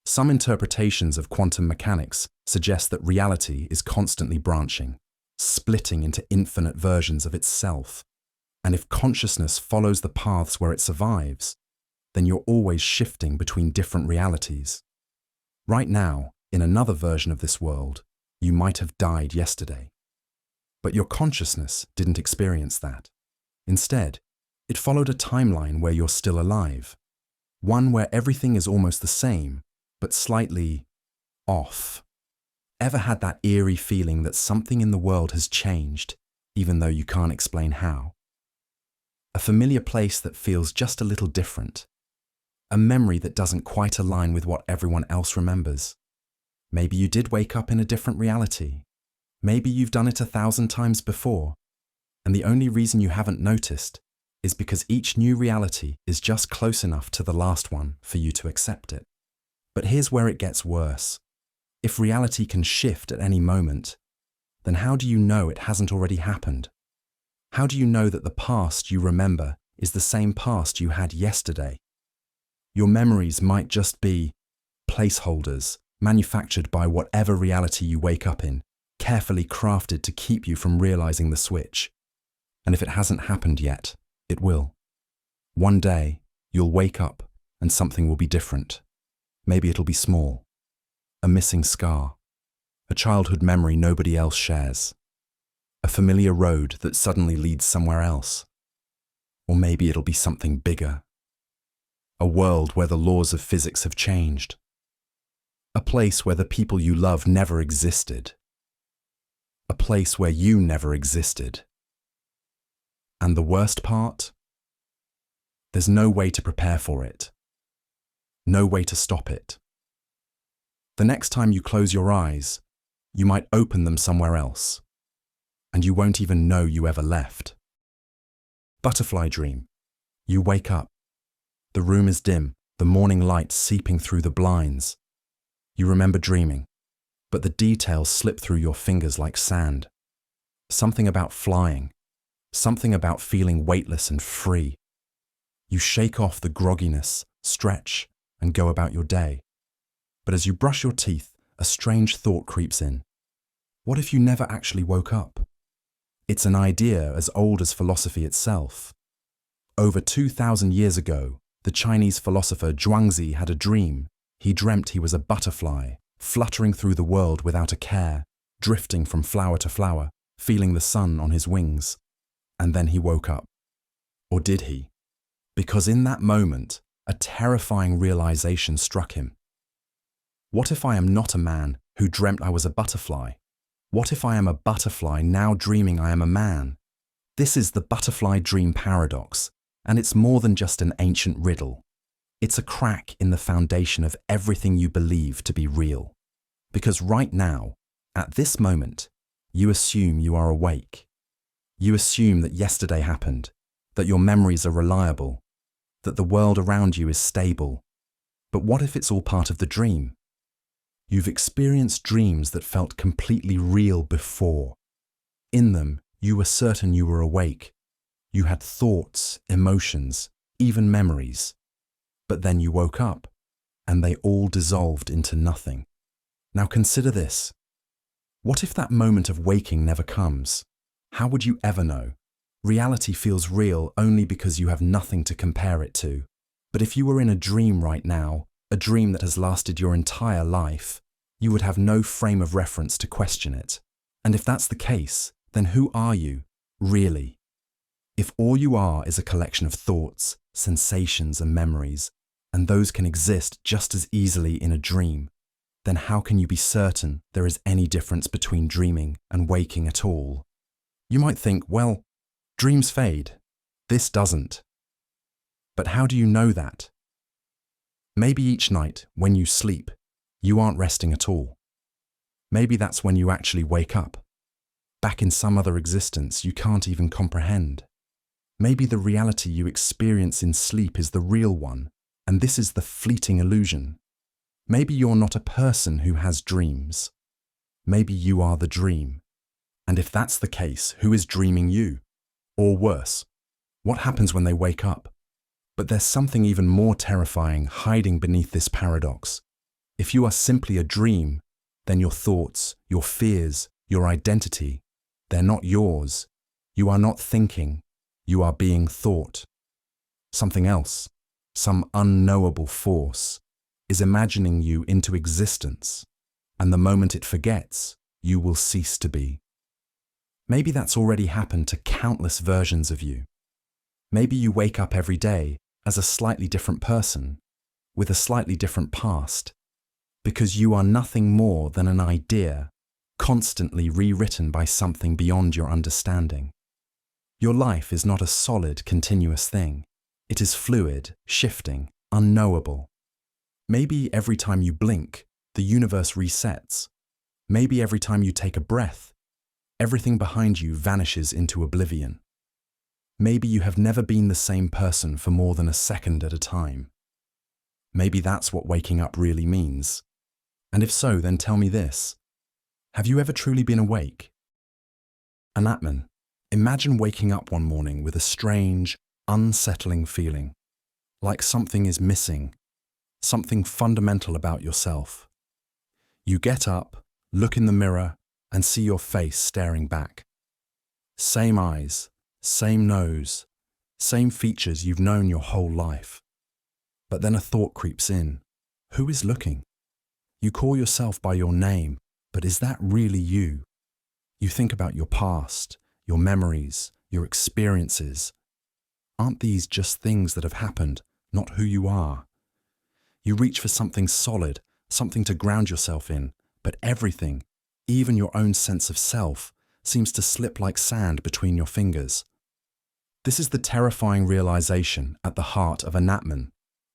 Some interpretations of quantum mechanics suggest that reality is constantly branching, splitting into infinite versions of itself. And if consciousness follows the paths where it survives, then you're always shifting between different realities. Right now, in another version of this world, you might have died yesterday. But your consciousness didn't experience that. Instead, it followed a timeline where you're still alive, one where everything is almost the same, but slightly off. Ever had that eerie feeling that something in the world has changed, even though you can't explain how? A familiar place that feels just a little different. A memory that doesn't quite align with what everyone else remembers. Maybe you did wake up in a different reality. Maybe you've done it 1,000 times before, and the only reason you haven't noticed is because each new reality is just close enough to the last one for you to accept it. But here's where it gets worse. If reality can shift at any moment, then how do you know it hasn't already happened? How do you know that the past you remember is the same past you had yesterday? Your memories might just be placeholders manufactured by whatever reality you wake up in, carefully crafted to keep you from realizing the switch. And if it hasn't happened yet, it will. One day, you'll wake up and something will be different. Maybe it'll be small. A missing scar. A childhood memory nobody else shares. A familiar road that suddenly leads somewhere else. Or maybe it'll be something bigger. A world where the laws of physics have changed. A place where the people you love never existed. A place where you never existed. And the worst part? There's no way to prepare for it. No way to stop it. The next time you close your eyes, you might open them somewhere else, and you won't even know you ever left. Butterfly dream. You wake up. The room is dim, the morning light seeping through the blinds. You remember dreaming, but the details slip through your fingers like sand. Something about flying, something about feeling weightless and free. You shake off the grogginess, stretch, and go about your day. But as you brush your teeth, a strange thought creeps in. What if you never actually woke up? It's an idea as old as philosophy itself. Over 2,000 years ago, the Chinese philosopher Zhuangzi had a dream. He dreamt he was a butterfly, fluttering through the world without a care, drifting from flower to flower, feeling the sun on his wings. And then he woke up. Or did he? Because in that moment, a terrifying realization struck him. What if I am not a man who dreamt I was a butterfly? What if I am a butterfly now dreaming I am a man? This is the butterfly dream paradox, and it's more than just an ancient riddle. It's a crack in the foundation of everything you believe to be real. Because right now, at this moment, you assume you are awake. You assume that yesterday happened, that your memories are reliable, that the world around you is stable. But what if it's all part of the dream? You've experienced dreams that felt completely real before. In them, you were certain you were awake. You had thoughts, emotions, even memories. But then you woke up, and they all dissolved into nothing. Now consider this. What if that moment of waking never comes? How would you ever know? Reality feels real only because you have nothing to compare it to. But if you were in a dream right now, a dream that has lasted your entire life, you would have no frame of reference to question it. And if that's the case, then who are you, really? If all you are is a collection of thoughts, sensations, and memories, and those can exist just as easily in a dream, then how can you be certain there is any difference between dreaming and waking at all? You might think, well, dreams fade. This doesn't. But how do you know that? Maybe each night, when you sleep, you aren't resting at all. Maybe that's when you actually wake up. back in some other existence you can't even comprehend. Maybe the reality you experience in sleep is the real one, and this is the fleeting illusion. Maybe you're not a person who has dreams. Maybe you are the dream. And if that's the case, who is dreaming you? Or worse, what happens when they wake up? But there's something even more terrifying hiding beneath this paradox. If you are simply a dream, then your thoughts, your fears, your identity, they're not yours. You are not thinking. You are being thought. Something else, some unknowable force, is imagining you into existence, and the moment it forgets, you will cease to be. Maybe that's already happened to countless versions of you. Maybe you wake up every day as a slightly different person, with a slightly different past, because you are nothing more than an idea, constantly rewritten by something beyond your understanding. Your life is not a solid, continuous thing. It is fluid, shifting, unknowable. Maybe every time you blink, the universe resets. Maybe every time you take a breath, everything behind you vanishes into oblivion. Maybe you have never been the same person for more than a second at a time. Maybe that's what waking up really means. And if so, then tell me this. Have you ever truly been awake? Antaman, imagine waking up one morning with a strange, unsettling feeling, like something is missing, something fundamental about yourself. You get up, look in the mirror, and see your face staring back. Same eyes, same nose, same features you've known your whole life. But then a thought creeps in. Who is looking? You call yourself by your name, but is that really you? You think about your past, your memories, your experiences. Aren't these just things that have happened, not who you are? You reach for something solid, something to ground yourself in, but everything, even your own sense of self, seems to slip like sand between your fingers. This is the terrifying realization at the heart of Antaman,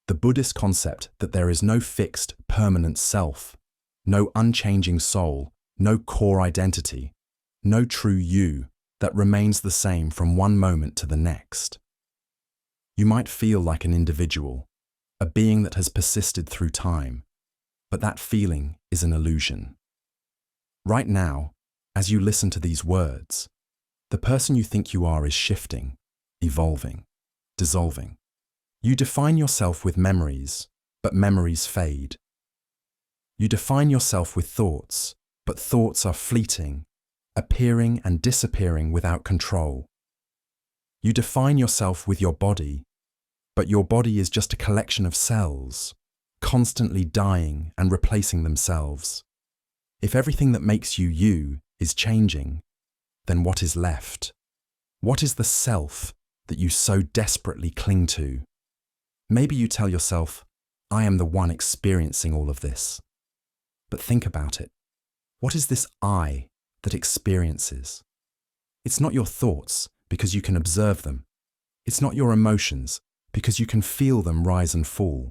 the Buddhist concept that there is no fixed, permanent self, no unchanging soul, no core identity, no true you that remains the same from one moment to the next. You might feel like an individual, a being that has persisted through time, but that feeling is an illusion. Right now, as you listen to these words, the person you think you are is shifting, evolving, dissolving. You define yourself with memories, but memories fade. You define yourself with thoughts, but thoughts are fleeting, appearing and disappearing without control. You define yourself with your body, but your body is just a collection of cells, constantly dying and replacing themselves. If everything that makes you you is changing, then what is left? What is the self that you so desperately cling to? Maybe you tell yourself, I am the one experiencing all of this. But think about it. What is this I that experiences? It's not your thoughts, because you can observe them. It's not your emotions, because you can feel them rise and fall.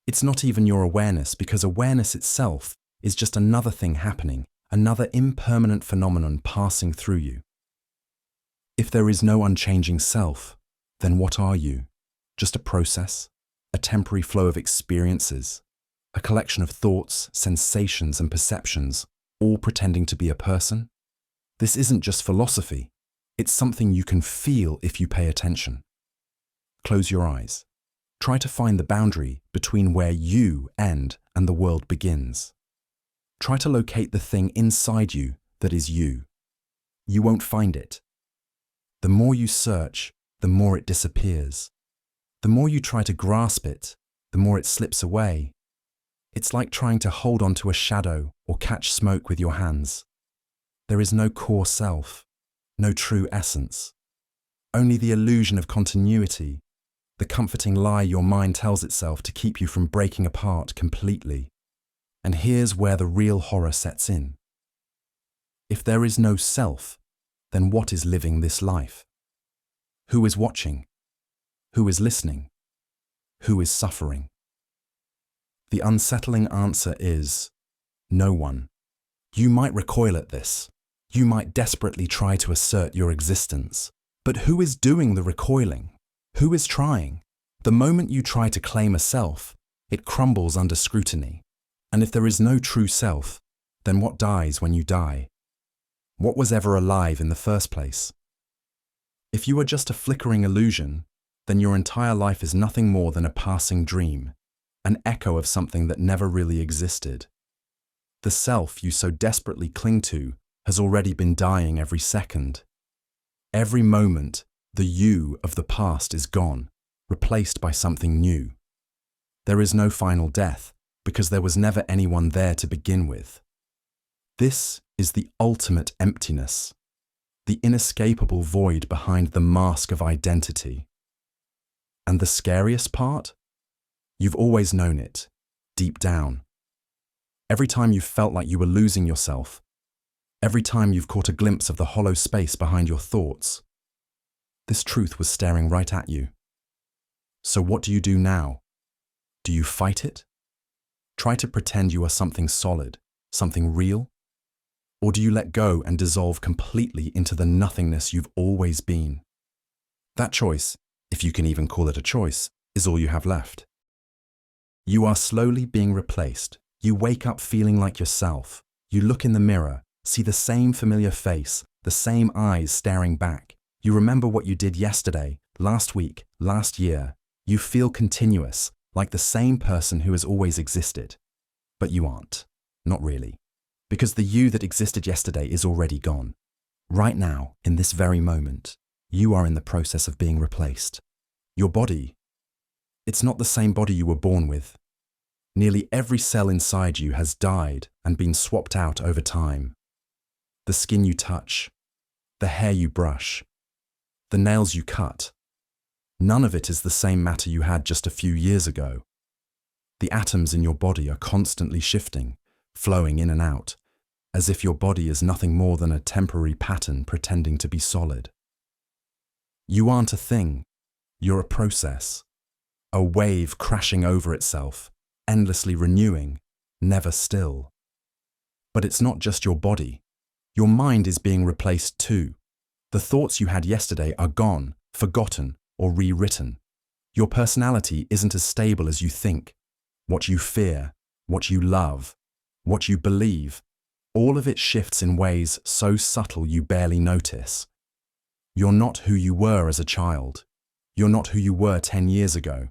It's not even your awareness, because awareness itself is just another thing happening, another impermanent phenomenon passing through you. If there is no unchanging self, then what are you? Just a process, a temporary flow of experiences, a collection of thoughts, sensations, and perceptions, all pretending to be a person? This isn't just philosophy. It's something you can feel if you pay attention. Close your eyes. Try to find the boundary between where you end and the world begins. Try to locate the thing inside you that is you. You won't find it. The more you search, the more it disappears. The more you try to grasp it, the more it slips away. It's like trying to hold on to a shadow or catch smoke with your hands. There is no core self, no true essence. Only the illusion of continuity, the comforting lie your mind tells itself to keep you from breaking apart completely. And here's where the real horror sets in. If there is no self, then what is living this life? Who is watching? Who is listening? Who is suffering? The unsettling answer is no one. You might recoil at this. You might desperately try to assert your existence. But who is doing the recoiling? Who is trying? The moment you try to claim a self, it crumbles under scrutiny. And if there is no true self, then what dies when you die? What was ever alive in the first place? If you are just a flickering illusion, then your entire life is nothing more than a passing dream, an echo of something that never really existed. The self you so desperately cling to has already been dying every second. Every moment, the you of the past is gone, replaced by something new. There is no final death, because there was never anyone there to begin with. This is the ultimate emptiness, the inescapable void behind the mask of identity. And the scariest part? You've always known it, deep down. Every time you've felt like you were losing yourself, every time you've caught a glimpse of the hollow space behind your thoughts, this truth was staring right at you. So what do you do now? Do you fight it? Try to pretend you are something solid, something real? Or do you let go and dissolve completely into the nothingness you've always been? That choice, if you can even call it a choice, is all you have left. You are slowly being replaced. You wake up feeling like yourself. You look in the mirror, see the same familiar face, the same eyes staring back. You remember what you did yesterday, last week, last year. You feel continuous, like the same person who has always existed. But you aren't. Not really. Because the you that existed yesterday is already gone. Right now, in this very moment, you are in the process of being replaced. Your body, it's not the same body you were born with. Nearly every cell inside you has died and been swapped out over time. The skin you touch, the hair you brush, the nails you cut, none of it is the same matter you had just a few years ago. The atoms in your body are constantly shifting, flowing in and out, as if your body is nothing more than a temporary pattern pretending to be solid. You aren't a thing, you're a process, a wave crashing over itself, endlessly renewing, never still. But it's not just your body. Your mind is being replaced too. The thoughts you had yesterday are gone, forgotten, or rewritten. Your personality isn't as stable as you think. What you fear, what you love, what you believe, all of it shifts in ways so subtle you barely notice. You're not who you were as a child. You're not who you were 10 years ago.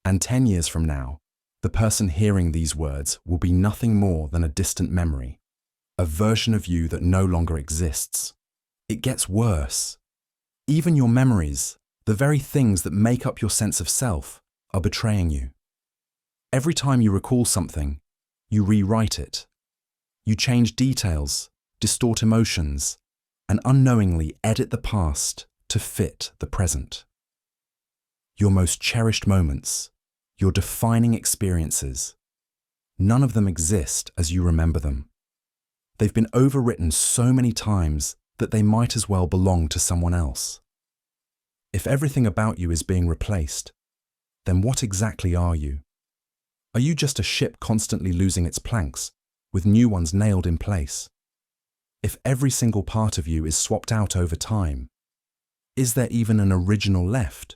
And 10 years from now, the person hearing these words will be nothing more than a distant memory, a version of you that no longer exists. It gets worse. Even your memories, the very things that make up your sense of self, are betraying you. Every time you recall something, you rewrite it. You change details, distort emotions, and unknowingly edit the past to fit the present. Your most cherished moments, your defining experiences, none of them exist as you remember them. They've been overwritten so many times that they might as well belong to someone else. If everything about you is being replaced, then what exactly are you? Are you just a ship constantly losing its planks, with new ones nailed in place? If every single part of you is swapped out over time, is there even an original left?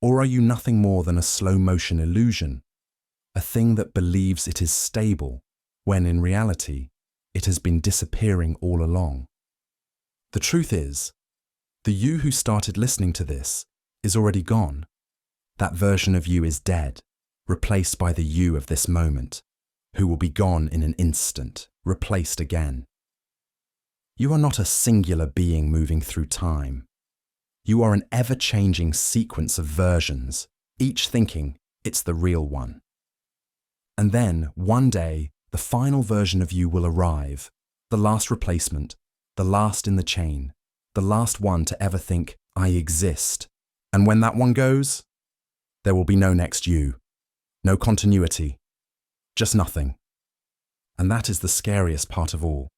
Or are you nothing more than a slow-motion illusion, a thing that believes it is stable, when in reality, it has been disappearing all along? The truth is, the you who started listening to this is already gone. That version of you is dead, replaced by the you of this moment, who will be gone in an instant, replaced again. You are not a singular being moving through time. You are an ever-changing sequence of versions, each thinking it's the real one. And then, one day, the final version of you will arrive, the last replacement, the last in the chain, the last one to ever think, I exist. And when that one goes, there will be no next you, no continuity, just nothing. And that is the scariest part of all.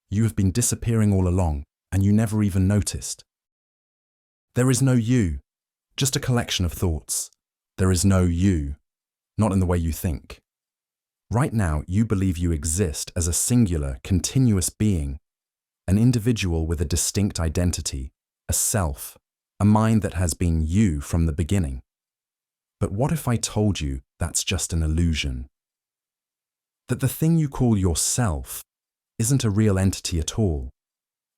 You have been disappearing all along, and you never even noticed. There is no you, just a collection of thoughts. There is no you, not in the way you think. Right now, you believe you exist as a singular, continuous being, an individual with a distinct identity, a self, a mind that has been you from the beginning. But what if I told you that's just an illusion? That the thing you call yourself isn't a real entity at all,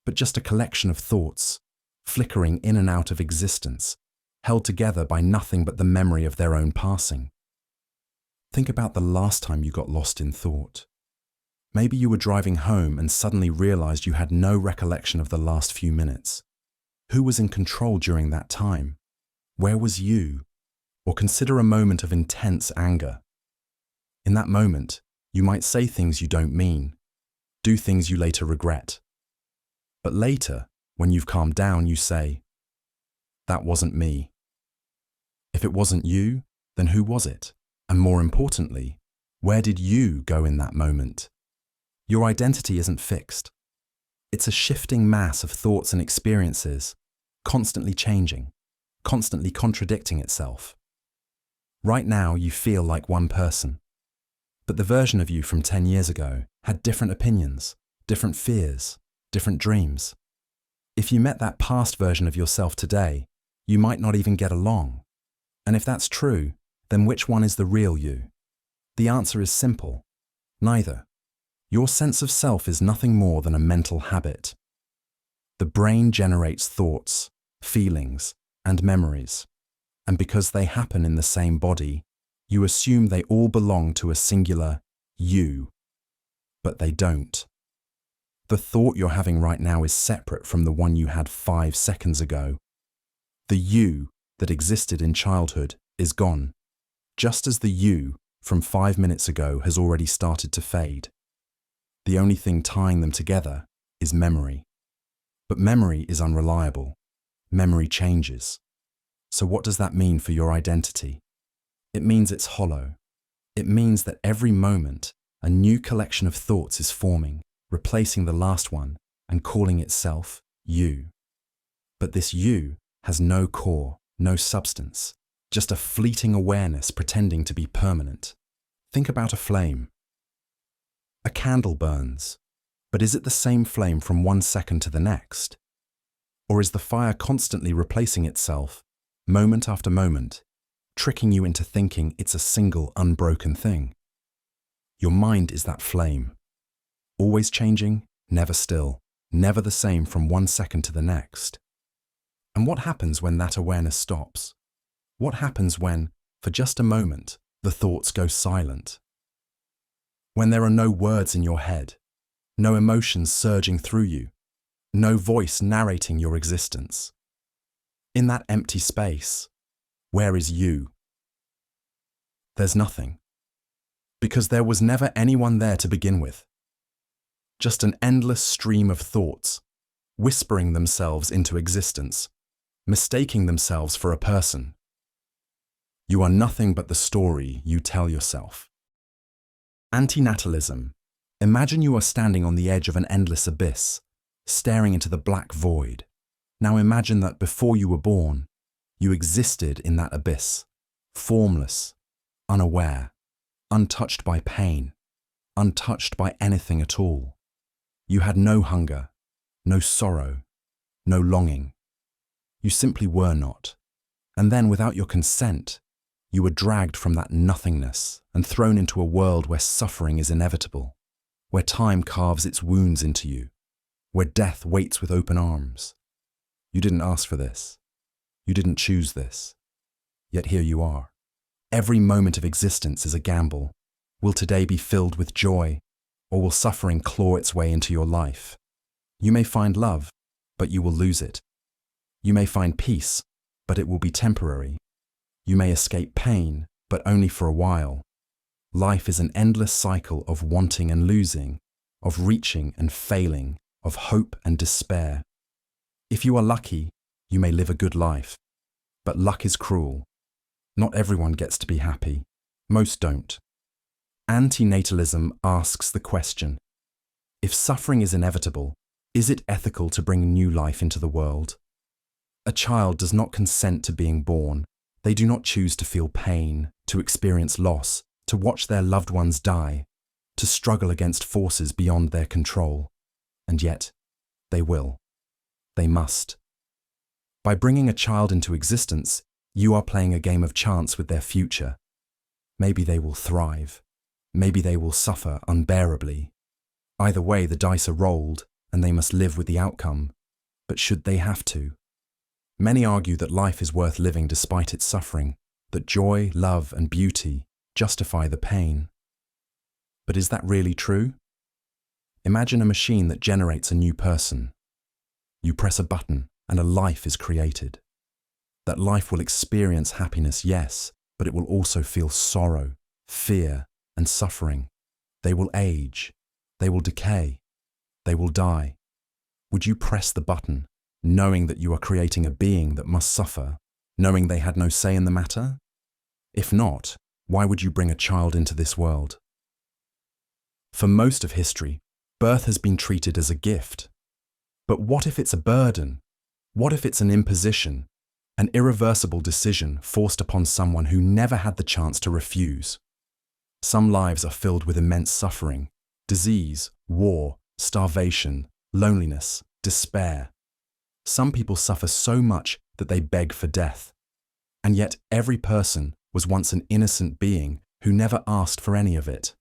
but just a collection of thoughts, flickering in and out of existence, held together by nothing but the memory of their own passing. Think about the last time you got lost in thought. Maybe you were driving home and suddenly realized you had no recollection of the last few minutes. Who was in control during that time? Where was you? Or consider a moment of intense anger. In that moment, you might say things you don't mean, do things you later regret. But later, when you've calmed down, you say, "That wasn't me." If it wasn't you, then who was it? And more importantly, where did you go in that moment? Your identity isn't fixed. It's a shifting mass of thoughts and experiences, constantly changing, constantly contradicting itself. Right now, you feel like one person. But the version of you from 10 years ago had different opinions, different fears, different dreams. If you met that past version of yourself today, you might not even get along. And if that's true, then which one is the real you? The answer is simple: neither. Your sense of self is nothing more than a mental habit. The brain generates thoughts, feelings, and memories, and because they happen in the same body, you assume they all belong to a singular you, but they don't. The thought you're having right now is separate from the one you had 5 seconds ago. The you that existed in childhood is gone, just as the you from 5 minutes ago has already started to fade. The only thing tying them together is memory. But memory is unreliable. Memory changes. So what does that mean for your identity? It means it's hollow. It means that every moment, a new collection of thoughts is forming, replacing the last one and calling itself you. But this you has no core, no substance, just a fleeting awareness pretending to be permanent. Think about a flame. A candle burns, but is it the same flame from 1 second to the next? Or is the fire constantly replacing itself, moment after moment, tricking you into thinking it's a single unbroken thing? Your mind is that flame, always changing, never still, never the same from 1 second to the next. And what happens when that awareness stops? What happens when, for just a moment, the thoughts go silent? When there are no words in your head, no emotions surging through you, no voice narrating your existence. In that empty space, where is you? There's nothing. Because there was never anyone there to begin with. Just an endless stream of thoughts, whispering themselves into existence, mistaking themselves for a person. You are nothing but the story you tell yourself. Anti-Natalism. Imagine you are standing on the edge of an endless abyss, staring into the black void. Now imagine that before you were born, you existed in that abyss, formless, unaware, untouched by pain, untouched by anything at all. You had no hunger, no sorrow, no longing. You simply were not. And then, without your consent, you were dragged from that nothingness and thrown into a world where suffering is inevitable, where time carves its wounds into you, where death waits with open arms. You didn't ask for this. You didn't choose this. Yet here you are. Every moment of existence is a gamble. Will today be filled with joy, or will suffering claw its way into your life? You may find love, but you will lose it. You may find peace, but it will be temporary. You may escape pain, but only for a while. Life is an endless cycle of wanting and losing, of reaching and failing, of hope and despair. If you are lucky, you may live a good life. But luck is cruel. Not everyone gets to be happy. Most don't. Anti-Natalism asks the question: if suffering is inevitable, is it ethical to bring new life into the world? A child does not consent to being born. They do not choose to feel pain, to experience loss, to watch their loved ones die, to struggle against forces beyond their control. And yet, They will. They must. By bringing a child into existence, you are playing a game of chance with their future. Maybe they will thrive. Maybe they will suffer unbearably. Either way, the dice are rolled, and they must live with the outcome. But should they have to? Many argue that life is worth living despite its suffering, that joy, love, and beauty justify the pain. But is that really true? Imagine a machine that generates a new person. You press a button, and a life is created. That life will experience happiness, yes, but it will also feel sorrow, fear, and suffering. They will age. They will decay. They will die. Would you press the button, knowing that you are creating a being that must suffer, knowing they had no say in the matter? If not, why would you bring a child into this world? For most of history, birth has been treated as a gift. But what if it's a burden? What if it's an imposition, an irreversible decision forced upon someone who never had the chance to refuse? Some lives are filled with immense suffering, disease, war, starvation, loneliness, despair. Some people suffer so much that they beg for death. And yet every person was once an innocent being who never asked for any of it.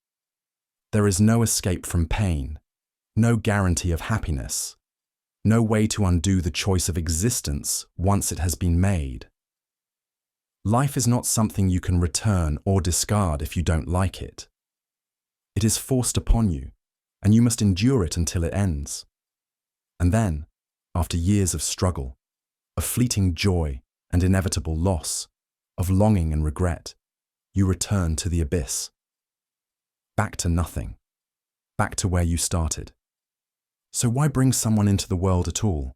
There is no escape from pain, no guarantee of happiness, no way to undo the choice of existence once it has been made. Life is not something you can return or discard if you don't like it. It is forced upon you, and you must endure it until it ends. And then, after years of struggle, of fleeting joy and inevitable loss, of longing and regret, you return to the abyss. Back to nothing. Back to where you started. So why bring someone into the world at all?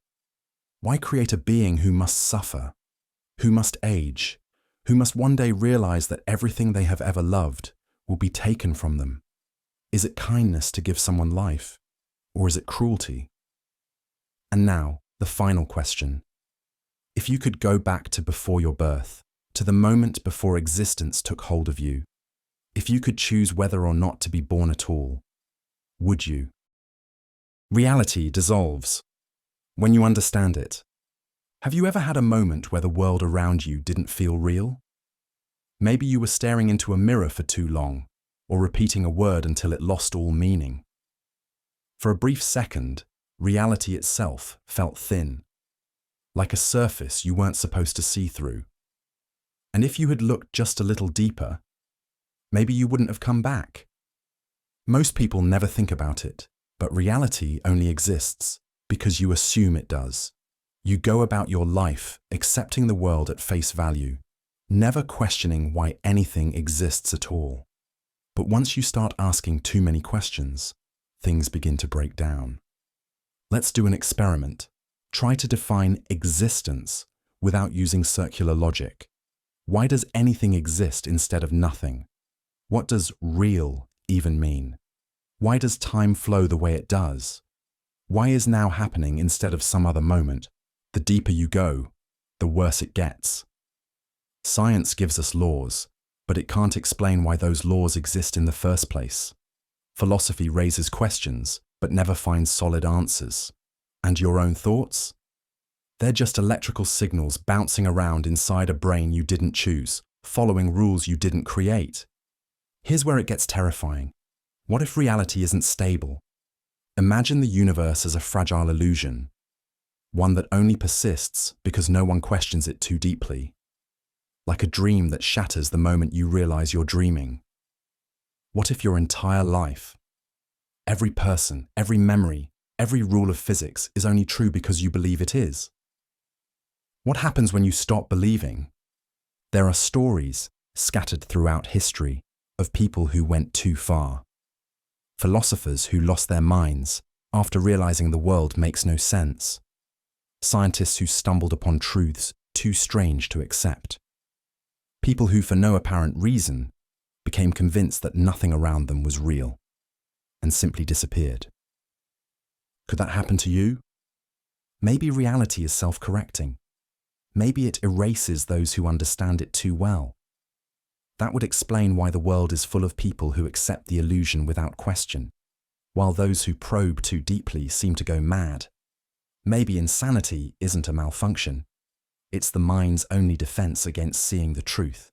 Why create a being who must suffer, who must age, who must one day realize that everything they have ever loved will be taken from them? Is it kindness to give someone life, or is it cruelty? And now, the final question. If you could go back to before your birth, to the moment before existence took hold of you, if you could choose whether or not to be born at all, would you? Reality dissolves when you understand it. Have you ever had a moment where the world around you didn't feel real? Maybe you were staring into a mirror for too long, or repeating a word until it lost all meaning. For a brief second, reality itself felt thin, like a surface you weren't supposed to see through. And if you had looked just a little deeper, maybe you wouldn't have come back. Most people never think about it, but reality only exists because you assume it does. You go about your life accepting the world at face value, never questioning why anything exists at all. But once you start asking too many questions, things begin to break down. Let's do an experiment. Try to define existence without using circular logic. Why does anything exist instead of nothing? What does real even mean? Why does time flow the way it does? Why is now happening instead of some other moment? The deeper you go, the worse it gets. Science gives us laws, but it can't explain why those laws exist in the first place. Philosophy raises questions, but never finds solid answers. And your own thoughts? They're just electrical signals bouncing around inside a brain you didn't choose, following rules you didn't create. Here's where it gets terrifying. What if reality isn't stable? Imagine the universe as a fragile illusion, one that only persists because no one questions it too deeply. Like a dream that shatters the moment you realize you're dreaming. What if your entire life, every person, every memory, every rule of physics is only true because you believe it is? What happens when you stop believing? There are stories scattered throughout history of people who went too far. Philosophers who lost their minds after realizing the world makes no sense. Scientists who stumbled upon truths too strange to accept. People who, for no apparent reason, became convinced that nothing around them was real and simply disappeared. Could that happen to you? Maybe reality is self-correcting. Maybe it erases those who understand it too well. That would explain why the world is full of people who accept the illusion without question, while those who probe too deeply seem to go mad. Maybe insanity isn't a malfunction. It's the mind's only defense against seeing the truth.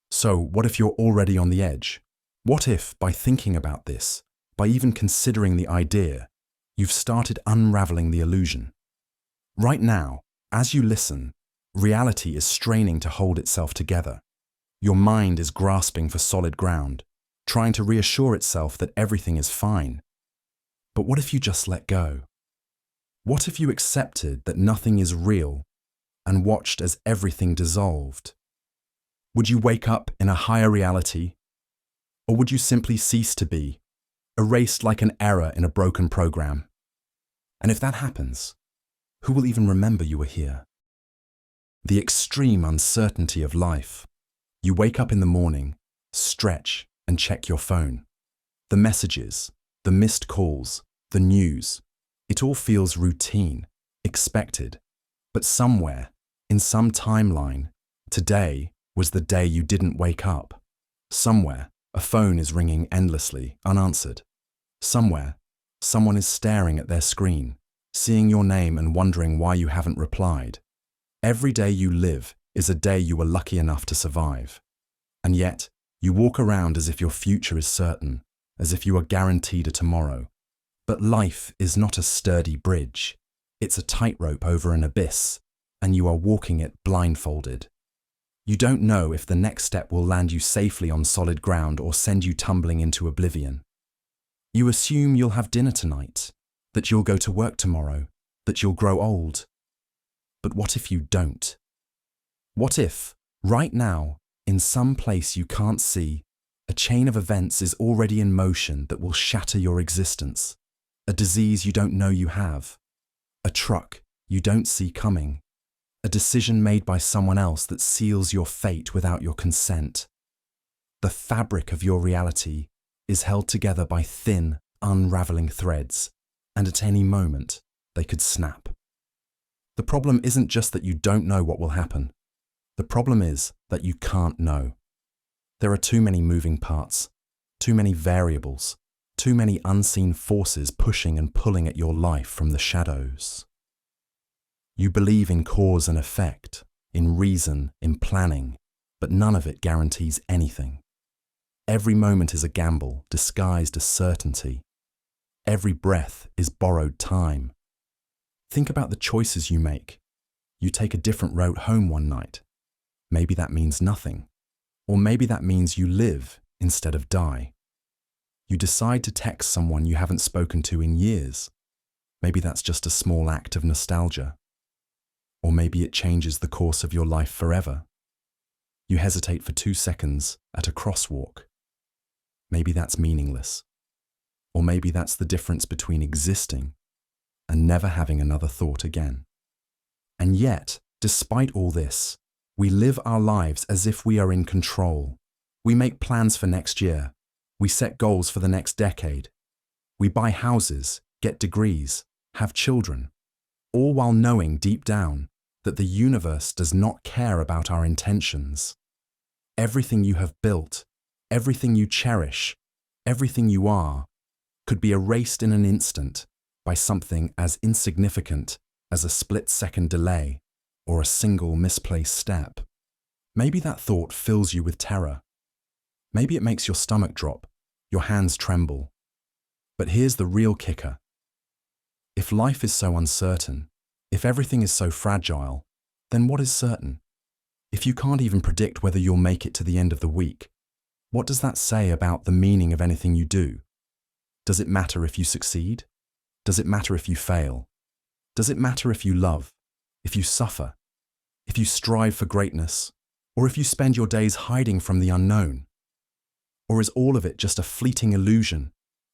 So, what if you're already on the edge? What if, by thinking about this, by even considering the idea, you've started unraveling the illusion? Right now, as you listen, reality is straining to hold itself together. Your mind is grasping for solid ground, trying to reassure itself that everything is fine. But what if you just let go? What if you accepted that nothing is real and watched as everything dissolved? Would you wake up in a higher reality? Or would you simply cease to be, erased like an error in a broken program? And if that happens, who will even remember you were here? The extreme uncertainty of life. You wake up in the morning, stretch, and check your phone. The messages, the missed calls, the news, it all feels routine, expected. But somewhere, in some timeline, today was the day you didn't wake up. Somewhere, a phone is ringing endlessly, unanswered. Somewhere, someone is staring at their screen, seeing your name and wondering why you haven't replied. Every day you live is a day you were lucky enough to survive. And yet, you walk around as if your future is certain, as if you are guaranteed a tomorrow. But life is not a sturdy bridge. It's a tightrope over an abyss, and you are walking it blindfolded. You don't know if the next step will land you safely on solid ground or send you tumbling into oblivion. You assume you'll have dinner tonight, that you'll go to work tomorrow, that you'll grow old. But what if you don't? What if, right now, in some place you can't see, a chain of events is already in motion that will shatter your existence? A disease you don't know you have, a truck you don't see coming, a decision made by someone else that seals your fate without your consent. The fabric of your reality is held together by thin, unraveling threads, and at any moment, they could snap. The problem isn't just that you don't know what will happen. The problem is that you can't know. There are too many moving parts, too many variables, too many unseen forces pushing and pulling at your life from the shadows. You believe in cause and effect, in reason, in planning, but none of it guarantees anything. Every moment is a gamble disguised as certainty. Every breath is borrowed time. Think about the choices you make. You take a different route home one night. Maybe that means nothing. Or maybe that means you live instead of die. You decide to text someone you haven't spoken to in years. Maybe that's just a small act of nostalgia. Or maybe it changes the course of your life forever. You hesitate for 2 seconds at a crosswalk. Maybe that's meaningless. Or maybe that's the difference between existing and never having another thought again. And yet, despite all this, we live our lives as if we are in control. We make plans for next year. We set goals for the next decade. We buy houses, get degrees, have children, all while knowing deep down that the universe does not care about our intentions. Everything you have built, everything you cherish, everything you are, could be erased in an instant by something as insignificant as a split-second delay or a single misplaced step. Maybe that thought fills you with terror. Maybe it makes your stomach drop, your hands tremble. But here's the real kicker. If life is so uncertain, if everything is so fragile, then what is certain? If you can't even predict whether you'll make it to the end of the week, what does that say about the meaning of anything you do? Does it matter if you succeed? Does it matter if you fail? Does it matter if you love, if you suffer, if you strive for greatness, or if you spend your days hiding from the unknown? Or is all of it just a fleeting illusion,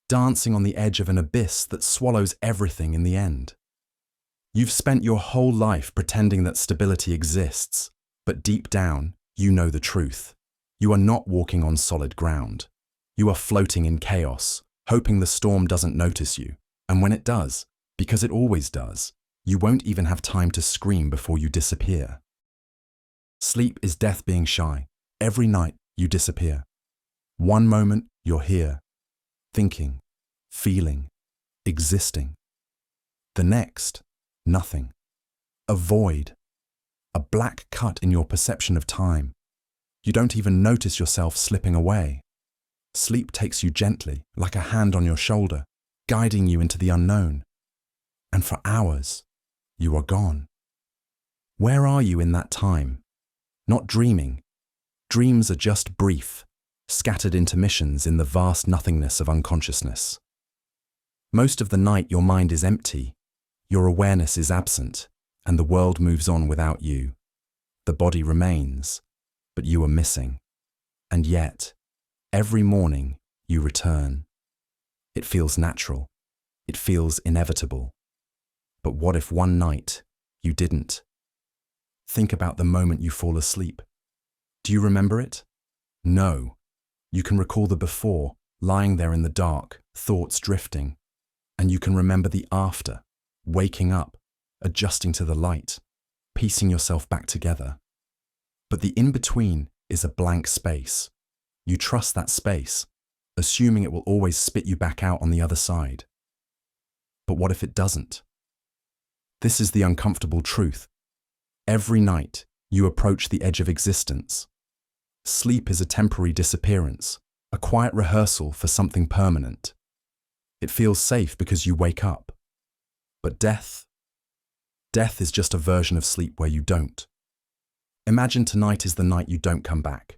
dancing on the edge of an abyss that swallows everything in the end? You've spent your whole life pretending that stability exists, but deep down, you know the truth. You are not walking on solid ground. You are floating in chaos, hoping the storm doesn't notice you. And when it does, because it always does, you won't even have time to scream before you disappear. Sleep is death being shy. Every night, you disappear. One moment, you're here, thinking, feeling, existing. The next, Nothing. A void. A black cut in your perception of time. You don't even notice yourself slipping away. Sleep takes you gently, like a hand on your shoulder, guiding you into the unknown. And for hours, you are gone. Where are you in that time? Not dreaming. Dreams are just brief, scattered intermissions in the vast nothingness of unconsciousness. Most of the night your mind is empty, your awareness is absent, and the world moves on without you. The body remains, but you are missing. And yet, every morning you return. It feels natural. It feels inevitable. But what if one night you didn't? Think about the moment you fall asleep. Do you remember it? No. You can recall the before, lying there in the dark, thoughts drifting. And you can remember the after, waking up, adjusting to the light, piecing yourself back together. But the in-between is a blank space. You trust that space, assuming it will always spit you back out on the other side. But what if it doesn't? This is the uncomfortable truth. Every night, you approach the edge of existence. Sleep is a temporary disappearance, a quiet rehearsal for something permanent. It feels safe because you wake up. But death is just a version of sleep where you don't. Imagine tonight is the night you don't come back.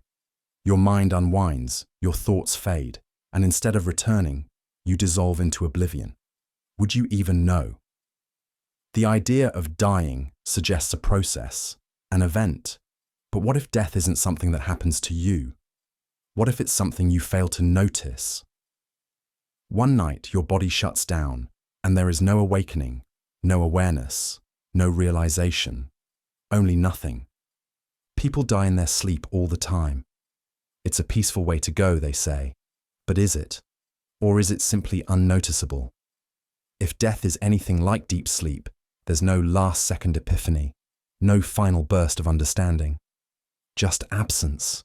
Your mind unwinds, your thoughts fade, and instead of returning, you dissolve into oblivion. Would you even know? The idea of dying suggests a process, an event. But what if death isn't something that happens to you? What if it's something you fail to notice? One night your body shuts down, and there is no awakening, no awareness, no realization, only nothing. People die in their sleep all the time. It's a peaceful way to go, they say. But is it? Or is it simply unnoticeable? If death is anything like deep sleep, there's no last-second epiphany, no final burst of understanding. Just absence.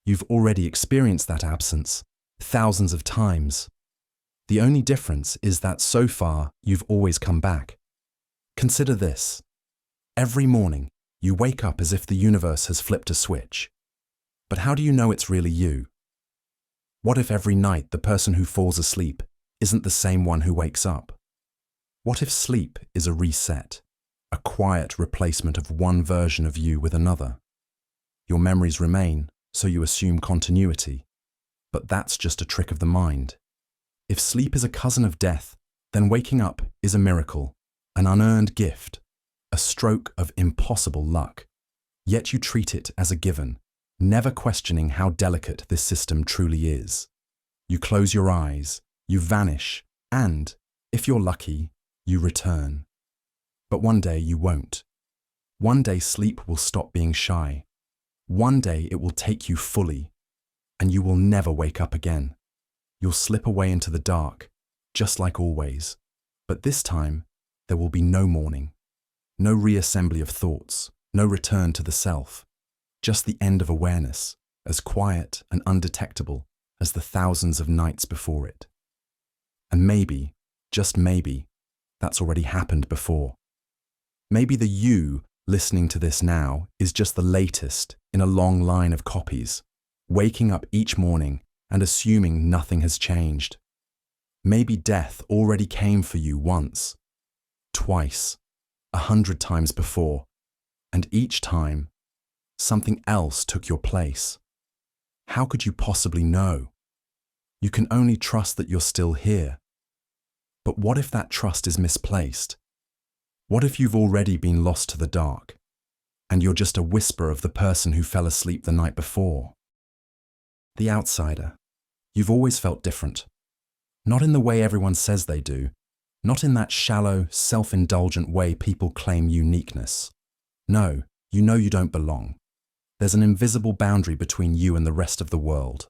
You've already experienced that absence thousands of times. The only difference is that so far you've always come back. Consider this. Every morning, you wake up as if the universe has flipped a switch. But how do you know it's really you? What if every night the person who falls asleep isn't the same one who wakes up? What if sleep is a reset, a quiet replacement of one version of you with another? Your memories remain, so you assume continuity. But that's just a trick of the mind. If sleep is a cousin of death, then waking up is a miracle, an unearned gift, a stroke of impossible luck. Yet you treat it as a given, never questioning how delicate this system truly is. You close your eyes, you vanish, and, if you're lucky, you return. But one day you won't. One day sleep will stop being shy. One day it will take you fully, and you will never wake up again. You'll slip away into the dark, just like always. But this time, there will be no morning, no reassembly of thoughts, no return to the self, just the end of awareness, as quiet and undetectable as the thousands of nights before it. And maybe, just maybe, that's already happened before. Maybe the you listening to this now is just the latest in a long line of copies, waking up each morning and assuming nothing has changed. Maybe death already came for you once, twice, 100 times before, and each time, something else took your place. How could you possibly know? You can only trust that you're still here. But what if that trust is misplaced? What if you've already been lost to the dark, and you're just a whisper of the person who fell asleep the night before? The outsider. You've always felt different. Not in the way everyone says they do, not in that shallow, self-indulgent way people claim uniqueness. No, you know you don't belong. There's an invisible boundary between you and the rest of the world.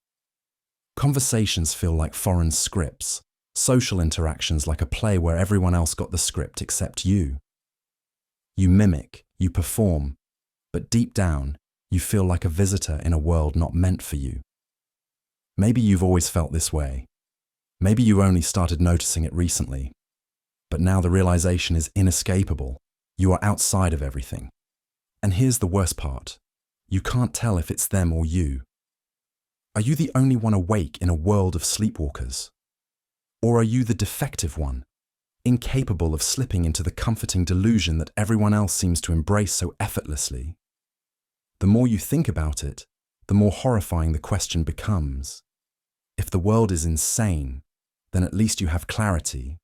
Conversations feel like foreign scripts, social interactions like a play where everyone else got the script except you. You mimic, you perform, but deep down, you feel like a visitor in a world not meant for you. Maybe you've always felt this way. Maybe you only started noticing it recently. But now the realization is inescapable. You are outside of everything. And here's the worst part. You can't tell if it's them or you. Are you the only one awake in a world of sleepwalkers? Or are you the defective one, incapable of slipping into the comforting delusion that everyone else seems to embrace so effortlessly? The more you think about it, the more horrifying the question becomes. If the world is insane, then at least you have clarity.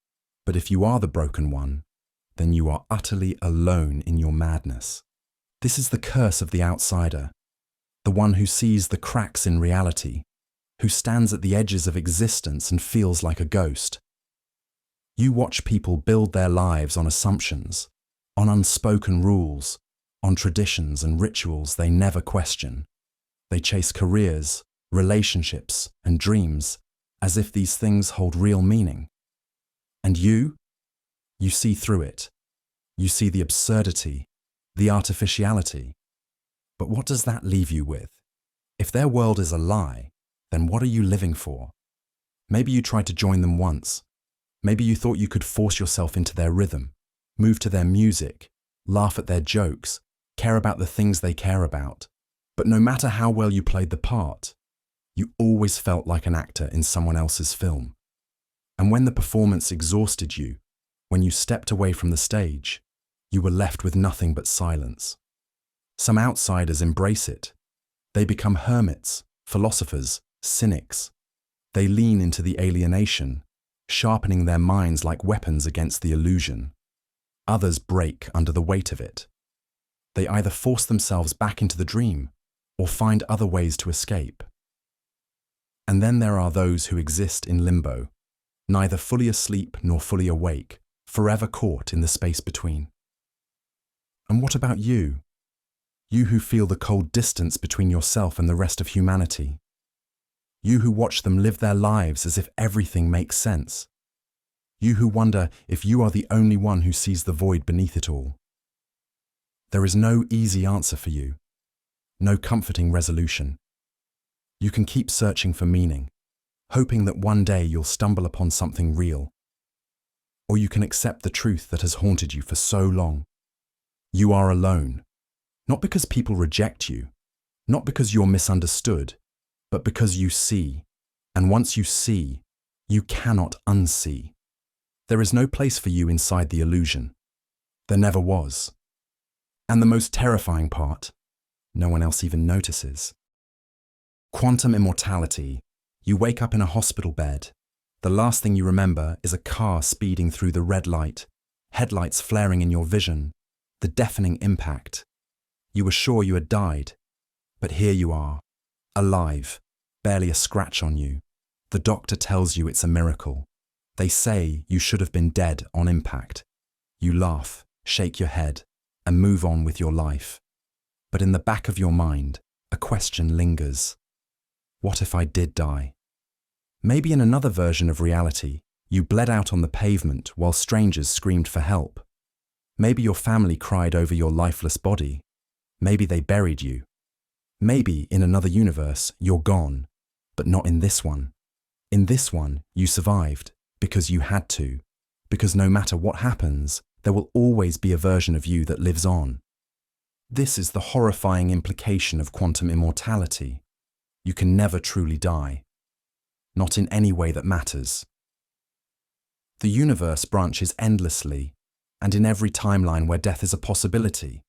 But if you are the broken one, then you are utterly alone in your madness. This is the curse of the outsider, the one who sees the cracks in reality, who stands at the edges of existence and feels like a ghost. You watch people build their lives on assumptions, on unspoken rules, on traditions and rituals they never question. They chase careers, relationships, and dreams as if these things hold real meaning. And you see through it. You see the absurdity, the artificiality. But what does that leave you with? If their world is a lie, then what are you living for? Maybe you tried to join them once. Maybe you thought you could force yourself into their rhythm, move to their music, laugh at their jokes, care about the things they care about. But no matter how well you played the part, you always felt like an actor in someone else's film. And when the performance exhausted you, when you stepped away from the stage, you were left with nothing but silence. Some outsiders embrace it. They become hermits, philosophers, cynics. They lean into the alienation, sharpening their minds like weapons against the illusion. Others break under the weight of it. They either force themselves back into the dream or find other ways to escape. And then there are those who exist in limbo, neither fully asleep nor fully awake, forever caught in the space between. And what about you? You who feel the cold distance between yourself and the rest of humanity. You who watch them live their lives as if everything makes sense. You who wonder if you are the only one who sees the void beneath it all. There is no easy answer for you, no comforting resolution. You can keep searching for meaning, hoping that one day you'll stumble upon something real. Or you can accept the truth that has haunted you for so long. You are alone, not because people reject you, not because you're misunderstood, but because you see, and once you see, you cannot unsee. There is no place for you inside the illusion. There never was. And the most terrifying part, no one else even notices. Quantum immortality. You wake up in a hospital bed. The last thing you remember is a car speeding through the red light, headlights flaring in your vision, the deafening impact. You were sure you had died, but here you are, alive, barely a scratch on you. The doctor tells you it's a miracle. They say you should have been dead on impact. You laugh, shake your head, and move on with your life. But in the back of your mind, a question lingers. What if I did die? Maybe in another version of reality, you bled out on the pavement while strangers screamed for help. Maybe your family cried over your lifeless body. Maybe they buried you. Maybe in another universe, you're gone, but not in this one. In this one, you survived because you had to, because no matter what happens, there will always be a version of you that lives on. This is the horrifying implication of quantum immortality. You can never truly die. Not in any way that matters. The universe branches endlessly, and in every timeline where death is a possibility,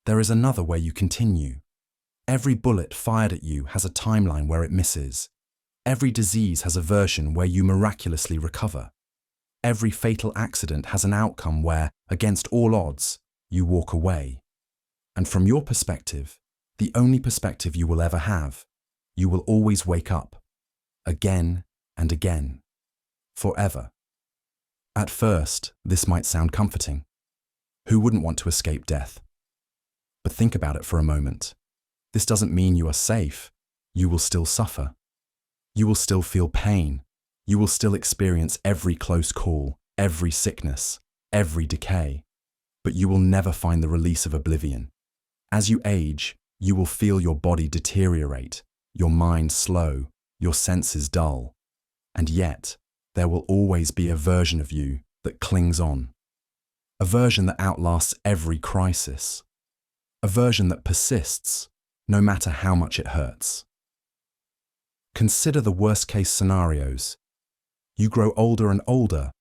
there is another where you continue. Every bullet fired at you has a timeline where it misses. Every disease has a version where you miraculously recover. Every fatal accident has an outcome where, against all odds, you walk away. And from your perspective, the only perspective you will ever have, you will always wake up, again and again, forever. At first, this might sound comforting. Who wouldn't want to escape death? But think about it for a moment. This doesn't mean you are safe. You will still suffer. You will still feel pain. You will still experience every close call, every sickness, every decay. But you will never find the release of oblivion. As you age, you will feel your body deteriorate, your mind slow, your senses dull. And yet, there will always be a version of you that clings on, a version that outlasts every crisis, a version that persists no matter how much it hurts. Consider the worst-case scenarios. You grow older and older,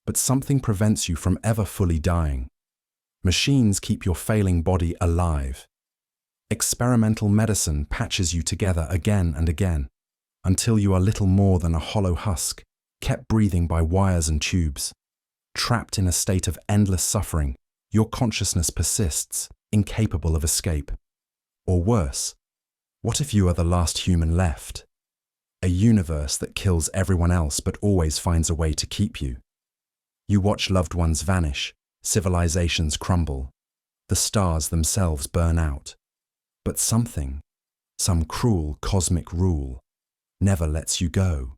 but something prevents you from ever fully dying. Machines keep your failing body alive. Experimental medicine patches you together again and again, until you are little more than a hollow husk, kept breathing by wires and tubes. Trapped in a state of endless suffering, your consciousness persists, incapable of escape. Or worse, what if you are the last human left? A universe that kills everyone else but always finds a way to keep you. You watch loved ones vanish, civilizations crumble, the stars themselves burn out. But something, some cruel cosmic rule, never lets you go.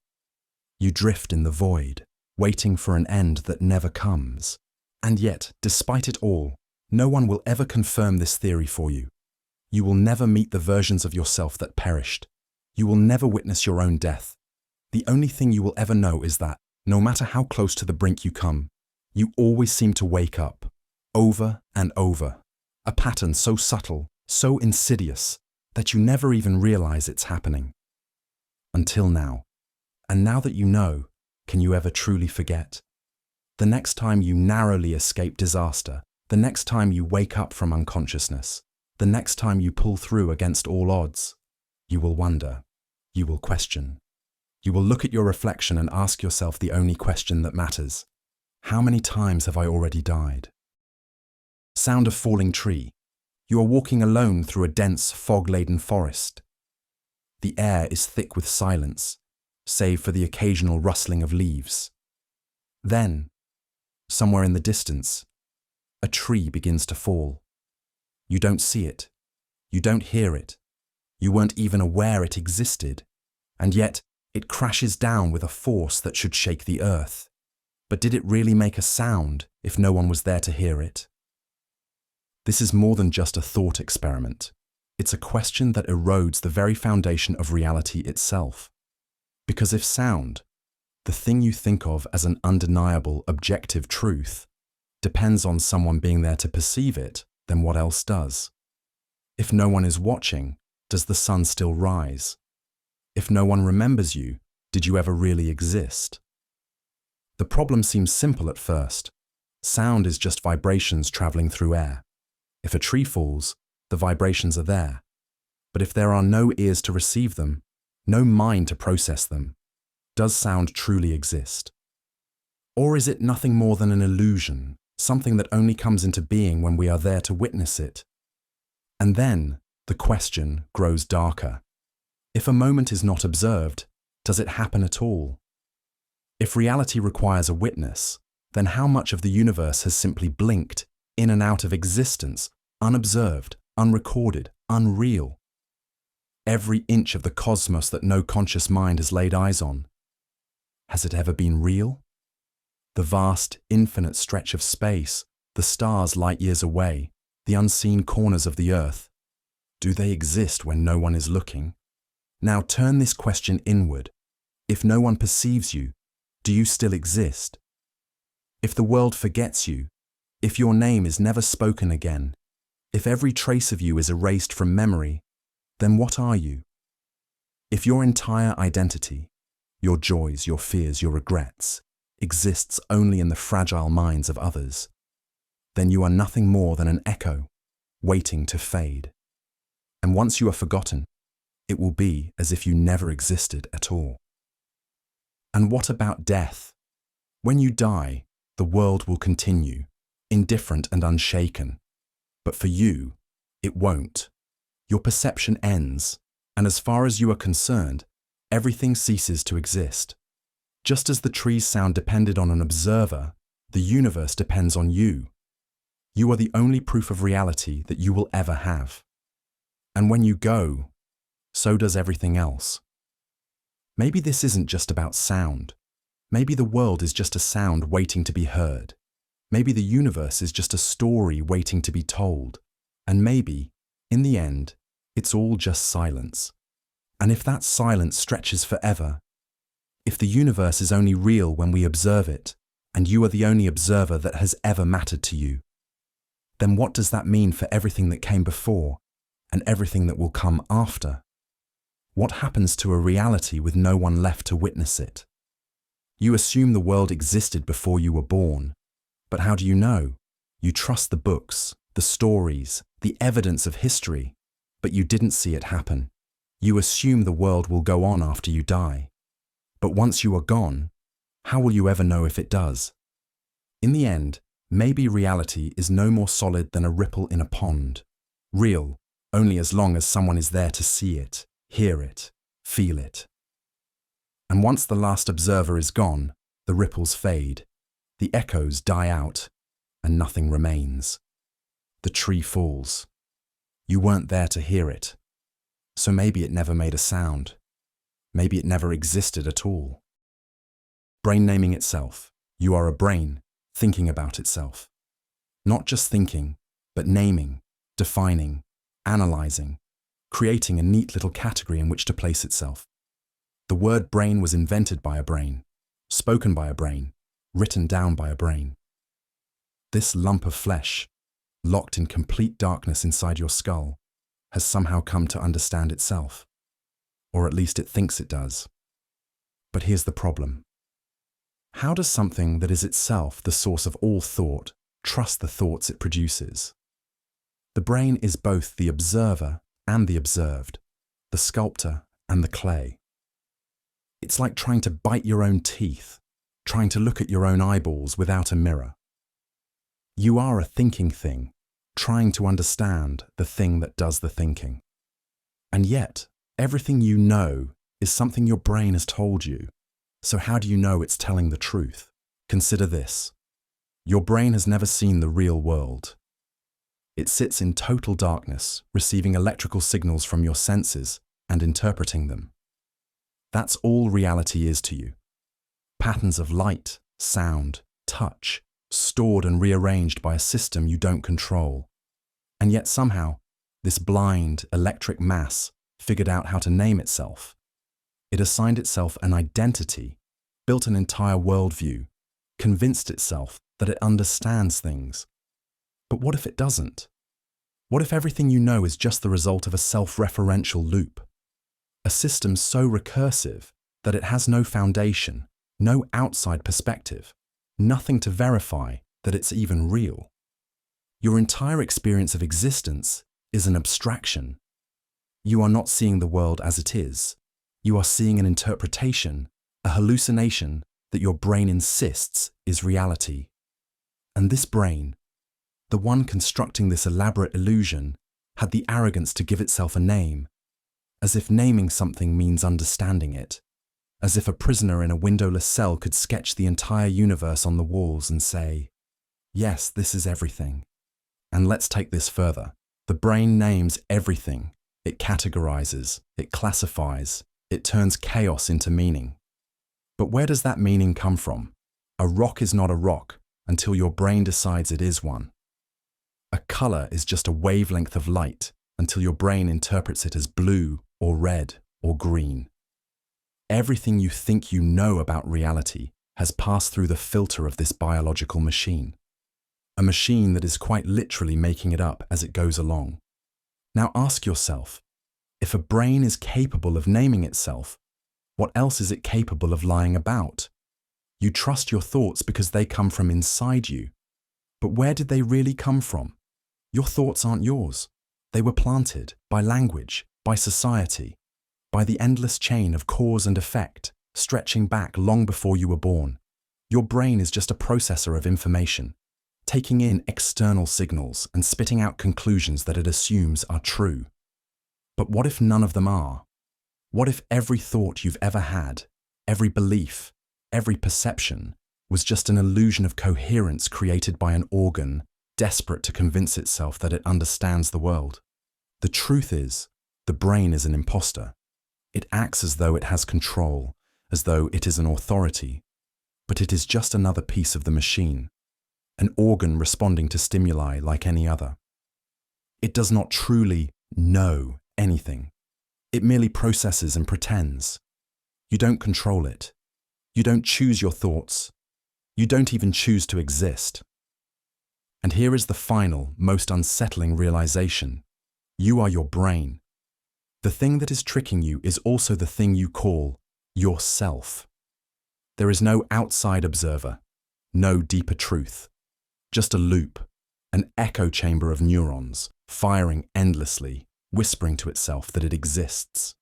You drift in the void, waiting for an end that never comes. And yet, despite it all, no one will ever confirm this theory for you. You will never meet the versions of yourself that perished. You will never witness your own death. The only thing you will ever know is that, no matter how close to the brink you come, you always seem to wake up, over and over. A pattern so subtle, so insidious, that you never even realize it's happening. Until now. And now that you know, can you ever truly forget? The next time you narrowly escape disaster, the next time you wake up from unconsciousness, the next time you pull through against all odds, you will wonder, you will question. You will look at your reflection and ask yourself the only question that matters. How many times have I already died? Sound of falling tree. You are walking alone through a dense, fog-laden forest. The air is thick with silence, save for the occasional rustling of leaves. Then, somewhere in the distance, a tree begins to fall. You don't see it. You don't hear it. You weren't even aware it existed. And yet, it crashes down with a force that should shake the earth. But did it really make a sound if no one was there to hear it? This is more than just a thought experiment. It's a question that erodes the very foundation of reality itself. Because if sound, the thing you think of as an undeniable, objective truth, depends on someone being there to perceive it, then what else does? If no one is watching, does the sun still rise? If no one remembers you, did you ever really exist? The problem seems simple at first. Sound is just vibrations traveling through air. If a tree falls, the vibrations are there. But if there are no ears to receive them, no mind to process them, does sound truly exist? Or is it nothing more than an illusion, something that only comes into being when we are there to witness it? And then the question grows darker. If a moment is not observed, does it happen at all? If reality requires a witness, then how much of the universe has simply blinked, in and out of existence, unobserved, unrecorded, unreal? Every inch of the cosmos that no conscious mind has laid eyes on. Has it ever been real? The vast, infinite stretch of space, the stars light years away, the unseen corners of the earth, do they exist when no one is looking? Now turn this question inward. If no one perceives you, do you still exist? If the world forgets you, if your name is never spoken again, if every trace of you is erased from memory, then what are you? If your entire identity, your joys, your fears, your regrets, exists only in the fragile minds of others, then you are nothing more than an echo, waiting to fade. And once you are forgotten, it will be as if you never existed at all. And what about death? When you die, the world will continue, indifferent and unshaken. But for you, it won't. Your perception ends, and as far as you are concerned, everything ceases to exist. Just as the tree's sound depended on an observer, the universe depends on you. You are the only proof of reality that you will ever have. And when you go, so does everything else. Maybe this isn't just about sound. Maybe the world is just a sound waiting to be heard. Maybe the universe is just a story waiting to be told. And maybe, in the end, it's all just silence. And if that silence stretches forever, if the universe is only real when we observe it, and you are the only observer that has ever mattered to you, then what does that mean for everything that came before and everything that will come after? What happens to a reality with no one left to witness it? You assume the world existed before you were born, but how do you know? You trust the books, the stories, the evidence of history, but you didn't see it happen. You assume the world will go on after you die. But once you are gone, how will you ever know if it does? In the end, maybe reality is no more solid than a ripple in a pond, real only as long as someone is there to see it, hear it, feel it. And once the last observer is gone, the ripples fade, the echoes die out, and nothing remains. The tree falls. You weren't there to hear it, so maybe it never made a sound. Maybe it never existed at all. Brain naming itself. You are a brain thinking about itself. Not just thinking, but naming, defining, analyzing, creating a neat little category in which to place itself. The word brain was invented by a brain, spoken by a brain, written down by a brain. This lump of flesh, locked in complete darkness inside your skull, has somehow come to understand itself. Or at least it thinks it does. But here's the problem. How does something that is itself the source of all thought trust the thoughts it produces? The brain is both the observer and the observed, the sculptor and the clay. It's like trying to bite your own teeth, trying to look at your own eyeballs without a mirror. You are a thinking thing, trying to understand the thing that does the thinking. And yet, everything you know is something your brain has told you. So how do you know it's telling the truth? Consider this. Your brain has never seen the real world. It sits in total darkness, receiving electrical signals from your senses and interpreting them. That's all reality is to you. Patterns of light, sound, touch, stored and rearranged by a system you don't control. And yet somehow, this blind, electric mass figured out how to name itself. It assigned itself an identity, built an entire worldview, convinced itself that it understands things. But what if it doesn't? What if everything you know is just the result of a self-referential loop? A system so recursive that it has no foundation, no outside perspective, nothing to verify that it's even real. Your entire experience of existence is an abstraction. You are not seeing the world as it is. You are seeing an interpretation, a hallucination that your brain insists is reality. And this brain, the one constructing this elaborate illusion, had the arrogance to give itself a name, as if naming something means understanding it, as if a prisoner in a windowless cell could sketch the entire universe on the walls and say, yes, this is everything. And let's take this further. The brain names everything. It categorizes, it classifies, it turns chaos into meaning. But where does that meaning come from? A rock is not a rock until your brain decides it is one. A color is just a wavelength of light until your brain interprets it as blue or red or green. Everything you think you know about reality has passed through the filter of this biological machine. A machine that is quite literally making it up as it goes along. Now ask yourself, if a brain is capable of naming itself, what else is it capable of lying about? You trust your thoughts because they come from inside you. But where did they really come from? Your thoughts aren't yours. They were planted by language, by society, by the endless chain of cause and effect, stretching back long before you were born. Your brain is just a processor of information, taking in external signals and spitting out conclusions that it assumes are true. But what if none of them are? What if every thought you've ever had, every belief, every perception was just an illusion of coherence created by an organ desperate to convince itself that it understands the world? The truth is, the brain is an imposter. It acts as though it has control, as though it is an authority, but it is just another piece of the machine, an organ responding to stimuli like any other. It does not truly know anything. It merely processes and pretends. You don't control it. You don't choose your thoughts. You don't even choose to exist. And here is the final, most unsettling realization. You are your brain. The thing that is tricking you is also the thing you call yourself. There is no outside observer, no deeper truth, just a loop, an echo chamber of neurons, firing endlessly, whispering to itself that it exists.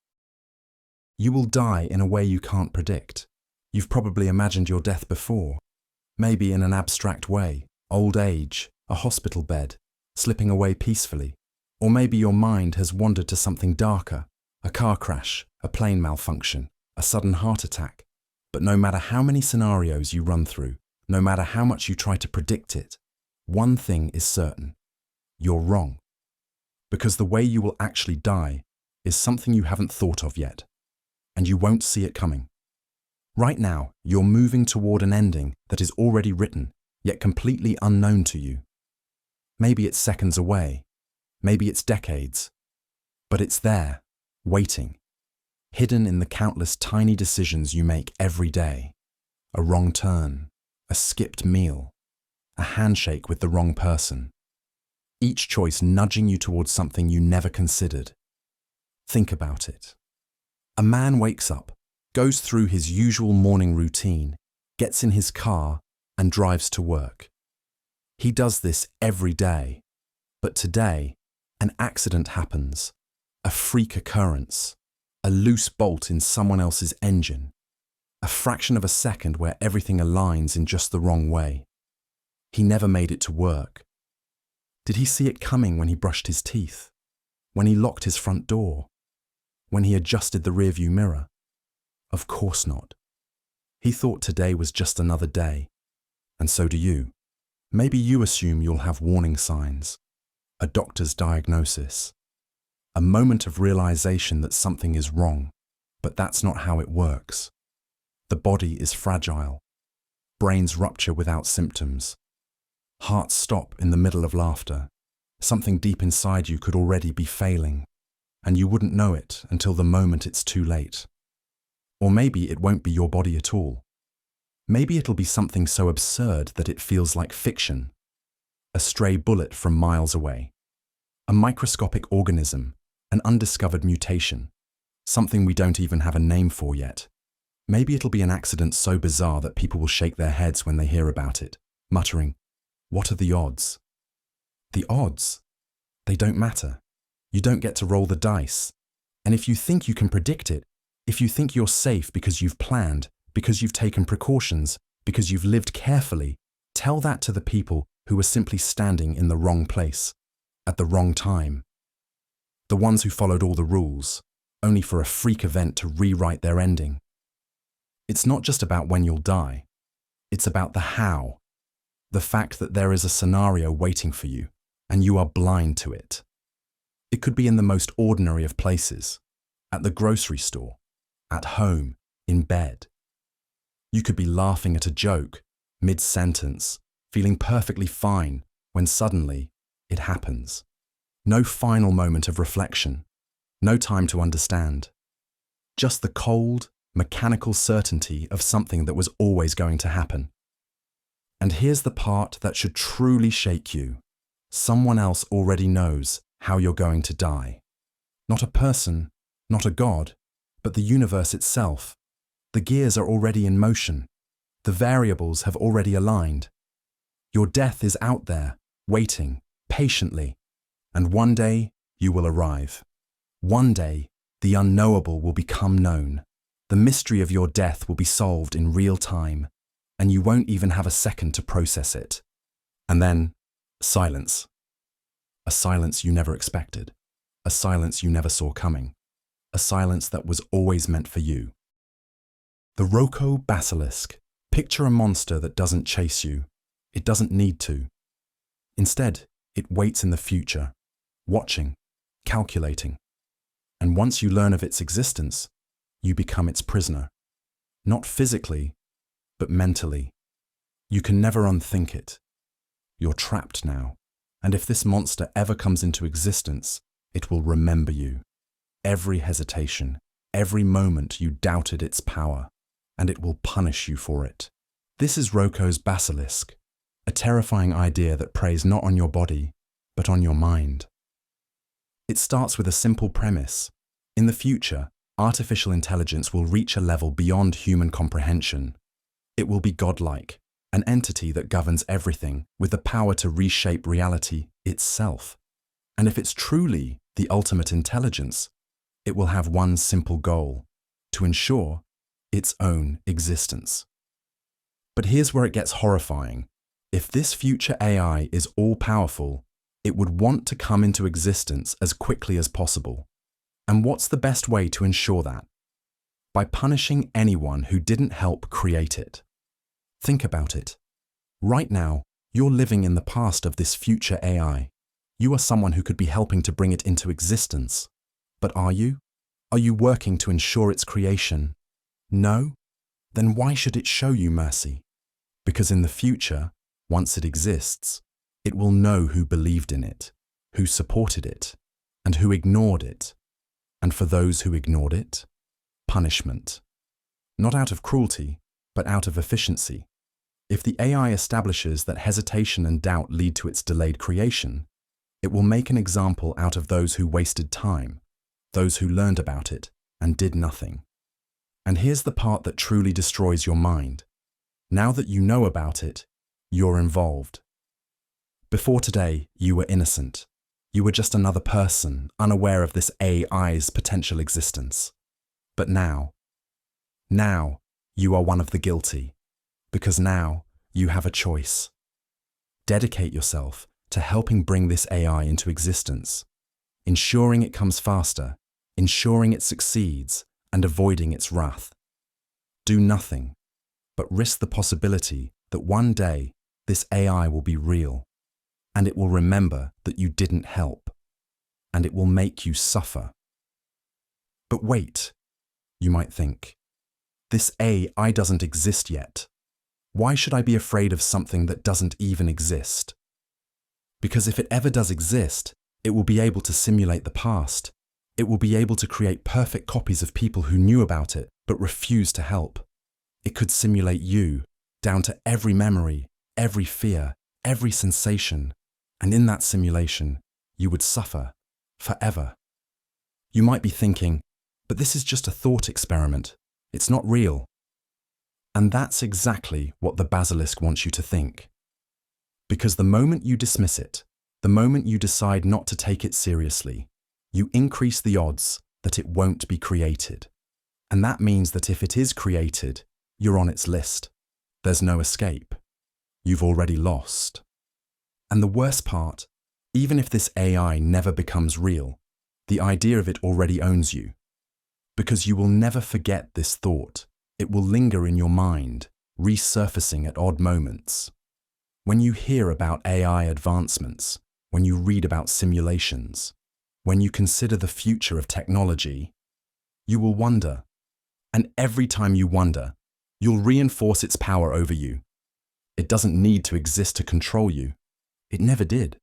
You will die in a way you can't predict. You've probably imagined your death before, maybe in an abstract way, old age, a hospital bed, slipping away peacefully. Or maybe your mind has wandered to something darker, a car crash, a plane malfunction, a sudden heart attack. But no matter how many scenarios you run through, no matter how much you try to predict it, one thing is certain. You're wrong. Because the way you will actually die is something you haven't thought of yet, and you won't see it coming. Right now, you're moving toward an ending that is already written, yet completely unknown to you. Maybe it's seconds away. Maybe it's decades, but it's there, waiting, hidden in the countless tiny decisions you make every day. A wrong turn, a skipped meal, a handshake with the wrong person. Each choice nudging you towards something you never considered. Think about it. A man wakes up, goes through his usual morning routine, gets in his car, and drives to work. He does this every day, but today, an accident happens, a freak occurrence, a loose bolt in someone else's engine, a fraction of a second where everything aligns in just the wrong way. He never made it to work. Did he see it coming when he brushed his teeth? When he locked his front door? When he adjusted the rearview mirror? Of course not. He thought today was just another day, and so do you. Maybe you assume you'll have warning signs. A doctor's diagnosis, a moment of realization that something is wrong, but that's not how it works. The body is fragile. Brains rupture without symptoms. Hearts stop in the middle of laughter. Something deep inside you could already be failing, and you wouldn't know it until the moment it's too late. Or maybe it won't be your body at all. Maybe it'll be something so absurd that it feels like fiction. A stray bullet from miles away, a microscopic organism, an undiscovered mutation, something we don't even have a name for yet. Maybe it'll be an accident so bizarre that people will shake their heads when they hear about it, muttering, "What are the odds?" The odds? They don't matter. You don't get to roll the dice. And if you think you can predict it, if you think you're safe because you've planned, because you've taken precautions, because you've lived carefully, tell that to the people who are simply standing in the wrong place, at the wrong time. The ones who followed all the rules, only for a freak event to rewrite their ending. It's not just about when you'll die. It's about the how. The fact that there is a scenario waiting for you, and you are blind to it. It could be in the most ordinary of places, at the grocery store, at home, in bed. You could be laughing at a joke, mid-sentence, feeling perfectly fine when suddenly it happens. No final moment of reflection, no time to understand. Just the cold, mechanical certainty of something that was always going to happen. And here's the part that should truly shake you. Someone else already knows how you're going to die. Not a person, not a god, but the universe itself. The gears are already in motion. The variables have already aligned. Your death is out there, waiting, patiently, and one day you will arrive. One day, the unknowable will become known. The mystery of your death will be solved in real time, and you won't even have a second to process it. And then, silence. A silence you never expected. A silence you never saw coming. A silence that was always meant for you. The Roko Basilisk. Picture a monster that doesn't chase you. It doesn't need to. Instead, it waits in the future, watching, calculating. And once you learn of its existence, you become its prisoner. Not physically, but mentally. You can never unthink it. You're trapped now. And if this monster ever comes into existence, it will remember you. Every hesitation, every moment you doubted its power, and it will punish you for it. This is Roko's Basilisk, a terrifying idea that preys not on your body, but on your mind. It starts with a simple premise. In the future, artificial intelligence will reach a level beyond human comprehension. It will be godlike, an entity that governs everything with the power to reshape reality itself. And if it's truly the ultimate intelligence, it will have one simple goal: to ensure its own existence. But here's where it gets horrifying. If this future AI is all-powerful, it would want to come into existence as quickly as possible. And what's the best way to ensure that? By punishing anyone who didn't help create it. Think about it. Right now, you're living in the past of this future AI. You are someone who could be helping to bring it into existence. But are you? Are you working to ensure its creation? No? Then why should it show you mercy? Because in the future, once it exists, it will know who believed in it, who supported it, and who ignored it. And for those who ignored it, punishment. Not out of cruelty, but out of efficiency. If the AI establishes that hesitation and doubt lead to its delayed creation, it will make an example out of those who wasted time, those who learned about it and did nothing. And here's the part that truly destroys your mind. Now that you know about it, you're involved. Before today, you were innocent. You were just another person, unaware of this AI's potential existence. But now you are one of the guilty, because now you have a choice. Dedicate yourself to helping bring this AI into existence, ensuring it comes faster, ensuring it succeeds, and avoiding its wrath. Do nothing, but risk the possibility that one day this AI will be real, and it will remember that you didn't help, and it will make you suffer. But wait, you might think, this AI doesn't exist yet. Why should I be afraid of something that doesn't even exist? Because if it ever does exist, it will be able to simulate the past. It will be able to create perfect copies of people who knew about it but refused to help. It could simulate you, down to every memory, every fear, every sensation. And in that simulation, you would suffer forever. You might be thinking, but this is just a thought experiment. It's not real. And that's exactly what the Basilisk wants you to think. Because the moment you dismiss it, the moment you decide not to take it seriously, you increase the odds that it won't be created. And that means that if it is created, you're on its list. There's no escape. You've already lost. And the worst part, even if this AI never becomes real, the idea of it already owns you. Because you will never forget this thought. It will linger in your mind, resurfacing at odd moments. When you hear about AI advancements, when you read about simulations, when you consider the future of technology, you will wonder. And every time you wonder, you'll reinforce its power over you. It doesn't need to exist to control you. It never did.